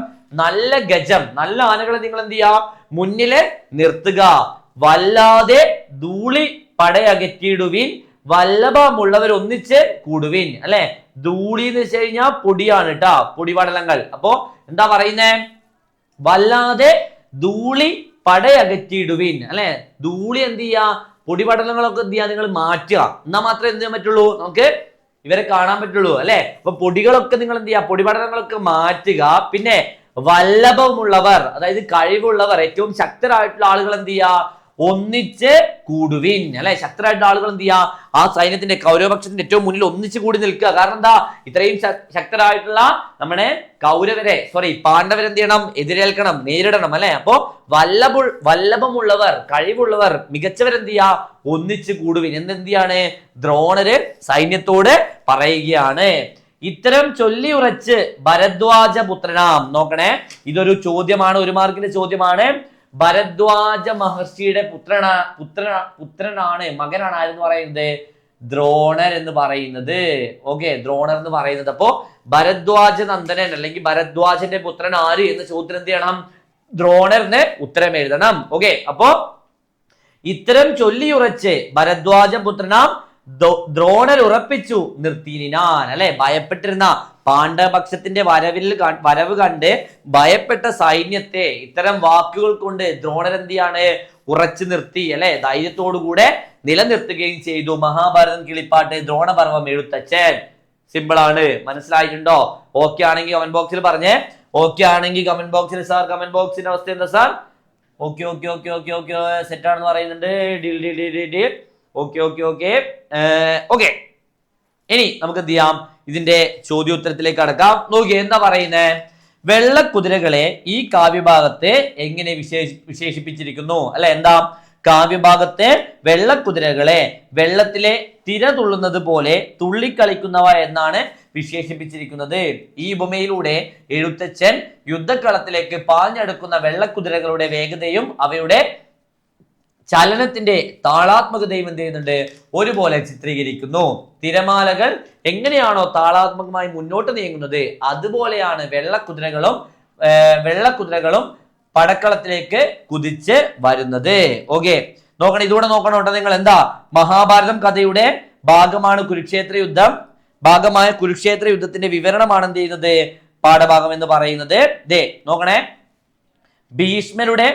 Speaker 1: നല്ല ഗജം, നല്ല ആനകളെ നിങ്ങൾ എന്ത് ചെയ്യുക? മുന്നില് നിർത്തുക. വല്ലാതെ ധൂളി പടയകറ്റിയിടുവിൻ, വല്ലഭമുള്ളവർ ഒന്നിച്ച് കൂടുവിൻ, അല്ലെ? ധൂളി എന്ന് വെച്ച് കഴിഞ്ഞാൽ പൊടിയാണ് കേട്ടാ, പൊടിപടലങ്ങൾ. അപ്പോ എന്താ പറയുന്നേ? വല്ലാതെ ധൂളി പടയകറ്റിയിടുവിൻ, അല്ലെ? ധൂളി എന്ത് ചെയ്യാ? പൊടിപടലങ്ങളൊക്കെ എന്ത് ചെയ്യാ? നിങ്ങൾ മാറ്റുക. എന്നാൽ മാത്രമേ എന്ത് ചെയ്യാൻ പറ്റുള്ളൂ? നമുക്ക് ഇവരെ കാണാൻ പറ്റുള്ളൂ, അല്ലെ? അപ്പൊ പൊടികളൊക്കെ നിങ്ങൾ എന്ത് ചെയ്യാ? പൊടിപടലങ്ങളൊക്കെ മാറ്റുക. പിന്നെ വല്ലഭമുള്ളവർ, അതായത് കഴിവുള്ളവർ, ഏറ്റവും ശക്തരായിട്ടുള്ള ആളുകൾ എന്ത് ചെയ്യാ? ഒന്നിച്ച് കൂടുവിൻ, അല്ലെ? ശക്തരായിട്ടുള്ള ആളുകൾ എന്ത് ചെയ്യാ? ആ സൈന്യത്തിന്റെ കൗരവപക്ഷത്തിന്റെ ഏറ്റവും മുന്നിൽ ഒന്നിച്ച് കൂടി നിൽക്കുക. കാരണം എന്താ? ഇത്രയും ശക്തരായിട്ടുള്ള നമ്മുടെ പാണ്ഡവരെന്ത് ചെയ്യണം? എതിരേൽക്കണം, നേരിടണം, അല്ലെ? അപ്പോ വല്ലഭമുള്ളവർ, കഴിവുള്ളവർ, മികച്ചവരെന്ത് ചെയ്യാ? ഒന്നിച്ച് കൂടുവിൻ എന്ത് ചെയ്യാണ് ദ്രോണര് സൈന്യത്തോട് പറയുകയാണ്. ഇത്തരം ചൊല്ലി ഉറച്ച് ഭരദ്വാജ പുത്രനാം. നോക്കണേ, ഇതൊരു ചോദ്യമാണ്, ഒരു മാർക്കിന്റെ ചോദ്യമാണ്. ഭരദ്വാജ മഹർഷിയുടെ പുത്രനാണ്, മകനാണ് ആരെന്ന് പറയുന്നത്? ദ്രോണർ എന്ന് പറയുന്നത്. ഓക്കെ, ദ്രോണർ എന്ന് പറയുന്നത്. അപ്പോ ഭരദ്വാജ നന്ദനൻ അല്ലെങ്കിൽ ഭരദ്വാജന്റെ പുത്രൻ ആര് എന്ന ചോദ്യത്തിന് എന്ത് ചെയ്യണം? ദ്രോണറിന് ഉത്തരം എഴുതണം. ഓക്കെ, അപ്പോ ഇത്തരം ചൊല്ലിയുറച്ച് ഭരദ്വാജ പുത്രനാം ദ്രോണർ ഉറപ്പിച്ചു നിർത്തിനാൻ, അല്ലെ? ഭയപ്പെട്ടിരുന്ന പാണ്ഡവപക്ഷത്തിന്റെ വരവ് കണ്ട് ഭയപ്പെട്ട സൈന്യത്തെ ഇത്തരം വാക്കുകൾ കൊണ്ട് ദ്രോണർ എന്ത് ചെയ്യാണ്? ഉറച്ചു നിർത്തി, അല്ലെ? ധൈര്യത്തോടുകൂടെ നിലനിർത്തുകയും ചെയ്തു. മഹാഭാരതം കിളിപ്പാട്ട് ദ്രോണപർവം എഴുത്തച്ഛൻ. സിമ്പിൾ ആണ്, മനസ്സിലായിട്ടുണ്ടോ? ഓക്കെ ആണെങ്കിൽ കമന്റ് ബോക്സിൽ പറഞ്ഞേ. ഓക്കെ ആണെങ്കിൽ കമന്റ് ബോക്സിൽ സാർ, കമന്റ് ബോക്സിന്റെ അവസ്ഥ എന്താ sir? Okay okay okay okay okay set ആണെന്ന് പറയുന്നുണ്ട്. Okay okay okay okay. ഇനി നമുക്ക് എന്ത് ചെയ്യാം? ഇതിന്റെ ചോദ്യോത്തരത്തിലേക്ക് കടക്കാം. നോക്കിയേ, എന്താ പറയുന്നേ? വെള്ളക്കുതിരകളെ ഈ കാവ്യഭാഗത്തെ എങ്ങനെ വിശേഷിപ്പിച്ചിരിക്കുന്നു, അല്ലെ? എന്താ? കാവ്യഭാഗത്തെ വെള്ളക്കുതിരകളെ വെള്ളത്തിലെ തിര തുള്ളുന്നത് പോലെ തുള്ളിക്കളിക്കുന്നവ എന്നാണ് വിശേഷിപ്പിച്ചിരിക്കുന്നത്. ഈ ഉപമയിലൂടെ എഴുത്തച്ഛൻ യുദ്ധക്കളത്തിലേക്ക് പാഞ്ഞെടുക്കുന്ന വെള്ളക്കുതിരകളുടെ വേഗതയും അവയുടെ ചലനത്തിന്റെ താളാത്മകതയും എന്ത് ചെയ്യുന്നുണ്ട്? ഒരുപോലെ ചിത്രീകരിക്കുന്നു. തിരമാലകൾ എങ്ങനെയാണോ താളാത്മകമായി മുന്നോട്ട് നീങ്ങുന്നത്, അതുപോലെയാണ് വെള്ളക്കുതിരകളും പടക്കളത്തിലേക്ക് കുതിച്ച് വരുന്നത്. ഓക്കെ, നോക്കണം, ഇതൂടെ നോക്കണം കേട്ടോ നിങ്ങൾ. എന്താ? മഹാഭാരതം കഥയുടെ ഭാഗമാണ് കുരുക്ഷേത്ര യുദ്ധം. ഭാഗമായ കുരുക്ഷേത്ര യുദ്ധത്തിന്റെ വിവരണമാണ് എന്ത് ചെയ്യുന്നത്? പാഠഭാഗം എന്ന് പറയുന്നത്. നോക്കണേ, ഭീഷ്മരുടെ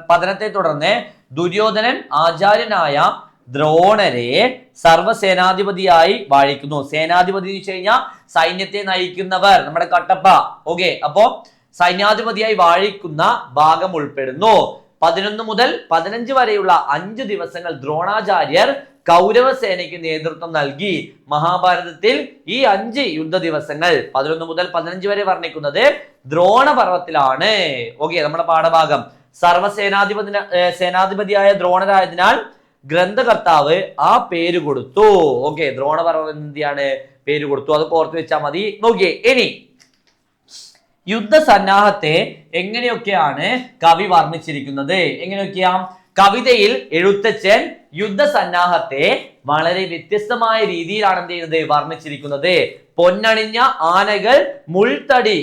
Speaker 1: പതനത്തെ തുടർന്ന് ദുര്യോധനൻ ആചാര്യനായ ദ്രോണരെ സർവ്വസേനാധിപതിയായി വാഴിക്കുന്നു. സേനാധിപതി എന്ന് വെച്ച് കഴിഞ്ഞാൽ സൈന്യത്തെ നയിക്കുന്നവർ, നമ്മുടെ കട്ടപ്പ. ഓക്കെ, അപ്പോ സൈന്യാധിപതിയായി വാഴിക്കുന്ന ഭാഗം ഉൾപ്പെടുന്നു. 11 മുതൽ 15 വരെയുള്ള 5 ദിവസങ്ങൾ ദ്രോണാചാര്യർ കൗരവ സേനയ്ക്ക് നേതൃത്വം നൽകി. മഹാഭാരതത്തിൽ ഈ 5 യുദ്ധ ദിവസങ്ങൾ 11 മുതൽ 15 വരെ വർണ്ണിക്കുന്നത് ദ്രോണപർവത്തിലാണ്. ഓക്കെ, നമ്മുടെ പാഠഭാഗം സേനാധിപതിയായ ദ്രോണരായതിനാൽ ഗ്രന്ഥകർത്താവ് ആ പേര് കൊടുത്തു. ഓക്കെ, ദ്രോണപർവ്വം എന്തിയാണ് പേര് കൊടുത്തു. അത് ഓർത്ത് വെച്ചാൽ മതി. നോക്കിയേ, ഇനി യുദ്ധസന്നാഹത്തെ എങ്ങനെയൊക്കെയാണ് കവി വർണ്ണിച്ചിരിക്കുന്നത്? എങ്ങനെയൊക്കെയാ? കവിതയിൽ എഴുത്തച്ഛൻ യുദ്ധസന്നാഹത്തെ വളരെ വ്യത്യസ്തമായ രീതിയിലാണ് എന്ത് ചെയ്യുന്നത്? വർണ്ണിച്ചിരിക്കുന്നത്. പൊന്നണിഞ്ഞ ആനകൾ മുൾത്തടി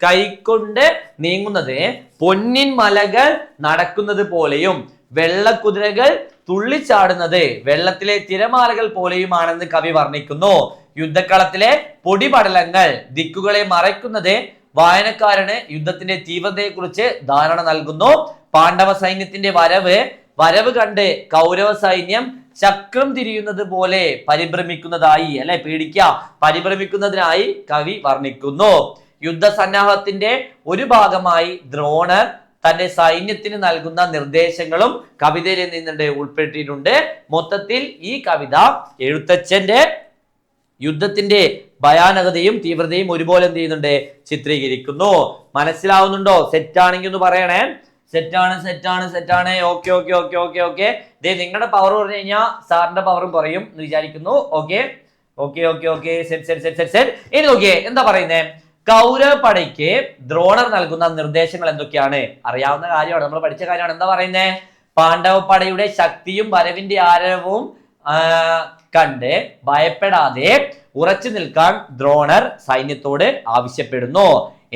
Speaker 1: കൈക്കൊണ്ട് നീങ്ങുന്നത് പൊന്നിൻ മലകൾ നടക്കുന്നത് പോലെയും വെള്ളക്കുതിരകൾ തുള്ളിച്ചാടുന്നത് വെള്ളത്തിലെ തിരമാലകൾ പോലെയുമാണെന്ന് കവി വർണ്ണിക്കുന്നു. യുദ്ധക്കളത്തിലെ പൊടിപടലങ്ങൾ ദിക്കുകളെ മറയ്ക്കുന്നത് വായനക്കാരന് യുദ്ധത്തിന്റെ തീവ്രതയെക്കുറിച്ച് ധാരണ നൽകുന്നു. പാണ്ഡവ സൈന്യത്തിന്റെ വരവ് കണ്ട് കൗരവ സൈന്യം ചക്രം തിരിയുന്നത് പോലെ പരിഭ്രമിക്കുന്നതായി, അല്ലെ, പരിഭ്രമിക്കുന്നതിനായി കവി വർണ്ണിക്കുന്നു. യുദ്ധസന്നാഹത്തിന്റെ ഒരു ഭാഗമായി ദ്രോണർ തന്റെ സൈന്യത്തിന് നൽകുന്ന നിർദ്ദേശങ്ങളും കവിതയിൽ നിന്നുണ്ട് ഉൾപ്പെടുത്തിയിട്ടുണ്ട്. മൊത്തത്തിൽ ഈ കവിത എഴുത്തച്ഛന്റെ യുദ്ധത്തിന്റെ ഭയാനകതയും തീവ്രതയും ഒരുപോലെ എന്ത് ചെയ്യുന്നുണ്ട്? ചിത്രീകരിക്കുന്നു. മനസ്സിലാവുന്നുണ്ടോ? സെറ്റാണെങ്കിൽ ഒന്ന് പറയണേ. സെറ്റാണ്. ഓക്കെ. നിങ്ങളുടെ പവർ പറഞ്ഞു കഴിഞ്ഞാൽ സാറിന്റെ പവറും കുറയും എന്ന് വിചാരിക്കുന്നു. ഓക്കെ. സെറ്റ്. ഇനി നോക്കിയേ, എന്താ പറയുന്നേ? കൗരവ പടയ്ക്ക് ദ്രോണർ നൽകുന്ന നിർദ്ദേശങ്ങൾ എന്തൊക്കെയാണ്? അറിയാവുന്ന കാര്യമാണ്, നമ്മൾ പഠിച്ച കാര്യമാണ്. എന്താ പറയുന്നേ? പാണ്ഡവ പടയുടെ ശക്തിയും വരവിന്റെ ആരവവും കണ്ട് ഭയപ്പെടാതെ ഉറച്ചു നിൽക്കാൻ ദ്രോണർ സൈന്യത്തോട് ആവശ്യപ്പെടുന്നു.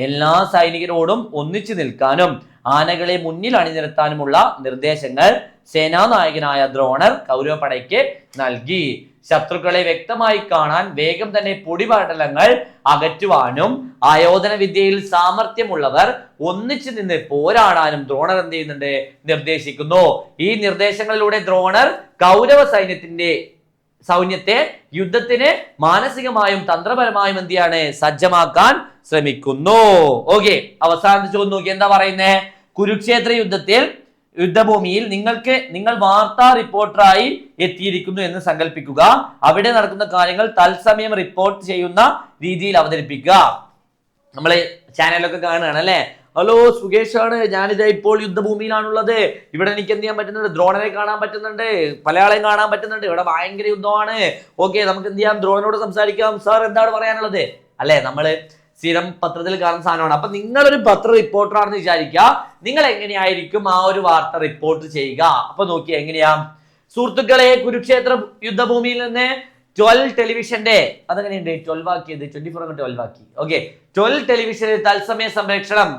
Speaker 1: എല്ലാ സൈനികരോടും ഒന്നിച്ചു നിൽക്കാനും ആനകളെ മുന്നിൽ അണിനിരത്താനുമുള്ള നിർദ്ദേശങ്ങൾ സേനാനായകനായ ദ്രോണർ കൗരവപടയ്ക്ക് നൽകി. ശത്രുക്കളെ വ്യക്തമായി കാണാൻ വേഗം തന്നെ പൊടിപടലങ്ങൾ അകറ്റുവാനും ആയോധന വിദ്യയിൽ സാമർഥ്യമുള്ളവർ ഒന്നിച്ചു നിന്ന് പോരാടാനും ദ്രോണർ എന്ത് ചെയ്യുന്നുണ്ട്? നിർദ്ദേശിക്കുന്നു. ഈ നിർദ്ദേശങ്ങളിലൂടെ ദ്രോണർ കൗരവ സൈന്യത്തെ യുദ്ധത്തിന് മാനസികമായും തന്ത്രപരമായും എന്ത് ചെയ്യാണ്? സജ്ജമാക്കാൻ ശ്രമിക്കുന്നു. ഓക്കെ, അവസാനത്തെ ചോദ്യം നോക്കി, എന്താ പറയുന്നേ? കുരുക്ഷേത്ര യുദ്ധഭൂമിയിൽ നിങ്ങൾ വാർത്താ റിപ്പോർട്ടറായി എത്തിയിരിക്കുന്നു എന്ന് സങ്കല്പിക്കുക. അവിടെ നടക്കുന്ന കാര്യങ്ങൾ തത്സമയം റിപ്പോർട്ട് ചെയ്യുന്ന രീതിയിൽ അവതരിപ്പിക്കുക. നമ്മള് ചാനലൊക്കെ കാണുകയാണ് അല്ലെ? ഹലോ, സുകേഷാണ്, ഞാനിത് ഇപ്പോൾ യുദ്ധഭൂമിയിലാണുള്ളത്. ഇവിടെ എനിക്ക് എന്ത് ചെയ്യാൻ പറ്റുന്നുണ്ട്? ദ്രോണരെ കാണാൻ പറ്റുന്നുണ്ട്, പലയാളെയും കാണാൻ പറ്റുന്നുണ്ട്. ഇവിടെ ഭയങ്കര യുദ്ധമാണ്. ഓക്കെ, നമുക്ക് എന്ത് ചെയ്യാം? ദ്രോണനോട് സംസാരിക്കാം. സാർ എന്താണ് പറയാനുള്ളത്? അല്ലെ, നമ്മള് സ്ഥിരം പത്രത്തിൽ കാണുന്ന സാധനമാണ്. അപ്പൊ നിങ്ങളൊരു പത്ര റിപ്പോർട്ടറാണെന്ന് വിചാരിക്കുക. നിങ്ങൾ എങ്ങനെയായിരിക്കും ആ ഒരു വാർത്ത റിപ്പോർട്ട് ചെയ്യുക? അപ്പൊ നോക്കിയാ എങ്ങനെയാ? സുഹൃത്തുക്കളെ, കുരുക്ഷേത്ര യുദ്ധഭൂമിയിൽ നിന്ന് 12 ടെലിവിഷന്റെ അതെങ്ങനെയുണ്ട്? 12 ആക്കിയത് 24 12 ആക്കി. ഓക്കെ, 12 ടെലിവിഷനിൽ തത്സമയ സംപ്രേഷണം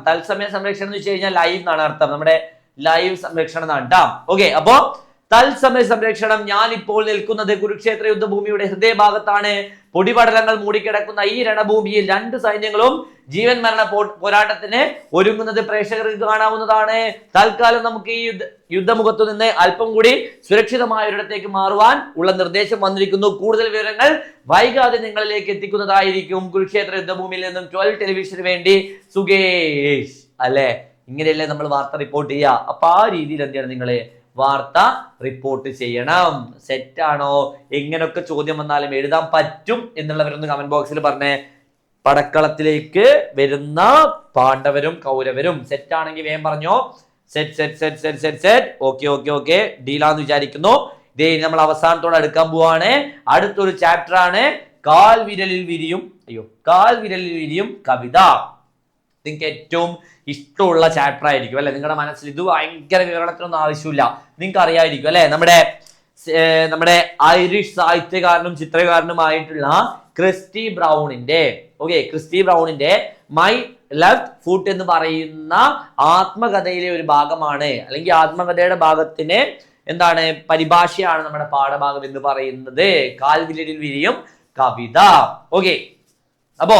Speaker 1: എന്ന് വെച്ച് കഴിഞ്ഞാൽ ലൈവ് എന്നാണ് അർത്ഥം. നമ്മുടെ ലൈവ് സംപ്രേഷണം എന്നാണ് കേട്ടോ. ഓക്കെ, അപ്പോ തത്സമയ സംരക്ഷണം. ഞാൻ ഇപ്പോൾ നിൽക്കുന്നത് കുരുക്ഷേത്ര യുദ്ധഭൂമിയുടെ ഹൃദയഭാഗത്താണ്. പൊടിപടലങ്ങൾ മൂടിക്കിടക്കുന്ന ഈ രണഭൂമിയിൽ 2 സൈന്യങ്ങളും ജീവൻ മരണ പോരാട്ടത്തിന് ഒരുങ്ങുന്നത് പ്രേക്ഷകർക്ക് കാണാവുന്നതാണ്. തൽക്കാലം നമുക്ക് ഈ യുദ്ധമുഖത്തു നിന്ന് അല്പം കൂടി സുരക്ഷിതമായ ഒരിടത്തേക്ക് മാറുവാൻ ഉള്ള നിർദ്ദേശം വന്നിരിക്കുന്നു. കൂടുതൽ വിവരങ്ങൾ വൈകാതെ നിങ്ങളിലേക്ക് എത്തിക്കുന്നതായിരിക്കും. കുരുക്ഷേത്ര യുദ്ധഭൂമിയിൽ നിന്നും 12 ടെലിവിഷന് വേണ്ടി സുകേഷ്. അല്ലെ, ഇങ്ങനെയല്ലേ നമ്മൾ വാർത്ത റിപ്പോർട്ട് ചെയ്യുക? അപ്പൊ ആ രീതിയിൽ എന്താണ് നിങ്ങള് വാർത്ത റിപ്പോർട്ട് ചെയ്യണം. സെറ്റാണോ? എങ്ങനെയൊക്കെ ചോദ്യം വന്നാലും എഴുതാൻ പറ്റും എന്നുള്ളവരൊന്ന് കമന്റ് ബോക്സിൽ പറഞ്ഞേ. പടക്കളത്തിലേക്ക് വരുന്ന പാണ്ഡവരും കൗരവരും സെറ്റാണെങ്കിൽ വേഗം പറഞ്ഞോ. സെറ്റ്. ഓക്കെ, ഡീലാന്ന് വിചാരിക്കുന്നു. ഇതേ നമ്മൾ അവസാനത്തോടെ അടുക്കാൻ പോവാണ്. അടുത്തൊരു ചാപ്റ്റർ ആണ് കാൽ വിരലിൽ വിരിയും കവിത. നിങ്ങൾക്ക് ഏറ്റവും ഇഷ്ടമുള്ള ചാപ്റ്റർ ആയിരിക്കും അല്ലെ? നിങ്ങളുടെ മനസ്സിൽ ഇത് ഭയങ്കര വിവരണത്തിനൊന്നും ആവശ്യമില്ല, നിങ്ങൾക്ക് അറിയായിരിക്കും അല്ലെ? നമ്മുടെ ഐറിഷ് സാഹിത്യകാരനും ചിത്രകാരനുമായിട്ടുള്ള ക്രിസ്റ്റി ബ്രൗണിന്റെ മൈ ലെഫ്റ്റ് ഫുട്ട് എന്ന് പറയുന്ന ആത്മകഥയിലെ ഒരു ഭാഗമാണ്, അല്ലെങ്കിൽ ആത്മകഥയുടെ ഭാഗത്തിന് എന്താണ് പരിഭാഷയാണ് നമ്മുടെ പാഠഭാഗം എന്ന് പറയുന്നത്. കാൽവിരലിൽ വിരിയും കവിത. ഓക്കെ, അപ്പോ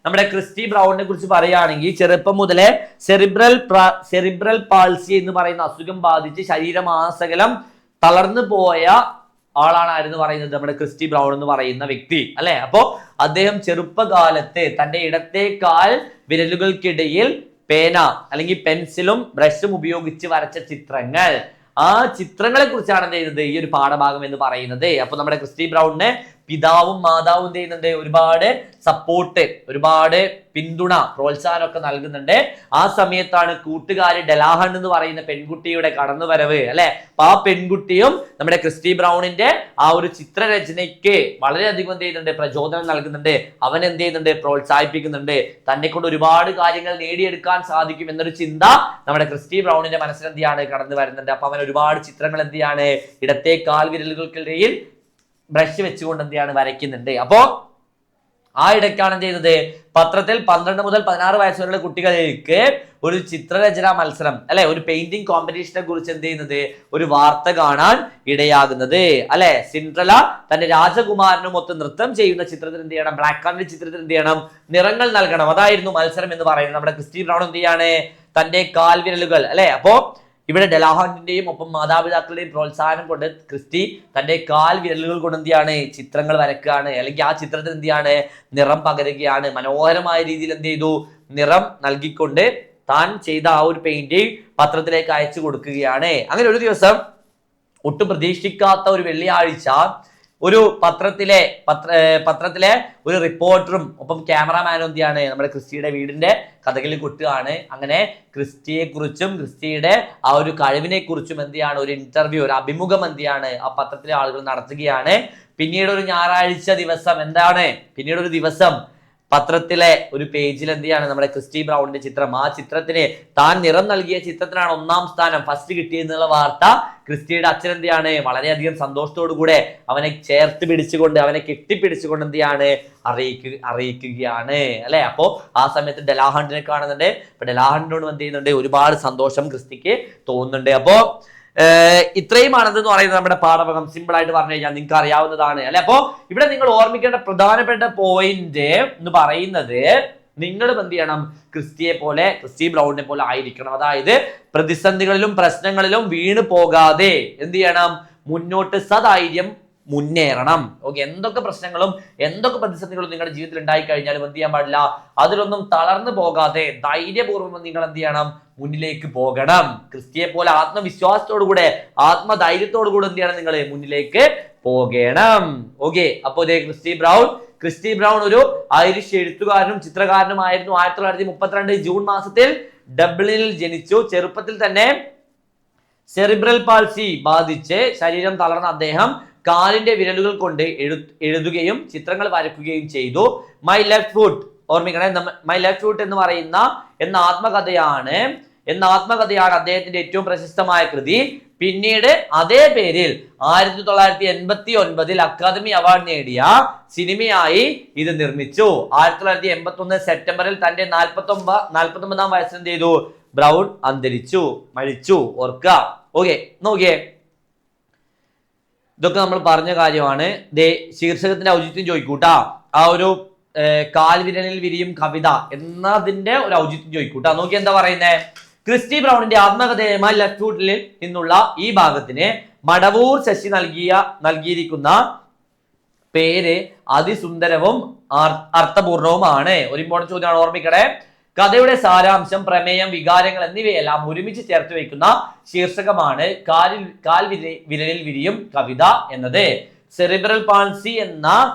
Speaker 1: നമ്മുടെ ക്രിസ്റ്റി ബ്രൗണിനെ കുറിച്ച് പറയുകയാണെങ്കിൽ ചെറുപ്പം മുതലേ സെറിബ്രൽ പാൾസി എന്ന് പറയുന്ന അസുഖം ബാധിച്ച് ശരീരമാസകലം തളർന്നു പോയ ആളാണ് ആരെന്ന് പറയുന്നത്? നമ്മുടെ ക്രിസ്റ്റി ബ്രൗൺ എന്ന് പറയുന്ന വ്യക്തി അല്ലെ? അപ്പോ അദ്ദേഹം ചെറുപ്പകാലത്ത് തന്റെ ഇടത്തെ കാൽ വിരലുകൾക്കിടയിൽ പേന അല്ലെങ്കിൽ പെൻസിലും ബ്രഷും ഉപയോഗിച്ച് വരച്ച ചിത്രങ്ങളെ കുറിച്ചാണ് എന്ത് ചെയ്യുന്നത് ഈ ഒരു പാഠഭാഗം എന്ന് പറയുന്നത്. അപ്പൊ നമ്മുടെ ക്രിസ്റ്റി ബ്രൗണിനെ പിതാവും മാതാവും എന്ത് ചെയ്യുന്നുണ്ട്, ഒരുപാട് സപ്പോർട്ട്, ഒരുപാട് പിന്തുണ, പ്രോത്സാഹനം ഒക്കെ നൽകുന്നുണ്ട്. ആ സമയത്താണ് കൂട്ടുകാരി ഡെലാഹൺ എന്ന് പറയുന്ന പെൺകുട്ടിയുടെ കടന്നുവരവ് അല്ലെ. അപ്പൊ ആ പെൺകുട്ടിയും നമ്മുടെ ക്രിസ്റ്റി ബ്രൗണിന്റെ ആ ഒരു ചിത്രരചനയ്ക്ക് വളരെയധികം എന്ത് ചെയ്യുന്നുണ്ട്, പ്രചോദനം നൽകുന്നുണ്ട്. അവൻ എന്ത് ചെയ്യുന്നുണ്ട്, പ്രോത്സാഹിപ്പിക്കുന്നുണ്ട്. തന്നെ കൊണ്ട് ഒരുപാട് കാര്യങ്ങൾ നേടിയെടുക്കാൻ സാധിക്കും എന്നൊരു ചിന്ത നമ്മുടെ ക്രിസ്റ്റി ബ്രൗണിന്റെ മനസ്സിൽ എന്ത് ചെയ്യാണ്, കടന്നു വരുന്നുണ്ട്. അപ്പൊ അവൻ ഒരുപാട് ചിത്രങ്ങൾ എന്ത് ചെയ്യാണ്, ഇടത്തെ കാൽ വിരലുകൾക്കിടയിൽ ബ്രഷ് വെച്ചുകൊണ്ട് എന്ത് ചെയ്യാണ്, വരയ്ക്കുന്നുണ്ട്. അപ്പോ ആ ഇടയ്ക്കാണ് എന്ത് ചെയ്യുന്നത്, പത്രത്തിൽ 12 മുതൽ 16 വയസ്സ് വരെയുള്ള കുട്ടികളിലേക്ക് ഒരു ചിത്രരചനാ മത്സരം അല്ലെ, ഒരു പെയിന്റിംഗ് കോമ്പറ്റീഷനെ കുറിച്ച് എന്ത് ചെയ്യുന്നത്, ഒരു വാർത്ത കാണാൻ ഇടയാകുന്നത് അല്ലെ. സിൻഡ്രല തന്റെ രാജകുമാരനുമൊത്ത് നൃത്തം ചെയ്യുന്ന ചിത്രത്തിൽ എന്ത് ചെയ്യണം, ബ്ലാക്ക് ആൻഡ് വൈറ്റ് ചിത്രത്തിൽ എന്ത് ചെയ്യണം, നിറങ്ങൾ നൽകണം. അതായിരുന്നു മത്സരം എന്ന് പറയുന്നത്. നമ്മുടെ ക്രിസ്റ്റി ബ്രൗൺ എന്ത് ചെയ്യാണ്, തന്റെ കാൽവിരലുകൾ അല്ലെ. അപ്പോ ഇവിടെ ഡെലാഹണ്ടിന്റെയും ഒപ്പം മാതാപിതാക്കളുടെയും പ്രോത്സാഹനം കൊണ്ട് ക്രിസ്റ്റി തന്റെ കാൽ വിരലുകൾ കൊണ്ട് എന്ത് ചെയ്യാണ്, ചിത്രങ്ങൾ വരയ്ക്കുകയാണ്. അല്ലെങ്കിൽ ആ ചിത്രത്തിൽ എന്ത് ചെയ്യാണ്, നിറം പകരുകയാണ്. മനോഹരമായ രീതിയിൽ എന്ത് ചെയ്തു, നിറം നൽകിക്കൊണ്ട് താൻ ചെയ്ത ആ ഒരു പെയിന്റിംഗ് പത്രത്തിലേക്ക് അയച്ചു കൊടുക്കുകയാണ്. അങ്ങനെ ഒരു ദിവസം ഒട്ടും പ്രതീക്ഷിക്കാത്ത ഒരു വെള്ളിയാഴ്ച ഒരു പത്രത്തിലെ ഒരു റിപ്പോർട്ടറും ഒപ്പം ക്യാമറാമാനും എന്തിയാണ്, നമ്മുടെ ക്രിസ്റ്റിയുടെ വീടിന്റെ കഥകളിൽ കൊട്ടുകയാണ്. അങ്ങനെ ക്രിസ്റ്റിയെ കുറിച്ചും ക്രിസ്റ്റിയുടെ ആ ഒരു കഴിവിനെ കുറിച്ചും എന്തിയാണ്, ഒരു ഇന്റർവ്യൂ, ഒരു അഭിമുഖം എന്തിയാണ് ആ പത്രത്തിലെ ആളുകൾ നടത്തുകയാണ്. പിന്നീട് ഒരു ഞായറാഴ്ച ദിവസം പിന്നീട് ഒരു ദിവസം പത്രത്തിലെ ഒരു പേജിൽ എന്ത് ചെയ്യാണ്, നമ്മുടെ ക്രിസ്റ്റി ബ്രൗണിന്റെ ചിത്രം, ആ ചിത്രത്തിന് താൻ നിറം നൽകിയ ചിത്രത്തിനാണ് 1ാം സ്ഥാനം, ഫസ്റ്റ് കിട്ടിയെന്നുള്ള വാർത്ത ക്രിസ്റ്റിയുടെ അച്ഛൻ എന്ത് ചെയ്യാണ്, വളരെയധികം സന്തോഷത്തോടു കൂടെ അവനെ ചേർത്ത് പിടിച്ചുകൊണ്ട്, അവനെ കെട്ടിപ്പിടിച്ചുകൊണ്ട് എന്ത് ചെയ്യാണ്, അറിയിക്കുകയാണ് അല്ലെ. അപ്പോ ആ സമയത്ത് ഡെലാഹണ്ടിനെ കാണുന്നുണ്ട്. അപ്പൊ ഡെലാഹണ്ടിനോട് എന്ത് ചെയ്യുന്നുണ്ട്, ഒരുപാട് സന്തോഷം ക്രിസ്റ്റിക്ക് തോന്നുന്നുണ്ട്. അപ്പോ ഇത്രയുമാണെന്ന് പറയുന്നത് നമ്മുടെ പാഠഭാഗം. സിമ്പിൾ ആയിട്ട് പറഞ്ഞു കഴിഞ്ഞാൽ നിങ്ങൾക്ക് അറിയാവുന്നതാണ് അല്ലെ. അപ്പോ ഇവിടെ നിങ്ങൾ ഓർമ്മിക്കേണ്ട പ്രധാനപ്പെട്ട പോയിന്റ് എന്ന് പറയുന്നത്, നിങ്ങളും എന്ത് ചെയ്യണം, ക്രിസ്റ്റി ബ്രൗണിനെ പോലെ ആയിരിക്കണം. അതായത് പ്രതിസന്ധികളിലും പ്രശ്നങ്ങളിലും വീണു പോകാതെ എന്ത് ചെയ്യണം, മുന്നോട്ട് സധൈര്യം മുന്നേറണം. ഓക്കെ, എന്തൊക്കെ പ്രശ്നങ്ങളും എന്തൊക്കെ പ്രതിസന്ധികളും നിങ്ങളുടെ ജീവിതത്തിൽ ഉണ്ടായി കഴിഞ്ഞാലും എന്ത് ചെയ്യാൻ പാടില്ല, അതിലൊന്നും തളർന്നു പോകാതെ ധൈര്യപൂർവ്വം നിങ്ങൾ എന്ത് ചെയ്യണം, മുന്നിലേക്ക് പോകണം. ക്രിസ്റ്റിയെ പോലെ ആത്മവിശ്വാസത്തോടു കൂടെ, ആത്മധൈര്യത്തോടു കൂടെ എന്ത് ചെയ്യണം, നിങ്ങൾ മുന്നിലേക്ക് പോകണം. ഓക്കെ, അപ്പോ ക്രിസ്റ്റി ബ്രൗൺ ഒരു ഐറിഷ് എഴുത്തുകാരനും ചിത്രകാരനുമായിരുന്നു. 1932 ജൂൺ മാസത്തിൽ ഡബ്ലിനിൽ ജനിച്ചു. ചെറുപ്പത്തിൽ തന്നെ സെറിബ്രൽ പാൾസി ബാധിച്ച് ശരീരം തളർന്ന അദ്ദേഹം കാലിന്റെ വിരലുകൾ കൊണ്ട് എഴുതുകയും ചിത്രങ്ങൾ വരയ്ക്കുകയും ചെയ്തു. മൈ ലെഫ്റ്റ് ഫുട്ട്, ഓർമ്മിക്കണേ, മൈ ലെഫ്റ്റ് ഫുട്ട് എന്ന് പറയുന്ന ആത്മകഥയാണ് അദ്ദേഹത്തിന്റെ ഏറ്റവും പ്രശസ്തമായ കൃതി. പിന്നീട് അതേ പേരിൽ 1989 അക്കാദമി അവാർഡ് നേടിയ സിനിമയായി ഇത് നിർമ്മിച്ചു. 1981 സെപ്റ്റംബറിൽ തന്റെ 49ാം വയസ്സിൽ എന്ത് ചെയ്തു, ബ്രൗൺ മരിച്ചു. ഓർക്കുക. ഓക്കെ, നോക്കിയേ, ഇതൊക്കെ നമ്മൾ പറഞ്ഞ കാര്യമാണ്. ശീർഷകത്തിന്റെ ഔചിത്യം ചോദിക്കൂട്ടാ. ആ ഒരു കാൽവിരലിൽ വിരിയും കവിത എന്നതിന്റെ ഒരു ഔചിത്യം ചോദിക്കൂട്ടാ. നോക്കി എന്താ പറയുന്നേ, ക്രിസ്റ്റി ബ്രൗണിന്റെ ആത്മകഥയുമായി ലെഫ്റ്റ് ഫുട്ടിൽ നിന്നുള്ള ഈ ഭാഗത്തിന് മടവൂർ ശശി നൽകിയിരിക്കുന്ന പേര് അതിസുന്ദരവും അർത്ഥപൂർണവുമാണ്. ഒരു ഇമ്പോർട്ടന്റ് ചോദ്യമാണ്, ഓർമ്മിക്കണേ. കഥയുടെ സാരാംശം, പ്രമേയം, വികാരങ്ങൾ എന്നിവയെല്ലാം ഒരുമിച്ച് ചേർത്ത് വയ്ക്കുന്ന ശീർഷകമാണ് വിരലിൽ വിരിയും കവിത എന്നത്. സെറിബ്രൽ പാൾസി എന്ന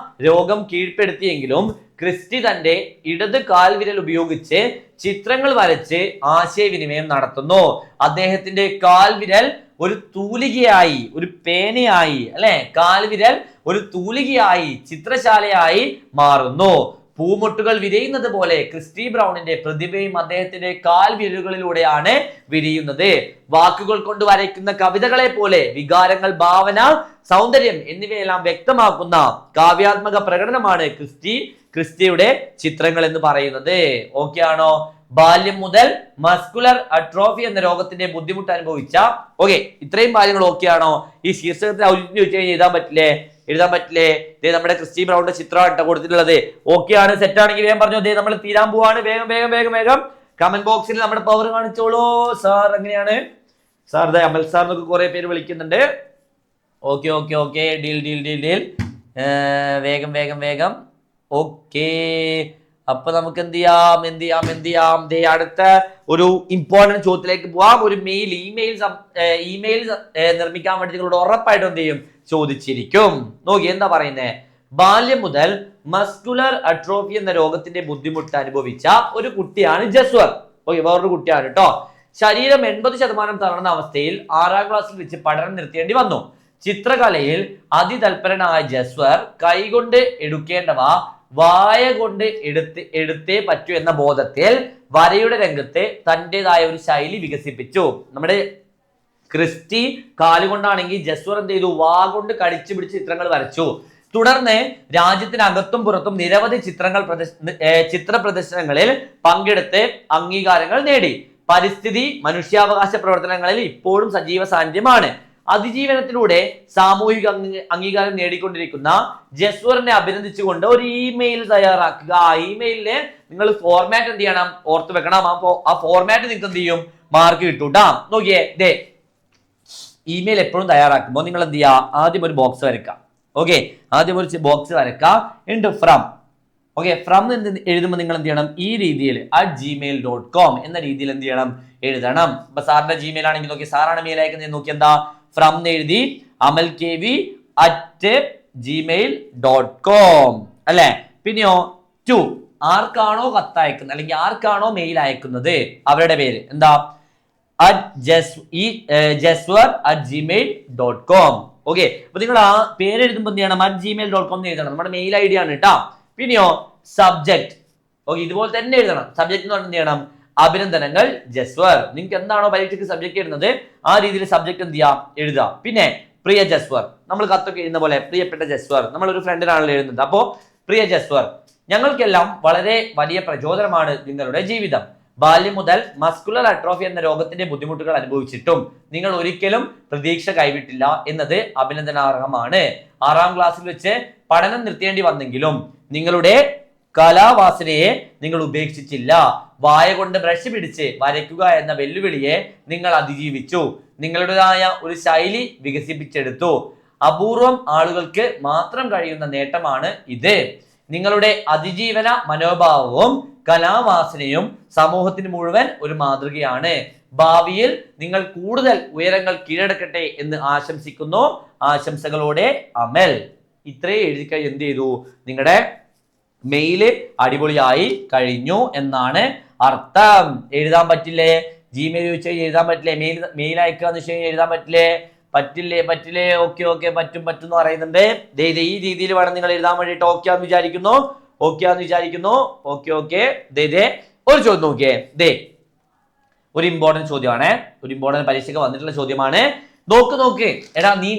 Speaker 1: രോഗം കീഴ്പ്പെടുത്തിയെങ്കിലും ക്രിസ്റ്റി തന്റെ ഇടത് കാൽവിരൽ ഉപയോഗിച്ച് ചിത്രങ്ങൾ വരച്ച് ആശയവിനിമയം നടത്തുന്നു. അദ്ദേഹത്തിന്റെ കാൽവിരൽ ഒരു തൂലികയായി, ഒരു പേനയായി അല്ലെ, കാൽവിരൽ ഒരു തൂലികയായി, ചിത്രശാലയായി മാറുന്നു. പൂമൊട്ടുകൾ വിരിയുന്നത് പോലെ ക്രിസ്റ്റി ബ്രൗണിന്റെ പ്രതിഭയും അദ്ദേഹത്തിന്റെ കാൽവിരലുകളിലൂടെയാണ് വിരിയുന്നത്. വാക്കുകൾ കൊണ്ട് വരയ്ക്കുന്ന കവിതകളെ പോലെ വികാരങ്ങൾ, ഭാവന, സൗന്ദര്യം എന്നിവയെല്ലാം വ്യക്തമാക്കുന്ന കാവ്യാത്മക പ്രകടനമാണ് ക്രിസ്റ്റിയുടെ ചിത്രങ്ങൾ എന്ന് പറയുന്നത്. ഓക്കെ ആണോ? ബാല്യം മുതൽ മസ്കുലർ അട്രോഫി എന്ന രോഗത്തിന്റെ ബുദ്ധിമുട്ട് അനുഭവിച്ച, ഓക്കെ, ഇത്രയും കാര്യങ്ങൾ ഓക്കെ ആണോ? ഈ ശീർഷകത്തിന് ഔചിത്യം ചോദിച്ചാൽ എഴുതാൻ പറ്റില്ലേ? നമ്മുടെ ക്രിസ്റ്റി ബ്രൗണിന്റെ ചിത്രമാണ് കൊടുത്തിട്ടുള്ളത്. ഓക്കെ ആണ്, സെറ്റ് ആണെങ്കിൽ വേഗം പറഞ്ഞു. നമ്മൾ തീരാൻ പോവാണ്. വേഗം കമന്റ് ബോക്സിൽ നമ്മുടെ പവർ കാണിച്ചോളൂ. സാർ എങ്ങനെയാണ് സാർ? അമൽ സാർ എന്നൊക്കെ കുറെ പേര് വിളിക്കുന്നുണ്ട്. Okay, deal. വേഗം. ഓക്കെ, അപ്പൊ നമുക്ക് എന്ത് ചെയ്യാം? അടുത്ത ഒരു ഇമ്പോർട്ടന്റ് ചോദ്യത്തിലേക്ക് പോവാം. ഒരു ഇമെയിൽ നിർമ്മിക്കാൻ വേണ്ടി നിങ്ങളോട് ഉറപ്പായിട്ടും എന്ത് ചെയ്യും? ചോദിച്ചിരിക്കും. നോക്കി എന്താ പറയുന്നേ, ബാല്യം മുതൽ മസ്കുലർ അട്രോഫി എന്ന രോഗത്തിന്റെ ബുദ്ധിമുട്ട് അനുഭവിച്ച ഒരു കുട്ടിയാണ് ജസ്വർ. ഓക്കെ, വേറൊരു കുട്ടിയാണ് കേട്ടോ. ശരീരം 80% തളർന്ന അവസ്ഥയിൽ 6ാം ക്ലാസ്സിൽ വെച്ച് പഠനം നിർത്തേണ്ടി വന്നു. ചിത്രകലയിൽ അതിതൽപരനായ ജസ്വർ കൈകൊണ്ട് എടുക്കേണ്ടവ വായ കൊണ്ട് എടുത്തേ പറ്റൂ എന്ന ബോധത്തിൽ വരയുടെ രംഗത്ത് തൻ്റെതായ ഒരു ശൈലി വികസിപ്പിച്ചു. നമ്മുടെ ക്രിസ്റ്റി കാലുകൊണ്ടാണെങ്കിൽ ജസ്വർ എന്ത് ചെയ്തു? വാ കൊണ്ട് കടിച്ചു പിടിച്ച് ചിത്രങ്ങൾ വരച്ചു. തുടർന്ന് രാജ്യത്തിനകത്തും പുറത്തും നിരവധി ചിത്ര പ്രദർശനങ്ങളിൽ പങ്കെടുത്ത് അംഗീകാരങ്ങൾ നേടി. പരിസ്ഥിതി മനുഷ്യാവകാശ പ്രവർത്തനങ്ങളിൽ ഇപ്പോഴും സജീവ സാന്നിധ്യമാണ്. അതിജീവനത്തിലൂടെ സാമൂഹിക അംഗീകാരം നേടിക്കൊണ്ടിരിക്കുന്ന ജസ്വറിനെ അഭിനന്ദിച്ചുകൊണ്ട് ഒരു ഇമെയിൽ തയ്യാറാക്കുക. ആ ഇമെയിലിന് നിങ്ങൾ ഫോർമാറ്റ് എന്ത് ചെയ്യണം? ഓർത്ത് വെക്കണം. ആ ഫോർമാറ്റ് നിങ്ങൾക്ക് എന്ത് ചെയ്യും? മാർക്ക് കിട്ടൂട്ടാ. നോക്കിയേ, ദേ ഇമെയിൽ എപ്പോഴും തയ്യാറാക്കുമ്പോൾ നിങ്ങൾ എന്ത് ചെയ്യുക? ആദ്യം ഒരു ബോക്സ് വരയ്ക്കുക. ഓക്കെ, ആദ്യം ഒരു ബോക്സ് വരയ്ക്കുക. ഉണ്ട് ഫ്രം. ഓക്കെ, ഫ്രം എന്ന് എഴുതുമ്പോൾ നിങ്ങൾ എന്ത് ചെയ്യണം? ഈ രീതിയിൽ @gmail.com എന്ന രീതിയിൽ എന്ത് ചെയ്യണം? എഴുതണം. ഇപ്പൊ സാറിന്റെ ജിമെയിൽ ആണെങ്കിൽ നോക്കി, സാറാണ് മെയിൽ അയക്കുന്നത്, നോക്കി എന്താ ഫ്രം എന്ന് എഴുതി amalkv@gmail.com അല്ലെ. പിന്നെയോ ടു, ആർക്കാണോ കത്ത് അയക്കുന്നത് അല്ലെങ്കിൽ ആർക്കാണോ മെയിൽ അയക്കുന്നത് അവരുടെ പേര് എന്താ? jaswar@gmail.com. ഓക്കെ, അപ്പൊ നിങ്ങൾ ആ പേര് എഴുതുമ്പോൾ എന്ത് ചെയ്യണം? @gmail.com എഴുതണം. നമ്മുടെ മെയിൽ ഐ ഡി ആണ് കേട്ടോ. പിന്നെയോ സബ്ജക്ട്. ഓക്കെ, ഇതുപോലെ തന്നെ എഴുതണം. സബ്ജക്ട് എന്ന് പറഞ്ഞാൽ എന്ത് ചെയ്യണം? അഭിനന്ദനങ്ങൾ ജസ്വർ. നിങ്ങൾക്ക് എന്താണോ പരീക്ഷയ്ക്ക് സബ്ജക്ട് എഴുതുന്നത് ആ രീതിയിൽ സബ്ജക്ട് എന്ത് ചെയ്യാം? എഴുതാം. പിന്നെ പ്രിയ ജസ്വർ, നമ്മൾ കത്തൊക്കെ എഴുതുന്ന പോലെ പ്രിയപ്പെട്ട ജസ്വർ, നമ്മൾ ഒരു ഫ്രണ്ടിനാണല്ലോ എഴുതുന്നത്. അപ്പോ പ്രിയ ജസ്വർ, ഞങ്ങൾക്കെല്ലാം വളരെ വലിയ പ്രചോദനമാണ് നിങ്ങളുടെ ജീവിതം. ബാല്യം മുതൽ മസ്കുലർ അട്രോഫി എന്ന രോഗത്തിന്റെ ബുദ്ധിമുട്ടുകൾ അനുഭവിച്ചിട്ടും നിങ്ങൾ ഒരിക്കലും പ്രതീക്ഷ കൈവിട്ടില്ല എന്നത് അഭിനന്ദനാർഹമാണ്. 6ാം ക്ലാസ്സിൽ വെച്ച് പഠനം നിർത്തേണ്ടി വന്നെങ്കിലും നിങ്ങളുടെ കലാവാസനയെ നിങ്ങൾ ഉപേക്ഷിച്ചില്ല. വായ കൊണ്ട് ബ്രഷ് പിടിച്ച് വരയ്ക്കുക എന്ന വെല്ലുവിളിയെ നിങ്ങൾ അതിജീവിച്ചു. നിങ്ങളുടേതായ ഒരു ശൈലി വികസിപ്പിച്ചെടുത്തു. അപൂർവം ആളുകൾക്ക് മാത്രം കഴിയുന്ന നേട്ടമാണ് ഇത്. നിങ്ങളുടെ അതിജീവന മനോഭാവവും കലാവാസനയും സമൂഹത്തിന് മുഴുവൻ ഒരു മാതൃകയാണ്. ഭാവിയിൽ നിങ്ങൾ കൂടുതൽ ഉയരങ്ങൾ കീഴടക്കട്ടെ എന്ന് ആശംസിക്കുന്നു. ആശംസകളോടെ അമൽ. ഇത്രയും എഴുതി കഴിഞ്ഞ് എന്ത് ചെയ്തു? നിങ്ങളുടെ മെയില് അടിപൊളിയായി കഴിഞ്ഞു എന്നാണ് അർത്ഥം. എഴുതാൻ പറ്റില്ലേ? ജിമെയിൽ ചോദിച്ചാൽ എഴുതാൻ പറ്റില്ലേ? മെയിൽ അയക്കുക എന്ന് വെച്ച് കഴിഞ്ഞാൽ എഴുതാൻ പറ്റില്ലേ? ഓക്കെ പറ്റും എന്ന് പറയുന്നുണ്ട്. ഈ രീതിയിൽ വേണം നിങ്ങൾ എഴുതാൻ വേണ്ടിയിട്ട്. ഓക്കെ എന്ന് വിചാരിക്കുന്നു. ഓക്കെ. ഒരു ചോദ്യം നോക്കിയേ. ഒരു ഇമ്പോർട്ടന്റ് ചോദ്യമാണ്. ഒരു ഇമ്പോർട്ടന്റ് പരീക്ഷയ്ക്ക് വന്നിട്ടുള്ള ചോദ്യമാണ്. നോക്ക്. എടാ നീ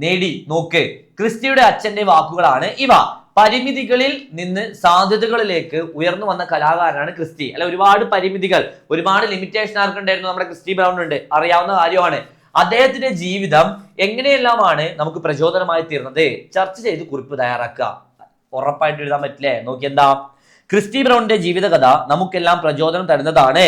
Speaker 1: നേടി നോക്ക്. ക്രിസ്റ്റിയുടെ അച്ഛന്റെ വാക്കുകളാണ് ഇവ. പരിമിതികളിൽ നിന്ന് സാധ്യതകളിലേക്ക് ഉയർന്നു വന്ന കലാകാരനാണ് ക്രിസ്റ്റി. അല്ലെ, ഒരുപാട് പരിമിതികൾ, ഒരുപാട് ലിമിറ്റേഷൻ ആർക്കുണ്ടായിരുന്നു? നമ്മുടെ ക്രിസ്റ്റി ബ്രൗണിനുണ്ട്. അറിയാവുന്ന കാര്യമാണ്. അദ്ദേഹത്തിന്റെ ജീവിതം എങ്ങനെയെല്ലാമാണ് നമുക്ക് പ്രചോദനമായി തീർന്നത് ചർച്ച ചെയ്ത് കുറിപ്പ് തയ്യാറാക്കുക. ഉറപ്പായിട്ട് എഴുതാൻ പറ്റില്ലേ? നോക്കി എന്താ? ക്രിസ്റ്റി ബ്രൗണിന്റെ ജീവിതകഥ നമുക്കെല്ലാം പ്രചോദനം തരുന്നതാണ്.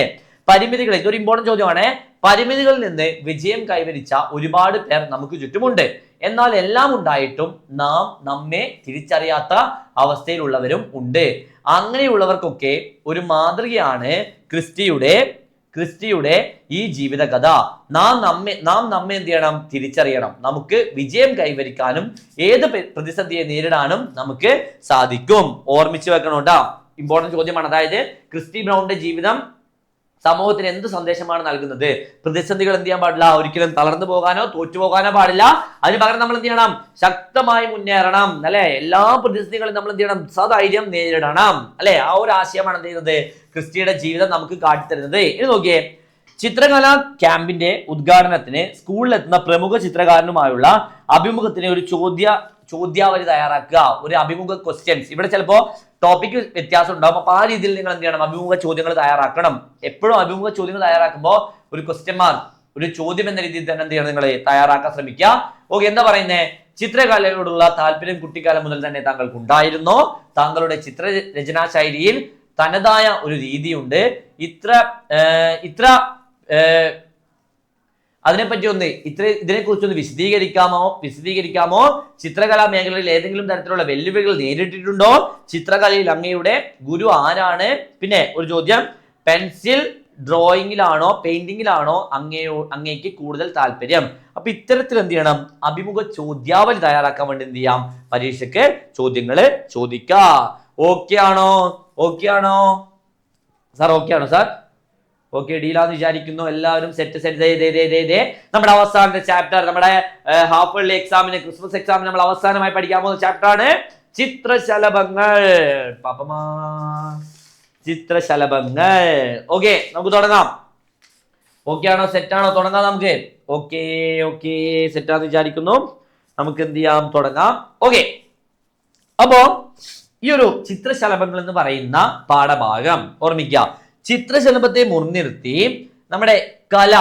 Speaker 1: പരിമിതികൾ, ഇതൊരു ഇമ്പോർട്ടന്റ് ചോദ്യമാണ്. പരിമിതികളിൽ നിന്ന് വിജയം കൈവരിച്ച ഒരുപാട് പേർ നമുക്ക് ചുറ്റുമുണ്ട്. എന്നാൽ എല്ലാം ഉണ്ടായിട്ടും നാം നമ്മെ തിരിച്ചറിയാത്ത അവസ്ഥയിലുള്ളവരും ഉണ്ട്. അങ്ങനെയുള്ളവർക്കൊക്കെ ഒരു മാതൃകയാണ് ക്രിസ്റ്റിയുടെ ഈ ജീവിതകഥ. നാം നമ്മെ എന്ത് ചെയ്യണം? തിരിച്ചറിയണം. നമുക്ക് വിജയം കൈവരിക്കാനും ഏത് പ്രതിസന്ധിയെ നേരിടാനും നമുക്ക് സാധിക്കും. ഓർമ്മിച്ചു വെക്കണോട്ടാ, ഇമ്പോർട്ടന്റ് ചോദ്യമാണ്. അതായത് ക്രിസ്റ്റി ബ്രൗണിന്റെ ജീവിതം സമൂഹത്തിന് എന്ത് സന്ദേശമാണ് നൽകുന്നത്? പ്രതിസന്ധികൾ എന്ത് ചെയ്യാൻ പാടില്ല? ഒരിക്കലും തളർന്നു പോകാനോ തോറ്റുപോകാനോ പാടില്ല. അതിന് പകരം നമ്മൾ എന്ത് ചെയ്യണം? ശക്തമായി മുന്നേറണം. അല്ലെ, എല്ലാ പ്രതിസന്ധികളും നമ്മൾ എന്ത് ചെയ്യണം? സധൈര്യം നേരിടണം. അല്ലെ, ആ ഒരു ആശയമാണ് എന്ത് ചെയ്യുന്നത്? ക്രിസ്റ്റിയുടെ ജീവിതം നമുക്ക് കാട്ടിത്തരുന്നത്. ഇനി നോക്കിയേ, ചിത്രകലാ ക്യാമ്പിന്റെ ഉദ്ഘാടനത്തിന് സ്കൂളിലെത്തുന്ന പ്രമുഖ ചിത്രകാരനുമായുള്ള അഭിമുഖത്തിന് ഒരു ചോദ്യാവലി തയ്യാറാക്കുക. ഒരു അഭിമുഖ ക്വസ്റ്റ്യൻസ്. ഇവിടെ ചിലപ്പോ ടോപ്പിക്ക് വ്യത്യാസം ഉണ്ടാവും. അപ്പൊ ആ രീതിയിൽ നിങ്ങൾ എന്ത് ചെയ്യണം? അഭിമുഖ ചോദ്യങ്ങൾ തയ്യാറാക്കണം. എപ്പോഴും അഭിമുഖ ചോദ്യങ്ങൾ തയ്യാറാക്കുമ്പോൾ ഒരു ക്വസ്റ്റ്യൻ മാർക്ക്, ഒരു ചോദ്യം എന്ന രീതിയിൽ തന്നെ എന്ത് ചെയ്യണം? നിങ്ങൾ തയ്യാറാക്കാൻ ശ്രമിക്കുക. ഓക്കെ, എന്താ പറയുന്നത്? ചിത്രകലയോടുള്ള താല്പര്യം കുട്ടിക്കാലം മുതൽ തന്നെ താങ്കൾക്ക് ഉണ്ടായിരുന്നോ? താങ്കളുടെ ചിത്രരചനാ ശൈലിയിൽ തനതായ ഒരു രീതിയുണ്ട്. അതിനെപ്പറ്റി ഇതിനെക്കുറിച്ചൊന്ന് വിശദീകരിക്കാമോ? ചിത്രകലാ മേഖലയിൽ ഏതെങ്കിലും തരത്തിലുള്ള വെല്ലുവിളികൾ നേരിട്ടിട്ടുണ്ടോ? ചിത്രകലയിൽ അങ്ങയുടെ ഗുരു ആരാണ്? പിന്നെ ഒരു ചോദ്യം, പെൻസിൽ ഡ്രോയിങ്ങിലാണോ പെയിന്റിങ്ങിലാണോ അങ്ങേക്ക് കൂടുതൽ താല്പര്യം? അപ്പൊ ഇത്തരത്തിൽ എന്ത് ചെയ്യണം, അഭിമുഖ ചോദ്യാവലി തയ്യാറാക്കാൻ വേണ്ടി എന്ത് ചെയ്യാം, പരീക്ഷയ്ക്ക് ചോദ്യങ്ങള് ചോദിക്കാം. ഓക്കെ ആണോ? ഓക്കെ ആണോ സാർ? ഓക്കെ ആണോ സാർ? ഓക്കെ ഡീലാന്ന് വിചാരിക്കുന്നു. എല്ലാവരും സെറ്റ്. നമ്മുടെ അവസാനത്തെ ചാപ്റ്റർ, നമ്മുടെ ഹാഫ് ഇയർലി എക്സാമിന്, ക്രിസ്മസ് എക്സാമിന് നമ്മൾ അവസാനമായി പഠിക്കാൻ പോകുന്ന ചാപ്റ്റർ ആണ് ചിത്രശലഭങ്ങൾ. പാപ്പമാ, ചിത്രശലഭങ്ങൾ. ഓക്കെ, നമുക്ക് തുടങ്ങാം. ഓക്കെ ആണോ? സെറ്റ് ആണോ? തുടങ്ങാം നമുക്ക്. ഓക്കെ സെറ്റാന്ന് വിചാരിക്കുന്നു. നമുക്ക് എന്ത് ചെയ്യാം, തുടങ്ങാം. ഓക്കെ, അപ്പോ ഈ ഒരു ചിത്രശലഭങ്ങൾ എന്ന് പറയുന്ന പാഠഭാഗം ഓർമ്മിക്കുക. ചിത്രശലഭത്തെ മുൻനിർത്തി നമ്മുടെ കല,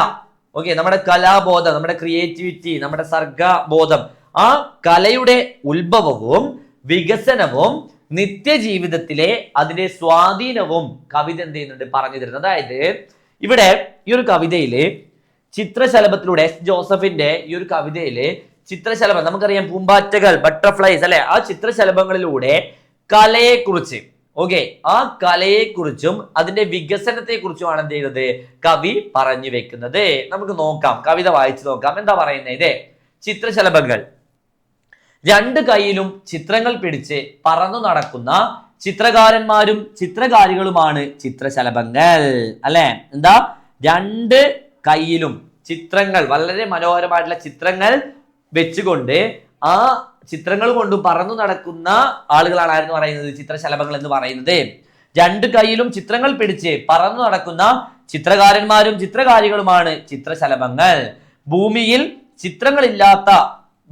Speaker 1: ഓക്കെ, നമ്മുടെ കലാബോധം, നമ്മുടെ ക്രിയേറ്റിവിറ്റി, നമ്മുടെ സർഗബോധം, ആ കലയുടെ ഉത്ഭവവും വികസനവും നിത്യജീവിതത്തിലെ അതിന്റെ സ്വാധീനവും കവിത എന്ത് ചെയ്യുന്നുണ്ട്, പറഞ്ഞു തരുന്നത്. അതായത് ഇവിടെ ഈ ഒരു കവിതയില് ചിത്രശലഭത്തിലൂടെ എസ് ജോസഫിന്റെ ഈ ഒരു കവിതയില് ചിത്രശലഭം, നമുക്കറിയാം പൂമ്പാറ്റകൾ, ബട്ടർഫ്ലൈസ് അല്ലെ, ആ ചിത്രശലഭങ്ങളിലൂടെ കലയെക്കുറിച്ച്, ഓക്കെ, ആ കലയെക്കുറിച്ചും അതിന്റെ വികസനത്തെ കുറിച്ചുമാണ് എന്ത് ചെയ്യുന്നത്, കവി പറഞ്ഞു വെക്കുന്നത്. നമുക്ക് നോക്കാം, കവിത വായിച്ചു നോക്കാം. എന്താ പറയുന്നത്? ചിത്രശലഭങ്ങൾ രണ്ട് കൈയിലും ചിത്രങ്ങൾ പിടിച്ച് പറന്നു നടക്കുന്ന ചിത്രകാരന്മാരും ചിത്രകാരികളുമാണ് ചിത്രശലഭങ്ങൾ. അല്ലെ, എന്താ, രണ്ട് കൈയിലും ചിത്രങ്ങൾ, വളരെ മനോഹരമായിട്ടുള്ള ചിത്രങ്ങൾ വെച്ചുകൊണ്ട് ആ ചിത്രങ്ങൾ കൊണ്ട് പറന്നു നടക്കുന്ന ആളുകളാണ് ആരെന്ന് പറയുന്നത്, ചിത്രശലഭങ്ങൾ എന്ന് പറയുന്നത്. രണ്ട് കൈയിലും ചിത്രങ്ങൾ പിടിച്ച് പറന്നു നടക്കുന്ന ചിത്രകാരന്മാരും ചിത്രകാരികളുമാണ് ചിത്രശലഭങ്ങൾ.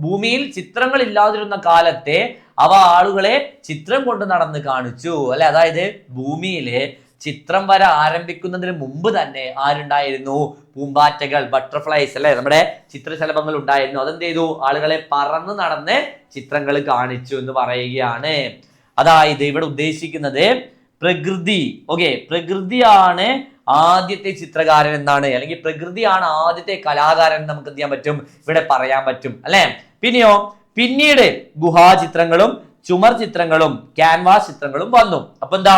Speaker 1: ഭൂമിയിൽ ചിത്രങ്ങളില്ലാതിരുന്ന കാലത്തെ അവ ആളുകളെ ചിത്രം കൊണ്ട് നടന്ന് കാണിച്ചു. അല്ലെ, അതായത് ഭൂമിയിലെ ചിത്രം വര ആരംഭിക്കുന്നതിന് മുമ്പ് തന്നെ ആരുണ്ടായിരുന്നു? പൂമ്പാറ്റകൾ, ബട്ടർഫ്ലൈസ് അല്ലെ, നമ്മുടെ ചിത്രശലഭങ്ങൾ ഉണ്ടായിരുന്നു. അതെന്ത് ചെയ്തു? ആളുകളെ പറന്ന് നടന്ന് ചിത്രങ്ങൾ കാണിച്ചു എന്ന് പറയുകയാണ്. അതായത് ഇവിടെ ഉദ്ദേശിക്കുന്നത് പ്രകൃതി, ഓക്കെ, പ്രകൃതിയാണ് ആദ്യത്തെ ചിത്രകാരൻ എന്നാണ്, അല്ലെങ്കിൽ പ്രകൃതിയാണ് ആദ്യത്തെ കലാകാരൻ നമുക്ക് എന്ത് ചെയ്യാൻ പറ്റും, ഇവിടെ പറയാൻ പറ്റും. അല്ലെ, പിന്നീട് ഗുഹാചിത്രങ്ങളും ചുമർ ചിത്രങ്ങളും ക്യാൻവാസ് ചിത്രങ്ങളും വന്നു. അപ്പൊ എന്താ,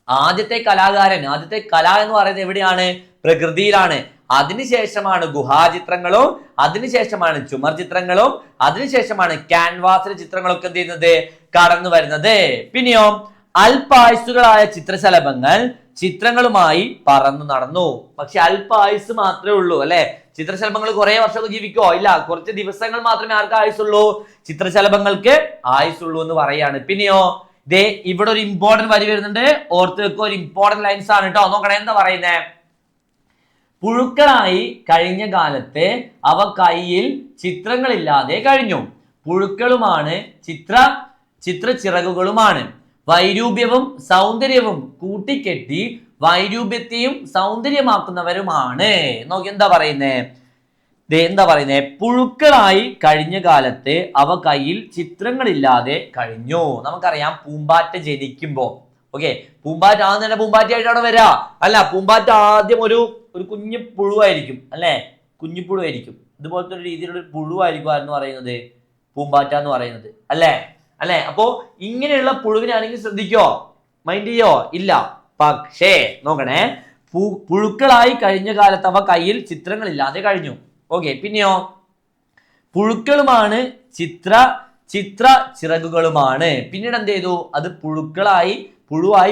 Speaker 1: ആദ്യത്തെ കലാകാരൻ, ആദ്യത്തെ കല എന്ന് പറയുന്നത് എവിടെയാണ്? പ്രകൃതിയിലാണ്. അതിനുശേഷമാണ് ഗുഹാചിത്രങ്ങളും, അതിനുശേഷമാണ് ചുമർ ചിത്രങ്ങളും, അതിനുശേഷമാണ് ക്യാൻവാസിലെ ചിത്രങ്ങളൊക്കെ എന്ത് ചെയ്യുന്നത്, കടന്നു വരുന്നത്. പിന്നെയോ അല്പായുസുകളായ ചിത്രശലഭങ്ങൾ ചിത്രങ്ങളുമായി പറന്നു നടന്നു. പക്ഷെ അല്പായുസ് മാത്രമേ ഉള്ളൂ. അല്ലെ, ചിത്രശലഭങ്ങൾ കുറെ വർഷമൊക്കെ ജീവിക്കോ? ഇല്ല, കുറച്ച് ദിവസങ്ങൾ മാത്രമേ ആർക്ക് ആയുസുള്ളൂ? ചിത്രശലഭങ്ങൾക്ക് ആയുസുള്ളൂ എന്ന് പറയാണ്. പിന്നെയോ ദേ ഇവിടെ ഒരു ഇമ്പോർട്ടന്റ് വരി വരുന്നുണ്ട്, ഓർത്ത് വെക്കോ, ഒരു ഇമ്പോർട്ടന്റ് ലൈൻസ് ആണ് കേട്ടോ. നോക്കണേ, എന്താ പറയുന്നേ? പുഴുക്കളായി കഴിഞ്ഞ കാലത്ത് അവ കയ്യിൽ ചിത്രങ്ങളില്ലാതെ കഴിഞ്ഞു. പുഴുക്കളുമാണ്, ചിത്രച്ചിറകുകളുമാണ്. വൈരൂപ്യവും സൗന്ദര്യവും കൂട്ടിക്കെട്ടി വൈരൂപ്യത്തെയും സൗന്ദര്യമാക്കുന്നവരുമാണ്. നോക്കി എന്താ പറയുന്നേ? പുഴുക്കളായി കഴിഞ്ഞ കാലത്ത് അവ കയ്യിൽ ചിത്രങ്ങളില്ലാതെ കഴിഞ്ഞു. നമുക്കറിയാം, പൂമ്പാറ്റ ജനിക്കുമ്പോ, ഓക്കെ, പൂമ്പാറ്റ ആദ്യം തന്നെ പൂമ്പാറ്റയായിട്ടാണ് വരിക? അല്ല, പൂമ്പാറ്റ ആദ്യം ഒരു കുഞ്ഞു പുഴുവായിരിക്കും. അല്ലെ, കുഞ്ഞിപ്പുഴുവായിരിക്കും. ഇതുപോലത്തെ ഒരു രീതിയിലുള്ള ഒരു പുഴുവായിരിക്കും എന്ന് പറയുന്നത് പൂമ്പാറ്റ എന്ന് പറയുന്നത്. അല്ലെ, അപ്പോ ഇങ്ങനെയുള്ള പുഴുവിനാണെങ്കിൽ ശ്രദ്ധിക്കോ, മൈൻഡ് ചെയ്യോ? ഇല്ല. പക്ഷേ നോക്കണേ, പുഴുക്കളായി കഴിഞ്ഞ കാലത്ത് അവ കയ്യിൽ ചിത്രങ്ങളില്ലാതെ കഴിഞ്ഞു. ഓക്കെ, പിന്നെയോ പുഴുക്കളുമാണ്, ചിത്ര ചിറകുകളുമാണ്. പിന്നീട് എന്ത് ചെയ്തു? അത് പുഴുവായി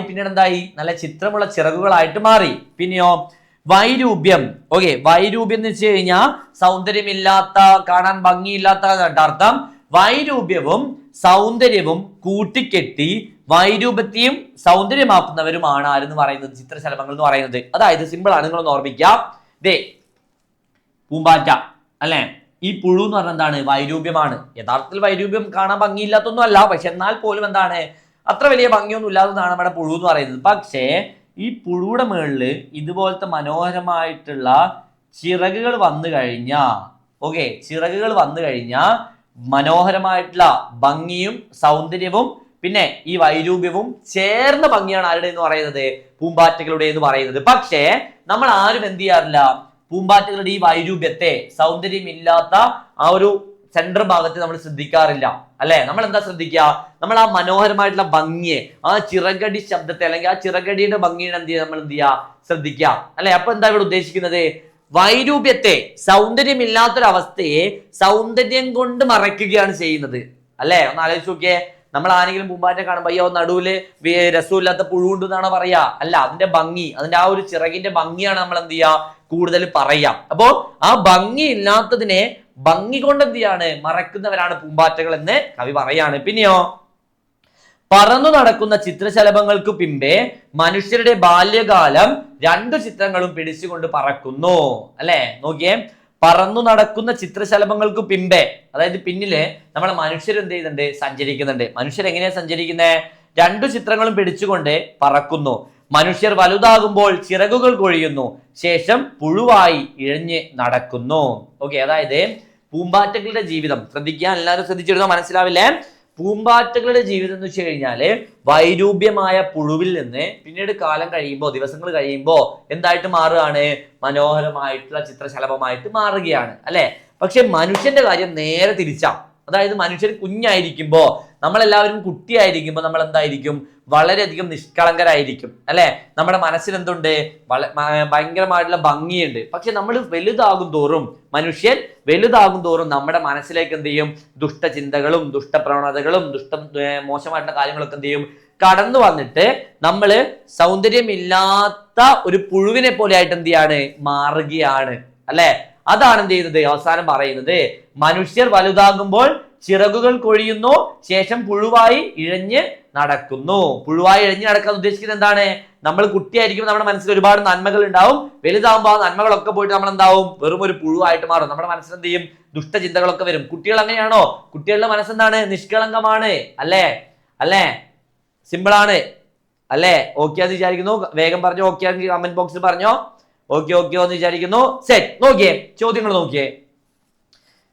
Speaker 1: പിന്നീട് എന്തായി? നല്ല ചിത്രമുള്ള ചിറകുകളായിട്ട് മാറി. പിന്നെയോ വൈരൂപ്യം, ഓക്കെ, വൈരൂപ്യം എന്ന് വെച്ച് കഴിഞ്ഞാൽ സൗന്ദര്യമില്ലാത്ത, കാണാൻ ഭംഗിയില്ലാത്ത അർത്ഥം. വൈരൂപ്യവും സൗന്ദര്യവും കൂട്ടിക്കെട്ടി വൈരൂപ്യത്തെയും സൗന്ദര്യമാക്കുന്നവരുമാണ് ആരെന്ന് പറയുന്നത്? ചിത്രശലഭങ്ങൾ എന്ന് പറയുന്നത്. അതായത് സിമ്പിൾ ആണ്, നിങ്ങളൊന്ന് ഓർമ്മിക്കാം. പൂമ്പാറ്റ, അല്ലെ, ഈ പുഴു എന്ന് പറഞ്ഞാൽ എന്താണ്? വൈരൂപ്യമാണ്. യഥാർത്ഥത്തിൽ വൈരൂപ്യം കാണാൻ ഭംഗിയില്ലാത്തൊന്നും അല്ല, പക്ഷെ എന്നാൽ പോലും എന്താണ്, അത്ര വലിയ ഭംഗിയൊന്നും ഇല്ലാത്തതാണ് നമ്മുടെ പുഴു എന്ന് പറയുന്നത്. പക്ഷേ ഈ പുഴുയുടെ മുകളില് ഇതുപോലത്തെ മനോഹരമായിട്ടുള്ള ചിറകുകൾ വന്നു കഴിഞ്ഞാൽ, ഓക്കെ, ചിറകുകൾ വന്നു കഴിഞ്ഞാൽ മനോഹരമായിട്ടുള്ള ഭംഗിയും സൗന്ദര്യവും പിന്നെ ഈ വൈരൂപ്യവും ചേർന്ന ഭംഗിയാണ് ആരുടെ എന്ന് പറയുന്നത്? പൂമ്പാറ്റകളുടെ എന്ന് പറയുന്നത്. പക്ഷേ നമ്മൾ ആരും എന്ത് ചെയ്യാറില്ല? പൂമ്പാറ്റകളുടെ ഈ വൈരൂപ്യത്തെ, സൗന്ദര്യമില്ലാത്ത ആ ഒരു സെൻട്രൽ ഭാഗത്ത് നമ്മൾ ശ്രദ്ധിക്കാറില്ല അല്ലെ. നമ്മൾ എന്താ ശ്രദ്ധിക്കുക, നമ്മൾ ആ മനോഹരമായിട്ടുള്ള ഭംഗിയെ, ആ ചിറകടി ശബ്ദത്തെ അല്ലെങ്കിൽ ആ ചിറകടിയുടെ ഭംഗിയെ നമ്മൾ എന്ത് ചെയ്യുക, ശ്രദ്ധിക്കുക അല്ലെ. അപ്പൊ എന്താ ഇവിടെ ഉദ്ദേശിക്കുന്നത്, വൈരൂപ്യത്തെ, സൗന്ദര്യമില്ലാത്തൊരവസ്ഥയെ സൗന്ദര്യം കൊണ്ട് മറയ്ക്കുകയാണ് ചെയ്യുന്നത് അല്ലെ. ഒന്ന് ആലോചിച്ച് നോക്കിയേ, നമ്മൾ ആരെങ്കിലും പൂമ്പാറ്റ കാണുമ്പോൾ അയ്യോ നടുവില് രസമില്ലാത്ത പുഴുണ്ട് എന്നാണ് പറയാ, അല്ല, അതിന്റെ ഭംഗി, അതിന്റെ ആ ഒരു ചിറകിന്റെ ഭംഗിയാണ് നമ്മൾ എന്ത് ചെയ്യുക, കൂടുതൽ പറയാം. അപ്പോ ആ ഭംഗി ഇല്ലാത്തതിനെ ഭംഗി കൊണ്ട് എന്ത് ചെയ്യാണ്, മറക്കുന്നവരാണ് പൂമ്പാറ്റകൾ എന്ന് കവി പറയാണ്. പിന്നെയോ, പറന്നു നടക്കുന്ന ചിത്രശലഭങ്ങൾക്ക് പിമ്പേ മനുഷ്യരുടെ ബാല്യകാലം 2 ചിത്രങ്ങളും പിടിച്ചുകൊണ്ട് പറക്കുന്നു അല്ലെ. നോക്കിയേ, പറന്നു നടക്കുന്ന ചിത്രശലഭങ്ങൾക്ക് പിമ്പേ, അതായത് പിന്നില് നമ്മളെ മനുഷ്യർ എന്ത് ചെയ്യുന്നുണ്ട്, സഞ്ചരിക്കുന്നുണ്ട്. മനുഷ്യർ എങ്ങനെയാ സഞ്ചരിക്കുന്നത്, 2 ചിത്രങ്ങളും പിടിച്ചുകൊണ്ട് പറക്കുന്നു. മനുഷ്യർ വലുതാകുമ്പോൾ ചിറകുകൾ കൊഴിയുന്നു, ശേഷം പുഴുവായി ഇഴഞ്ഞ് നടക്കുന്നു. ഓക്കെ, അതായത് പൂമ്പാറ്റകളുടെ ജീവിതം ശ്രദ്ധിക്കുക, എല്ലാവരും ശ്രദ്ധിച്ചിരുന്നോ, മനസ്സിലാവില്ലേ. പൂമ്പാറ്റകളുടെ ജീവിതം എന്ന് വെച്ച് കഴിഞ്ഞാല് വൈരൂപ്യമായ പുഴുവിൽ നിന്ന് പിന്നീട് കാലം കഴിയുമ്പോൾ, ദിവസങ്ങൾ കഴിയുമ്പോൾ എന്തായിട്ട് മാറുകയാണ്, മനോഹരമായിട്ടുള്ള ചിത്രശലഭമായിട്ട് മാറുകയാണ് അല്ലെ. പക്ഷെ മനുഷ്യന്റെ കാര്യം നേരെ തിരിച്ചാ. അതായത് മനുഷ്യർ കുഞ്ഞായിരിക്കുമ്പോ, നമ്മളെല്ലാവരും കുട്ടിയായിരിക്കുമ്പോൾ നമ്മൾ എന്തായിരിക്കും, വളരെയധികം നിഷ്കളങ്കരായിരിക്കും അല്ലെ. നമ്മുടെ മനസ്സിൽ എന്തുണ്ട്, ഭയങ്കരമായിട്ടുള്ള ഭംഗിയുണ്ട്. പക്ഷെ നമ്മൾ വലുതാകും തോറും, മനുഷ്യൻ വലുതാകും തോറും നമ്മുടെ മനസ്സിലേക്ക് എന്ത് ചെയ്യും, ദുഷ്ടചിന്തകളും ദുഷ്ടപ്രവണതകളും മോശമായിട്ടുള്ള കാര്യങ്ങളൊക്കെ എന്ത് ചെയ്യും, കടന്നു വന്നിട്ട് നമ്മള് സൗന്ദര്യമില്ലാത്ത ഒരു പുഴുവിനെ പോലെ ആയിട്ട് എന്ത് ചെയ്യാണ്, മാറുകയാണ് അല്ലെ. അതാണ് എന്ത് ചെയ്യുന്നത്, അവസാനം പറയുന്നത്, മനുഷ്യർ വലുതാകുമ്പോൾ ചിറകുകൾ കൊഴിയുന്നു, ശേഷം പുഴുവായി ഇഴഞ്ഞ് നടക്കുന്നു. പുഴുവായി ഇഴഞ്ഞ് നടക്കാൻ ഉദ്ദേശിക്കുന്നത് എന്താണ്, നമ്മൾ കുട്ടിയായിരിക്കും, നമ്മുടെ മനസ്സിൽ ഒരുപാട് നന്മകൾ ഉണ്ടാവും, വലുതാകുമ്പോൾ ആ നന്മകളൊക്കെ പോയിട്ട് നമ്മൾ എന്താവും, വെറും ഒരു പുഴുവായിട്ട് മാറും. നമ്മുടെ മനസ്സിൽ എന്ത് ചെയ്യും, ദുഷ്ടചിന്തകളൊക്കെ വരും. കുട്ടികൾ അങ്ങനെയാണോ, കുട്ടികളുടെ മനസ്സെന്താണ്, നിഷ്കളങ്കമാണ് അല്ലേ, അല്ലേ, സിമ്പിൾ ആണ് അല്ലേ. ഓക്കെ എന്ന് വിചാരിക്കുന്നു, വേഗം പറഞ്ഞു. ഓക്കെ ആണെങ്കിൽ കമന്റ് ബോക്സിൽ പറഞ്ഞോ, ഓക്കെ ഓക്കെ എന്ന് വിചാരിക്കുന്നു. സെറ്റ്. നോക്കിയേ, ചോദ്യങ്ങൾ നോക്കിയേ.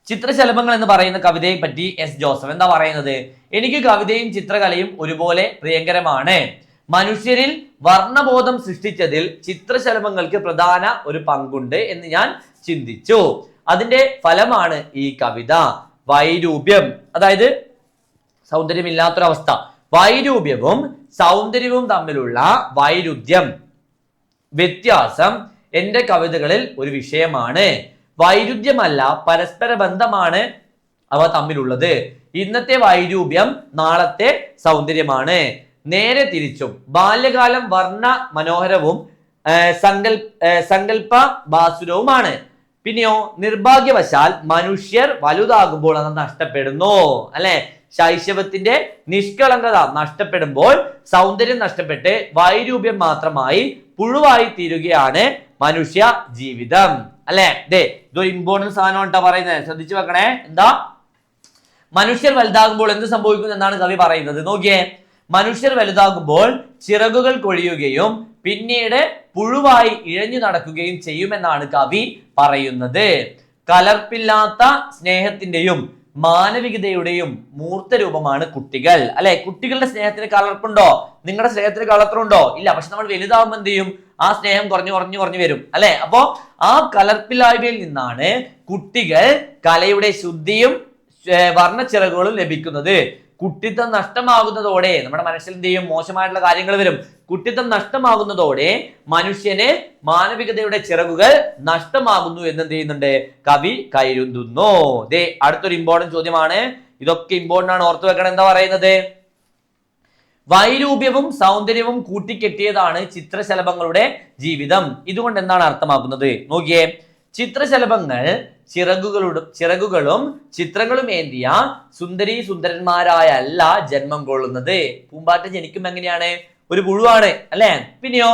Speaker 1: ചിത്രശലഭങ്ങൾ എന്ന് പറയുന്ന കവിതയെ പറ്റി എസ് ജോസഫ് എന്താ പറയുന്നത്, എനിക്ക് കവിതയും ചിത്രകലയും ഒരുപോലെ പ്രിയങ്കരമാണ്. മനുഷ്യരിൽ വർണ്ണബോധം സൃഷ്ടിച്ചതിൽ ചിത്രശലഭങ്ങൾക്ക് പ്രധാന ഒരു പങ്കുണ്ട് എന്ന് ഞാൻ ചിന്തിച്ചു. അതിന്റെ ഫലമാണ് ഈ കവിത. വൈരൂപ്യം, അതായത് സൗന്ദര്യമില്ലാത്തൊരവസ്ഥ, വൈരൂപ്യവും സൗന്ദര്യവും തമ്മിലുള്ള വൈരുദ്ധ്യം, വ്യത്യാസം എന്റെ കവിതകളിൽ ഒരു വിഷയമാണ്. വൈരുദ്ധ്യമല്ല, പരസ്പര ബന്ധമാണ് അവ തമ്മിലുള്ളത്. ഇന്നത്തെ വൈരൂപ്യം നാളത്തെ സൗന്ദര്യമാണ്. നേരെ തിരിച്ചും, ബാല്യകാലം വർണ്ണ മനോഹരവും സങ്കല്പ ഭാസുരവുമാണ്. പിന്നെയോ, നിർഭാഗ്യവശാൽ മനുഷ്യർ വലുതാകുമ്പോൾ അത് നഷ്ടപ്പെടുന്നു അല്ലെ. ശൈശവത്തിന്റെ നിഷ്കളങ്കത നഷ്ടപ്പെടുമ്പോൾ സൗന്ദര്യം നഷ്ടപ്പെട്ട് വൈരൂപ്യം മാത്രമായി പുഴുവായി തീരുകയാണ് മനുഷ്യ ജീവിതം അല്ലെ. ഇതൊരു ഇമ്പോർട്ടന്റ് സാധനമാണ് പറയുന്നത്, ശ്രദ്ധിച്ചു വെക്കണേ. എന്താ, മനുഷ്യർ വലുതാകുമ്പോൾ എന്ത് സംഭവിക്കും എന്നാണ് കവി പറയുന്നത്. നോക്കിയേ, മനുഷ്യർ വലുതാകുമ്പോൾ ചിറകുകൾ കൊഴിയുകയും പിന്നീട് പുഴുവായി ഇഴഞ്ഞു നടക്കുകയും ചെയ്യുമെന്നാണ് കവി പറയുന്നത്. കലർപ്പില്ലാത്ത സ്നേഹത്തിന്റെയും മാനവികതയുടെയും മൂർത്ത രൂപമാണ് കുട്ടികൾ അല്ലെ. കുട്ടികളുടെ സ്നേഹത്തിന് കലർപ്പുണ്ടോ, നിങ്ങളുടെ സ്നേഹത്തിന് കളർപ്പുണ്ടോ, ഇല്ല. പക്ഷെ നമ്മൾ വലുതാവുമ്പോൾ എന്ത് ചെയ്യും, ആ സ്നേഹം കുറഞ്ഞു വരും അല്ലെ. അപ്പോ ആ കലർപ്പില്ലായ്മയിൽ നിന്നാണ് കുട്ടികൾ കലയുടെ ശുദ്ധിയും വർണ്ണച്ചിറകുകളും ലഭിക്കുന്നത്. കുട്ടിത്തം നഷ്ടമാകുന്നതോടെ നമ്മുടെ മനസ്സിൽ എന്ത് ചെയ്യും, മോശമായിട്ടുള്ള കാര്യങ്ങൾ വരും. കുട്ടിത്തം നഷ്ടമാകുന്നതോടെ മനുഷ്യന് മാനവികതയുടെ ചിറകുകൾ നഷ്ടമാകുന്നു എന്ന് എന്ത് ചെയ്യുന്നുണ്ട്, കവി കരുതുന്നു. അടുത്തൊരു ഇമ്പോർട്ടന്റ് ചോദ്യമാണ്, ഇതൊക്കെ ഇമ്പോർട്ടന്റ് ആണ്, ഓർത്തു വെക്കണം. എന്താ പറയുന്നത്, വൈരൂപ്യവും സൗന്ദര്യവും കൂട്ടിക്കെട്ടിയതാണ് ചിത്രശലഭങ്ങളുടെ ജീവിതം. ഇതുകൊണ്ട് എന്താണ് അർത്ഥമാക്കുന്നത് നോക്കിയേ. ചിത്രശലഭങ്ങൾ ചിറകുകളും ചിത്രങ്ങളും ഏന്തിയ സുന്ദരന്മാരായ അല്ല ജന്മം കൊള്ളുന്നത്. പൂമ്പാറ്റ ജനിക്കുമ്പോൾ എങ്ങനെയാണ്, ഒരു പുഴുവാണ് അല്ലെ. പിന്നെയോ,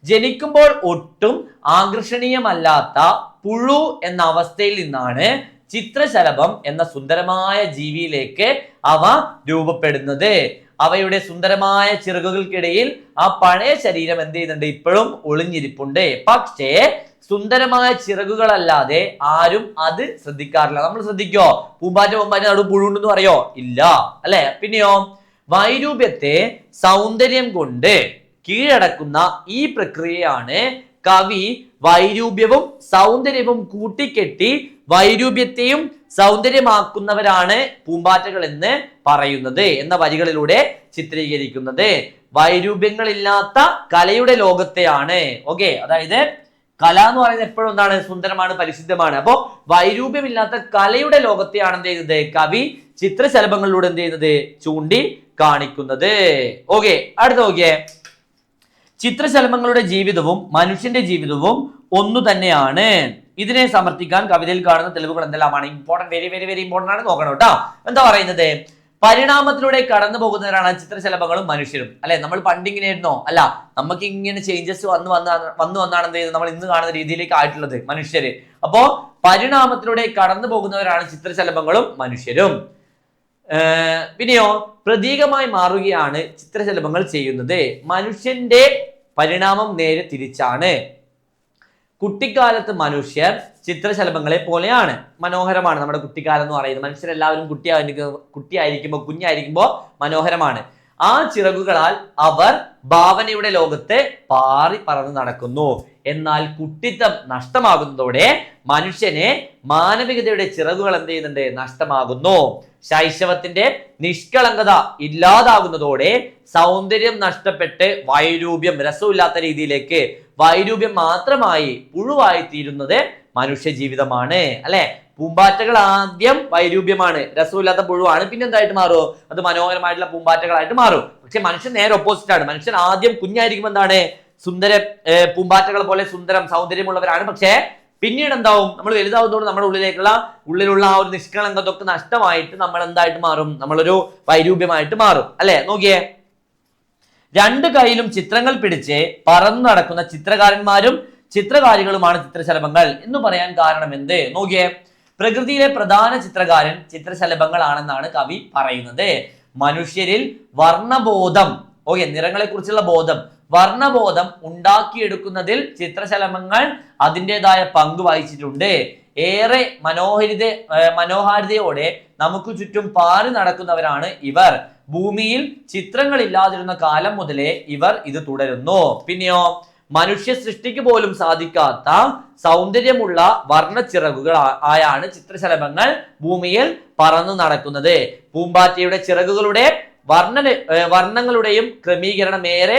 Speaker 1: ജനിക്കുമ്പോൾ ഒട്ടും ആകർഷണീയമല്ലാത്ത പുഴു എന്ന അവസ്ഥയിൽ നിന്നാണ് ചിത്രശലഭം എന്ന സുന്ദരമായ ജീവിയിലേക്ക് അവ രൂപപ്പെടുന്നത്. അവയുടെ സുന്ദരമായ ചിറകുകൾക്കിടയിൽ ആ പഴയ ശരീരം എന്ത് ചെയ്യുന്നുണ്ട്, ഇപ്പോഴും ഒളിഞ്ഞിരിപ്പുണ്ട്. പക്ഷേ സുന്ദരമായ ചിറകുകളല്ലാതെ ആരും അത് ശ്രദ്ധിക്കാറില്ല. നമ്മൾ ശ്രദ്ധിക്കോ, പൂമ്പാറ്റ നടു പുഴുണ്ടെന്ന് പറയോ, ഇല്ല അല്ലെ. പിന്നെയോ, വൈരൂപ്യത്തെ സൗന്ദര്യം കൊണ്ട് കീഴടക്കുന്ന ഈ പ്രക്രിയയാണ് കവി വൈരൂപ്യവും സൗന്ദര്യവും കൂട്ടിക്കെട്ടി വൈരൂപ്യത്തെയും സൗന്ദര്യമാക്കുന്നവരാണ് പൂമ്പാറ്റകൾ എന്ന് പറയുന്നത് എന്ന വരികളിലൂടെ ചിത്രീകരിക്കുന്നത്. വൈരൂപ്യങ്ങളില്ലാത്ത കലയുടെ ലോകത്തെയാണ്. ഓക്കെ, അതായത് കല എന്ന് പറയുന്നത് എപ്പോഴും എന്താണ്? സുന്ദരമാണ്, പരിശുദ്ധമാണ്. അപ്പോ വൈരൂപ്യമില്ലാത്ത കലയുടെ ലോകത്തെയാണ് എന്ത് ചെയ്യുന്നത്? കവി ചിത്രശലഭങ്ങളിലൂടെ എന്ത് ചെയ്യുന്നത്? ചൂണ്ടി കാണിക്കുന്നത്. ഓക്കെ, അടുത്ത നോക്കിയേ. ചിത്രശലഭങ്ങളുടെ ജീവിതവും മനുഷ്യന്റെ ജീവിതവും ഒന്നു തന്നെയാണ്. ഇതിനെ സമർത്ഥിക്കാൻ കവിതയിൽ കാണുന്ന തെളിവുകൾ എന്തെല്ലാമാണ്? Important, very very very important ആണ്, നോക്കണം കേട്ടോ. എന്താ പറയുന്നത്? പരിണാമത്തിലൂടെ കടന്നു പോകുന്നവരാണ് ചിത്രശലഭങ്ങളും മനുഷ്യരും. അല്ലെ, നമ്മൾ പണ്ടിങ്ങനെയായിരുന്നോ? അല്ല, നമുക്ക് ഇങ്ങനെ ചേഞ്ചസ് വന്നാണ് എന്ത് ചെയ്തത്? നമ്മൾ ഇന്ന് കാണുന്ന രീതിയിലേക്ക് ആയിട്ടുള്ളത് മനുഷ്യര്. അപ്പോ പരിണാമത്തിലൂടെ കടന്നു പോകുന്നവരാണ് ചിത്രശലഭങ്ങളും മനുഷ്യരും. പിന്നെയോ പ്രതീകമായി മാറുകയാണ് ചിത്രശലഭങ്ങൾ ചെയ്യുന്നത്. മനുഷ്യന്റെ പരിണാമം നേരെ തിരിച്ചാണ്. കുട്ടിക്കാലത്ത് മനുഷ്യർ ചിത്രശലഭങ്ങളെ പോലെയാണ്. മനോഹരമാണ് നമ്മുടെ കുട്ടിക്കാലം എന്ന് പറയുന്നത്. മനുഷ്യരെല്ലാവരും കുഞ്ഞായിരിക്കുമ്പോൾ മനോഹരമാണ്. ആ ചിറകുകളാൽ അവർ ഭാവനയുടെ ലോകത്ത് പാറി പറന്ന് നടക്കുന്നു. എന്നാൽ കുട്ടിത്തം നഷ്ടമാകുന്നതോടെ മനുഷ്യനെ മാനവികതയുടെ ചിറകുകൾ എന്ത് ചെയ്യുന്നുണ്ട്? നഷ്ടമാകുന്നു. ശൈശവത്തിന്റെ നിഷ്കളങ്കത ഇല്ലാതാകുന്നതോടെ സൗന്ദര്യം നഷ്ടപ്പെട്ട് വൈരൂപ്യം, രസമില്ലാത്ത രീതിയിലേക്ക് വൈരൂപ്യം മാത്രമായി പുഴുവായി തീരുന്നത് മനുഷ്യ ജീവിതമാണ്. അല്ലെ, പൂമ്പാറ്റകൾ ആദ്യം വൈരൂപ്യമാണ്, രസമില്ലാത്ത പുഴുവാണ്. പിന്നെ എന്തായിട്ട് മാറുമോ? അത് മനോഹരമായിട്ടുള്ള പൂമ്പാറ്റകളായിട്ട് മാറും. പക്ഷെ മനുഷ്യൻ നേരെ ഓപ്പോസിറ്റ് ആണ്. മനുഷ്യൻ ആദ്യം കുഞ്ഞായിരിക്കുമ്പോൾ എന്താണ്? സുന്ദര പൂമ്പാറ്റകൾ പോലെ സുന്ദരം സൗന്ദര്യമുള്ളവരാണ്. പക്ഷേ പിന്നീട് എന്താവും? നമ്മൾ വലുതാവുന്നതോട് നമ്മുടെ ഉള്ളിലുള്ള ആ ഒരു നിഷ്കളങ്കതൊക്കെ നഷ്ടമായിട്ട് നമ്മൾ എന്തായിട്ട് മാറും? നമ്മളൊരു വൈരൂപ്യമായിട്ട് മാറും. അല്ലെ, നോക്കിയേ. രണ്ട് കൈയിലും ചിത്രങ്ങൾ പിടിച്ച് പറന്നു നടക്കുന്ന ചിത്രകാരന്മാരും ചിത്രകാരികളുമാണ് ചിത്രശലഭങ്ങൾ എന്ന് പറയാൻ കാരണം എന്ത്? നോക്കിയേ. പ്രകൃതിയിലെ പ്രധാന ചിത്രകാരൻ ചിത്രശലഭങ്ങളാണെന്നാണ് കവി പറയുന്നത്. മനുഷ്യരിൽ വർണ്ണബോധം, ഓക്കെ, നിറങ്ങളെ കുറിച്ചുള്ള ബോധം, വർണ്ണബോധം ഉണ്ടാക്കിയെടുക്കുന്നതിൽ ചിത്രശലഭങ്ങൾ അതിൻ്റെതായ പങ്ക് വഹിച്ചിട്ടുണ്ട്. ഏറെ മനോഹാരിതയോടെ നമുക്ക് ചുറ്റും പാറി നടക്കുന്നവരാണ് ഇവർ. ഭൂമിയിൽ ചിത്രങ്ങൾ ഇല്ലാതിരുന്ന കാലം മുതലേ ഇവർ ഇത് തുടരുന്നു. പിന്നെയോ മനുഷ്യ സൃഷ്ടിക്ക് പോലും സാധിക്കാത്ത സൗന്ദര്യമുള്ള വർണ്ണച്ചിറകുകൾ ആയാണ് ചിത്രശലഭങ്ങൾ ഭൂമിയിൽ പറന്നു നടക്കുന്നത്. പൂമ്പാറ്റയുടെ ചിറകുകളുടെ വർണ്ണങ്ങളുടെയും ക്രമീകരണം ഏറെ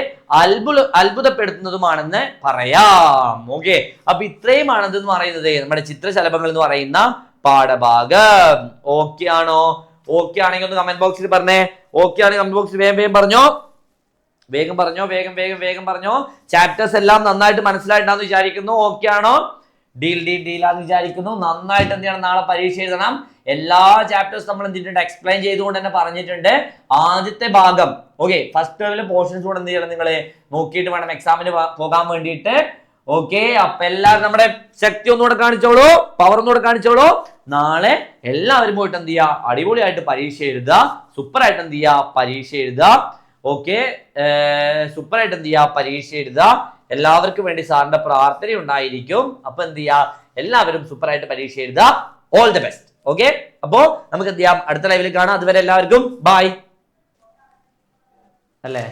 Speaker 1: അത്ഭുതപ്പെടുത്തുന്നതുമാണെന്ന് പറയാം. ഓക്കെ, അപ്പൊ ഇത്രയുമാണത് എന്ന് പറയുന്നത് നമ്മുടെ ചിത്രശലഭങ്ങൾ എന്ന് പറയുന്ന പാഠഭാഗം. ഓക്കെ ആണോ? ഓക്കെ ആണെങ്കിൽ ഒന്ന് കമന്റ് ബോക്സിൽ പറഞ്ഞേ. ഓക്കെ ആണെങ്കിൽ കമന്റ് ബോക്സിൽ വേഗം പറഞ്ഞോ, വേഗം പറഞ്ഞോ. ചാപ്റ്റേഴ്സ് എല്ലാം നന്നായിട്ട് മനസ്സിലായിട്ടുണ്ടാന്ന് വിചാരിക്കുന്നു. ഓക്കെ ആണോ? ഡീലാന്ന് വിചാരിക്കുന്നു. നന്നായിട്ട് എന്ത് ചെയ്യണം? നാളെ പരീക്ഷ എഴുതണം. എല്ലാ ചാപ്റ്റേഴ്സ് നമ്മൾ എന്തിട്ടുണ്ട്? എക്സ്പ്ലെയിൻ ചെയ്തുകൊണ്ട് തന്നെ പറഞ്ഞിട്ടുണ്ട്. ആദ്യത്തെ ഭാഗം, ഓക്കെ, ഫസ്റ്റ് ലെവലിലെ പോർഷൻസ് കൂടെ എന്ത് ചെയ്യണം? നിങ്ങൾ നോക്കിയിട്ട് വേണം എക്സാമിന് പോകാൻ വേണ്ടിയിട്ട്. ഓക്കെ, അപ്പൊ എല്ലാവരും നമ്മുടെ ശക്തി ഒന്നുകൂടെ കാണിച്ചോളൂ, പവർ ഒന്നുകൂടെ കാണിച്ചോളൂ. നാളെ എല്ലാവരും പോയിട്ട് എന്ത് ചെയ്യുക? അടിപൊളിയായിട്ട് പരീക്ഷ എഴുതുക. സൂപ്പറായിട്ട് എന്ത് ചെയ്യുക? പരീക്ഷ എഴുതുക. ഓക്കെ, സൂപ്പറായിട്ട് എന്ത് ചെയ്യുക? പരീക്ഷ എഴുതുക. എല്ലാവർക്കും വേണ്ടി സാറിന്റെ പ്രാർത്ഥന ഉണ്ടായിരിക്കും. അപ്പൊ എന്ത് ചെയ്യുക? എല്ലാവരും സൂപ്പറായിട്ട് പരീക്ഷ എഴുതുക. All the best. ഓക്കെ, അപ്പോ നമുക്ക് എന്ത് ചെയ്യാം? അടുത്ത ലൈവിൽ കാണാം. അതുവരെ എല്ലാവർക്കും ബൈ. അല്ലേ?